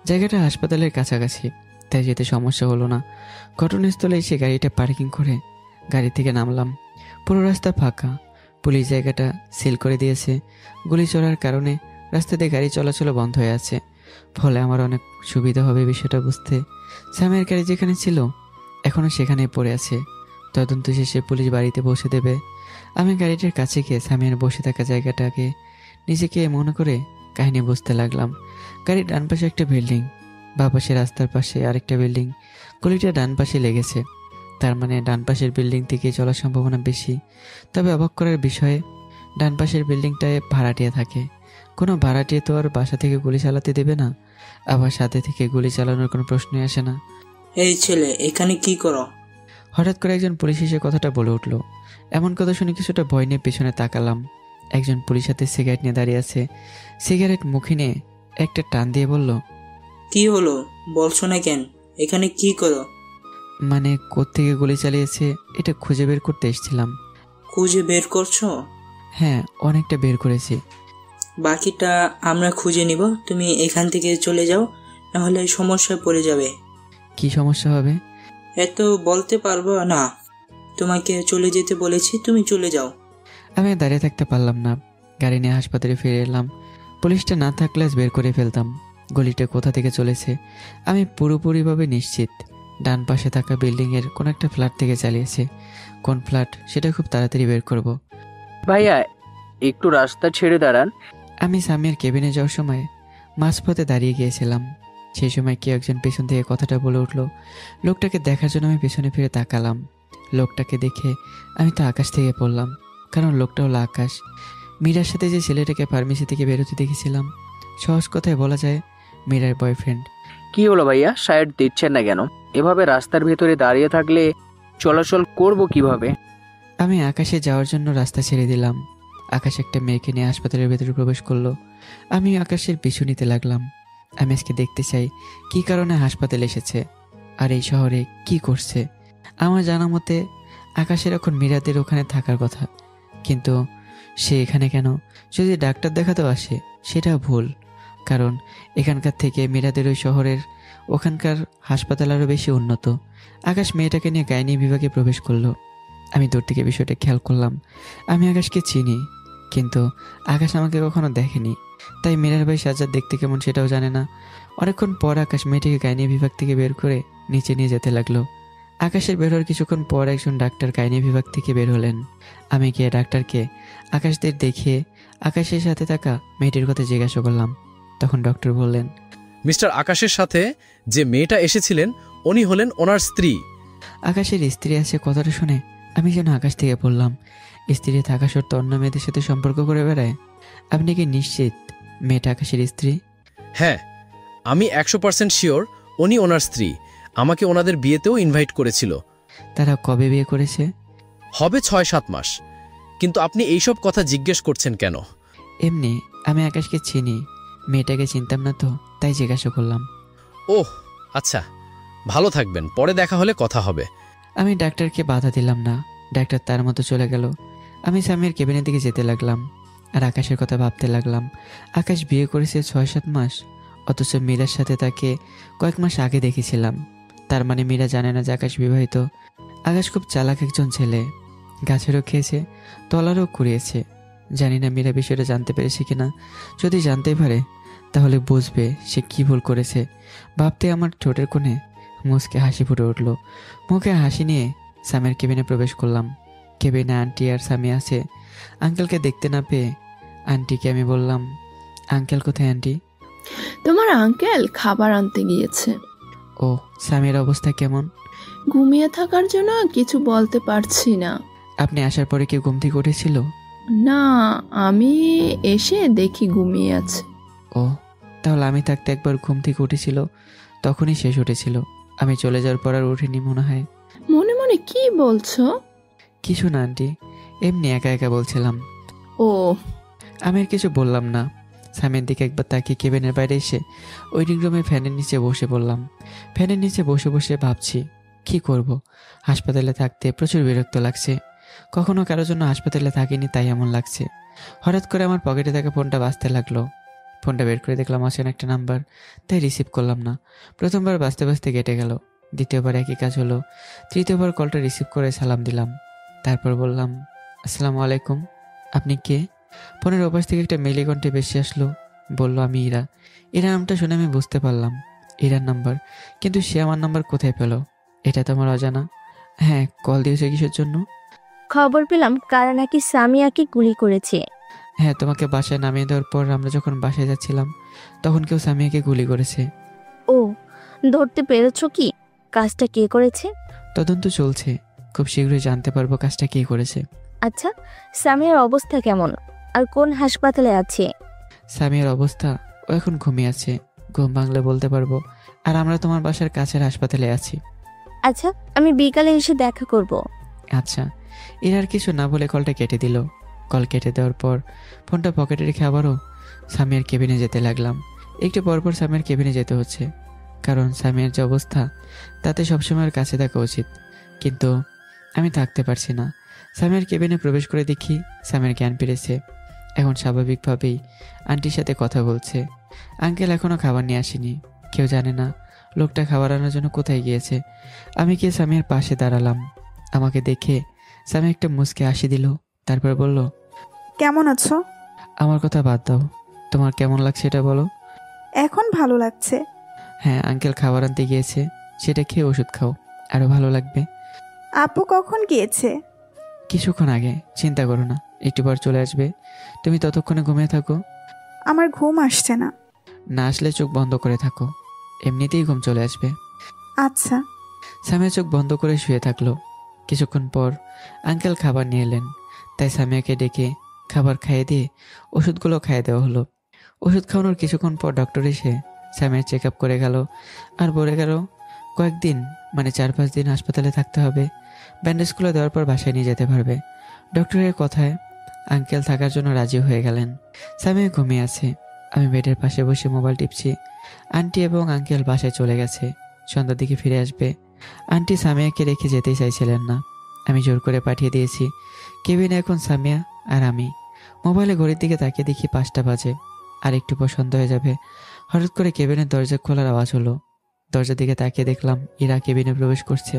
জায়গাটা হাসপাতালের কাছাকাছি, তাই যেতে সমস্যা হলো না। ঘটনাস্থলে এসে গাড়িটা পার্কিং করে গাড়ি থেকে নামলাম। পুরো রাস্তা ফাঁকা, পুলিশ জায়গাটা সিল করে দিয়েছে। গুলি চলার কারণে রাস্তাতে গাড়ি চলাচল বন্ধ হয়ে আছে, ফলে আমার অনেক সুবিধা হবে বিষয়টা বুঝতে। সামিয়ার গাড়ি যেখানে ছিল এখনও সেখানেই পড়ে আছে। তদন্ত শেষে পুলিশ বাড়িতে পৌঁছে দেবে। আমি গাড়িটার কাছে গিয়ে সামিয়ার বসে থাকা জায়গাটাকে নিজেকে মনে করে কাহিনী বুঝতে লাগলাম। গাড়ির ডান পাশে একটা বিল্ডিং, বা পাশে রাস্তার পাশে আরেকটা বিল্ডিং। গলিটা ডান পাশে লেগেছে, তার মানে ডান পাশের বিল্ডিং থেকে চলার সম্ভাবনা বেশি। তবে অবাক করার বিষয়ে ডান পাশের বিল্ডিংটায় ভাড়াটিয়া থাকে। কোনো ভাড়াটিয়া তো আর বাসা থেকে গুলি চালাতে দেবে না, আবার সাথে থেকে গুলি চালানোর কোনো প্রশ্নই আসে না। এই ছেলে এখানে কি করো? হঠাৎ করে একজন পুলিশ এসে কথাটা বলে উঠল। এমন কথা শুনে কিছুটা ভয় নিয়ে পেছনে তাকালাম। একজন পুলিশ হাতে সিগারেট নিয়ে দাঁড়িয়ে আছে। সিগারেট মুখে নিয়ে একটা টান দিয়ে বলল, কি হলো বলছো না কেন? এখানে কি করো? মানে কোত্থেকে গুলি চালিয়েছে এটা খুঁজে বের করতে এসেছিলাম। খুঁজে বের করছো? হ্যাঁ, অনেকটা বের করেছি। বাকিটা আমরা খুঁজে নিব, তুমি এখান থেকে চলে যাও, নাহলে সমস্যায় পড়ে যাবে। কি সমস্যা হবে? এত বলতে পারবো না, তোমাকে চলে যেতে বলেছি, তুমি চলে যাও। আমি দাঁড়িয়ে থাকতে পারলাম না, গাড়ি নিয়ে হাসপাতালে ফিরে এলাম। পুলিশটা না থাকলে বের করে ফেলতাম গলিটা কোথা থেকে চলেছে। আমি পুরোপুরিভাবে নিশ্চিত ডান পাশে থাকা বিল্ডিংয়ের কোন একটা ফ্ল্যাট থেকে চালিয়েছে। কোন ফ্ল্যাট সেটা খুব তাড়াতাড়ি বের করব। ভাইয়া একটু রাস্তা ছেড়ে দাঁড়ান। আমি সামিয়ার কেবিনে যাওয়ার সময় মাঝপথে দাঁড়িয়ে গিয়েছিলাম। সেই সময় কেউ একজন পেছন থেকে কথাটা বলে উঠল। লোকটাকে দেখার জন্য আমি পেছনে ফিরে তাকালাম। লোকটাকে দেখে আমি তো আকাশ থেকে পড়লাম, কারণ লোকটা হলো আকাশ, মীরার সাথে যে ছেলেটাকে ফার্মেসি থেকে বেরোতে দেখেছিলাম। সহজ কথায় বলা যায় মীরার বয়ফ্রেন্ড। কি হলো ভাইয়া, সাইড দিচ্ছেন না কেন? এভাবে রাস্তার ভেতরে দাঁড়িয়ে থাকলে চলাচল করব কিভাবে? আমি আকাশে যাওয়ার জন্য রাস্তা ছেড়ে দিলাম। আকাশ একটা মেয়েকে নিয়ে হাসপাতালের ভেতরে প্রবেশ করলো। আমি আকাশের পিছু নিতে লাগলাম। আমি আজকে দেখতে চাই কি কারণে হাসপাতালে এসেছে আর এই শহরে কি করছে। আমার জানা মতে আকাশের এখন মীরাদের ওখানে থাকার কথা, কিন্তু সে এখানে কেন? যদি ডাক্তার দেখাতেও আসে সেটা ভুল, কারণ এখানকার থেকে মীরাদের ওই শহরের ওখানকার হাসপাতাল আরও বেশি উন্নত। আকাশ মেয়েটাকে নিয়ে গাইনি বিভাগে প্রবেশ করলো। আমি দূর থেকে বিষয়টা খেয়াল করলাম। আমি আকাশকে চিনি, কিন্তু আকাশ আমাকে কখনো দেখেনি, তাই মীরার ভাই সাজ্জাদ দেখতে কেমন সেটাও জানে না। অনেকক্ষণ পর আকাশ মেয়েটিকে গাইনি বিভাগ থেকে বের করে নিচে নিয়ে যেতে লাগলো। আকাশের বের হওয়ার কিছুক্ষণ পর একজন ডাক্তার গাইনি বিভাগ থেকে বের হলেন। আমি গিয়ে ডাক্তারকে আকাশদের দেখিয়ে আকাশের সাথে থাকা মেয়েটির কথা জিজ্ঞাসা করলাম। তখন ডক্টর বললেন, মিস্টার আকাশের সাথে যে মেয়েটা এসেছিলেন উনি হলেন ওনার স্ত্রী। আকাশের স্ত্রী আছে কথাটা শুনে আমি যেন আকাশ থেকে বললাম, স্ত্রী থাকা সত্ত্বেও অন্য মেয়েদের সাথে সম্পর্ক করে বেড়ায়? আপনি কি নিশ্চিত মেয়েটা আকাশের স্ত্রী? হ্যাঁ, আমি 100% শিওর উনি ওনার স্ত্রী। আমাকে ওনাদের বিয়েতেও ইনভাইট করেছিল। তারা কবে বিয়ে করেছে? হবে 6-7 মাস। কিন্তু আপনি এইসব কথা জিজ্ঞেস করছেন কেন? এমনি, আমি আকাশকে চিনি, মেয়েটাকে চিনতাম না তো, তাই জিজ্ঞাসা করলাম। ওহ আচ্ছা, ভালো থাকবেন, পরে দেখা হলে কথা হবে। আমি ডাক্তারকে বাধা দিলাম না। ডাক্তার তার মতো চলে গেল। আমি সামিয়ার কেবিনের দিকে যেতে লাগলাম। আর আকাশের কথা ভাবতে লাগলাম। আকাশ বিয়ে করেছে 6-7 মাস, অথচ মীরার সাথে তাকে কয়েক মাস আগে দেখেছিলাম। তার মানে মীরা জানে না যে আকাশ বিবাহিত। আকাশ খুব চালাক একজন ছেলে, গাছেরও খেয়েছে, তলারও কুড়িয়েছে। জানি না মীরা বিষয়টা জানতে পেরেছে কিনা। যদি জানতে পারে তাহলে বুঝবে সে কি ভুল করেছে। ভাবতে আমার ঠোঁটের কোণে মুচকে হাসি ফুটে উঠল। মুখে হাসি নিয়ে সামিয়ার কেবিনে প্রবেশ করলাম। কেবিনে আন্টি আর সামি আছে। আঙ্কেলকে দেখতে না পেয়ে আন্টিকে আমি বললাম, আঙ্কেল কোথায় আন্টি? তোমার আঙ্কেল খাবার আনতে গিয়েছে। ও, সামিয়ার অবস্থা কেমন? ঘুমিয়ে থাকার জন্য কিছু বলতে পারছি না। আপনি আসার পরে কি ঘুম থেকে উঠেছিল? না, আমি এসে দেখি ঘুমিয়ে আছে। ও, তাহলে আমি থাকতে একবার ঘুম থেকে উঠেছিল, তখনই শেষ উঠেছিল। আমি চলে যাওয়ার পর আর উঠিনি মনে হয়। মনে মনে কি বলছো? কিছু না আন্টি, এমনি একা একা বলছিলাম। ও, আমি আর কিছু বললাম না। সামিয়ার দিকে একবার তাকিয়ে কেবিনের বাইরে এসে ওয়েটিং রুমে ফ্যানের নিচে বসে পড়লাম। ফ্যানের নিচে বসে বসে ভাবছি কি করব। হাসপাতালে থাকতে প্রচুর বিরক্ত লাগছে। কখনো কারোর জন্য হাসপাতালে থাকিনি, তাই এমন লাগছে। হঠাৎ করে আমার পকেটে থাকা ফোনটা বাজতে লাগলো। ফোনটা বের করে দেখলাম অচেনা একটা নাম্বার, তাই রিসিভ করলাম না। প্রথমবার বাজতে বাজতে কেটে গেল, দ্বিতীয়বার একই কাজ হলো, তৃতীয়বার কলটা রিসিভ করে সালাম দিলাম। তারপর বললাম, আসসালামু আলাইকুম, আপনি কে? ফোনের ওপাশ থেকে একটা মেলি কণ্ঠে বেশি আসলো, বলল, আমি ইরা। ইরা নামটা শুনে আমি বুঝতে পারলাম ইরার নাম্বার, কিন্তু সে আমার নাম্বার কোথায় পেল? এটা তো আমার অজানা। হ্যাঁ, কল দিয়েছে কিসের জন্য? খবর পেলাম কারা নাকি সামিয়াকে গুলি করেছে। হ্যাঁ, তোমাকে বাসায় নামিয়ে দেওয়ার পর আমরা যখন বাসায় যাচ্ছিলাম তখন কেউ সামিয়াকে গুলি করেছে। ও, ধরতে পেরেছো কি কাজটা কে করেছে? তদন্ত চলছে, খুব শীঘ্রই জানতে পারবো কাজটা কে করেছে। আচ্ছা, সামিয়ার অবস্থা কেমন আর কোন হাসপাতালে আছে? সামিয়ার অবস্থা, ও এখন ঘুমিয়ে আছে, ঘুম ভাঙলে বলতে পারবো। আর আমরা তোমার বাসার কাছের হাসপাতালে আছি। আচ্ছা, আমি বিকালে এসে দেখা করব। আচ্ছা। এর আর কিছু না বলে কলটা কেটে দিল। কল কেটে দেওয়ার পর ফোনটা পকেটে রেখে আবারও সামিয়ার কেবিনে যেতে লাগলাম। একটু পরপর সামিয়ার কেবিনে যেতে হচ্ছে, কারণ সামিয়ার যে অবস্থা তাতে সবসময়ের কাছে থাকা উচিত, কিন্তু আমি থাকতে পারছি না। সামিয়ার কেবিনে প্রবেশ করে দেখি সামিয়ার জ্ঞান ফিরেছে। এখন স্বাভাবিকভাবেই আন্টির সাথে কথা বলছে। আঙ্কেল এখনও খাবার নিয়ে আসেনি, কেউ জানে না লোকটা খাবার আনার জন্য কোথায় গিয়েছে। আমি গিয়ে সামিয়ার পাশে দাঁড়ালাম। আমাকে দেখে সামি একটা মুচকে হাসি দিল, তারপর বলল, কেমন আছো? আমার কথা বাদ দাও, তোমার কেমন লাগছে এটা বলো। এখন ভালো লাগছে। হ্যাঁ, আঙ্কেল খাবার আনতে গিয়েছে, সেটা খেয়ে ওষুধ খাও, আরো ভালো লাগবে। আপু কখন গিয়েছে? কিছুক্ষণ আগে। চিন্তা করো না, একটু পর চলে আসবে। তুমি ততক্ষণে ঘুমিয়ে থাকো। আমার ঘুম আসছে না। না আসলে চোখ বন্ধ করে থাকো, এমনিতেই ঘুম চলে আসবে। আচ্ছা। সামিয়া চোখ বন্ধ করে শুয়ে থাকলো। কিছুক্ষণ পর আঙ্কেল খাবার নিয়ে এলেন, তাই সামিয়াকে ডেকে খাবার খাইয়ে দিয়ে ওষুধগুলো খাইয়ে দেওয়া হলো। ওষুধ খাওয়ানোর কিছুক্ষণ পর ডক্টর এসে সামিয়ার চেক আপ করে গেল আর বলে গেল কয়েকদিন, মানে 4-5 দিন হাসপাতালে থাকতে হবে। ব্যান্ডেজগুলো দেওয়ার পর বাসায় নিয়ে যেতে পারবে। ডক্টরের কথায় আঙ্কেল থাকার জন্য রাজি হয়ে গেলেন। সামিয়া ঘুমিয়ে আছে, আমি বেডের পাশে বসে মোবাইল টিপছি। আন্টি এবং আঙ্কেল বাসায় চলে গেছে, সন্ধ্যার দিকে ফিরে আসবে। আন্টি সামিয়াকে রেখে যেতেই চাইছিলেন না, আমি জোর করে পাঠিয়ে দিয়েছি। কেবিনে এখন সামিয়া আর আমি। মোবাইলে ঘড়ির দিকে তাকিয়ে দেখি 5টা বাজে, আর একটু পর সন্ধ্যা হয়ে যাবে। হঠাৎ করে কেবিনের দরজা খোলার আওয়াজ হলো। দরজার দিকে তাকিয়ে দেখলাম ইরা কেবিনে প্রবেশ করছে।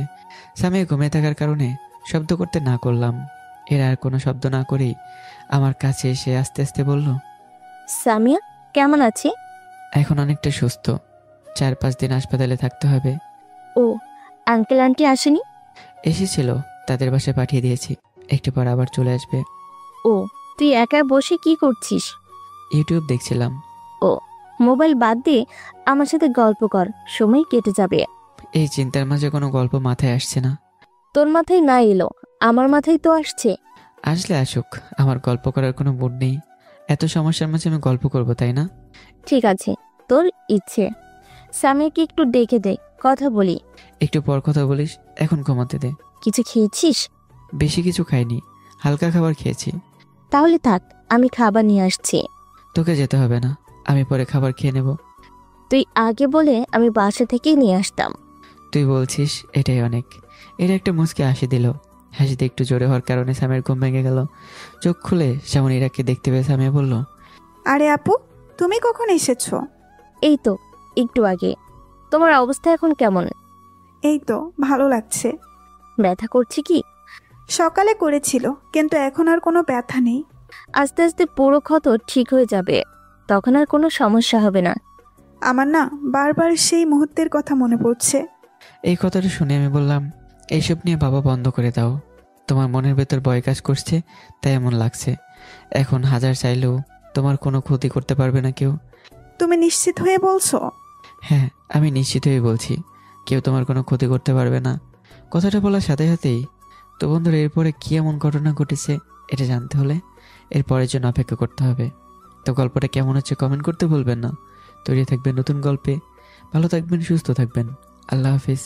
সামিয়া ঘুমিয়ে থাকার কারণে শব্দ করতে না করলাম। এরা আর কোনো শব্দ না করেই আমার কাছে এসে আস্তে আস্তে বলল, সামিয়া কেমন আছে? এখন অনেকটা সুস্থ, 4-5 দিন হাসপাতালে থাকতে হবে। ও, আঙ্কেল আন্টি আসেনি? এসেছিল, তাদের বাসায় পাঠিয়ে দিয়েছি, একটু পর আবার চলে আসবে। ও, তুই একা বসে কি করছিস? ইউটিউব দেখছিলাম। ও, মোবাইল বাদ দিয়ে আমার সাথে গল্প কর, সময় কেটে যাবে। এই চিন্তার মাঝে কোনো গল্প মাথায় আসছে না। তোর মাথায় না এলো, আমার মাথায় তো আসছে। আসলে আসুক, আমার গল্প করার কোনো মুড নেই। এত সমস্যার মাঝে আমি গল্প করব, তাই না? ঠিক আছে, তোর ইচ্ছে। সামিয়াকে একটু ডেকে দে, কথা বলি। একটু পর কথা বলিস, এখন ঘুমাতে দে। কিছু খেয়েছিস? বেশি কিছু খাইনি, হালকা খাবার খেয়েছি। তাহলে থাক, আমি খাবার নিয়ে আসছি। তোকে যেতে হবে না, আমি পরে খাবার খেয়ে নেব। তুই আগে বলে আমি বাসা থেকেই নিয়ে আসতাম। তুই বলছিস, এটাই অনেক। এটা একটা মুচকি হাসি দিল। হাসিতে একটু জোরে হওয়ার কারণে সামিয়ার ঘুম ভেঙে গেল। চোখ খুলে সেমন ইরাকে দেখতে পেয়ে সামিয়া বলল, আরে আপু, তুমি কখন এসেছো? এই তো একটু আগে। তোমার অবস্থা এখন কেমন? এই তো ভালো লাগছে। ব্যথা করছে কি? সকালে করেছিল, কিন্তু এখন আর কোনো ব্যথা নেই। আস্তে আস্তে পুরো ক্ষত ঠিক হয়ে যাবে, তখন আর কোনো সমস্যা হবে না। আমার না বারবার সেই মুহূর্তের কথা মনে পড়ছে। এই কথাটা শুনে আমি বললাম, এইসব নিয়ে বাবা বন্ধ করে দাও। তোমার মনের ভেতর ভয় কাজ করছে, তাই এমন লাগছে। এখন হাজার চাইলেও তোমার কোনো ক্ষতি করতে পারবে না কেউ। তুমি নিশ্চিত হয়ে বলছো? হ্যাঁ, আমি নিশ্চিত হয়ে বলছি, কেউ তোমার কোনো ক্ষতি করতে পারবে না। কথাটা বলার সাথে সাথেই তো বন্ধুরা, এরপরে কী এমন ঘটনা ঘটেছে এটা জানতে হলে এর পরের জন্য অপেক্ষা করতে হবে। তো গল্পটা কেমন হচ্ছে কমেন্ট করতে ভুলবেন না। তৈরি থাকবেন নতুন গল্পে। ভালো থাকবেন, সুস্থ থাকবেন। আল্লাহ হাফিজ।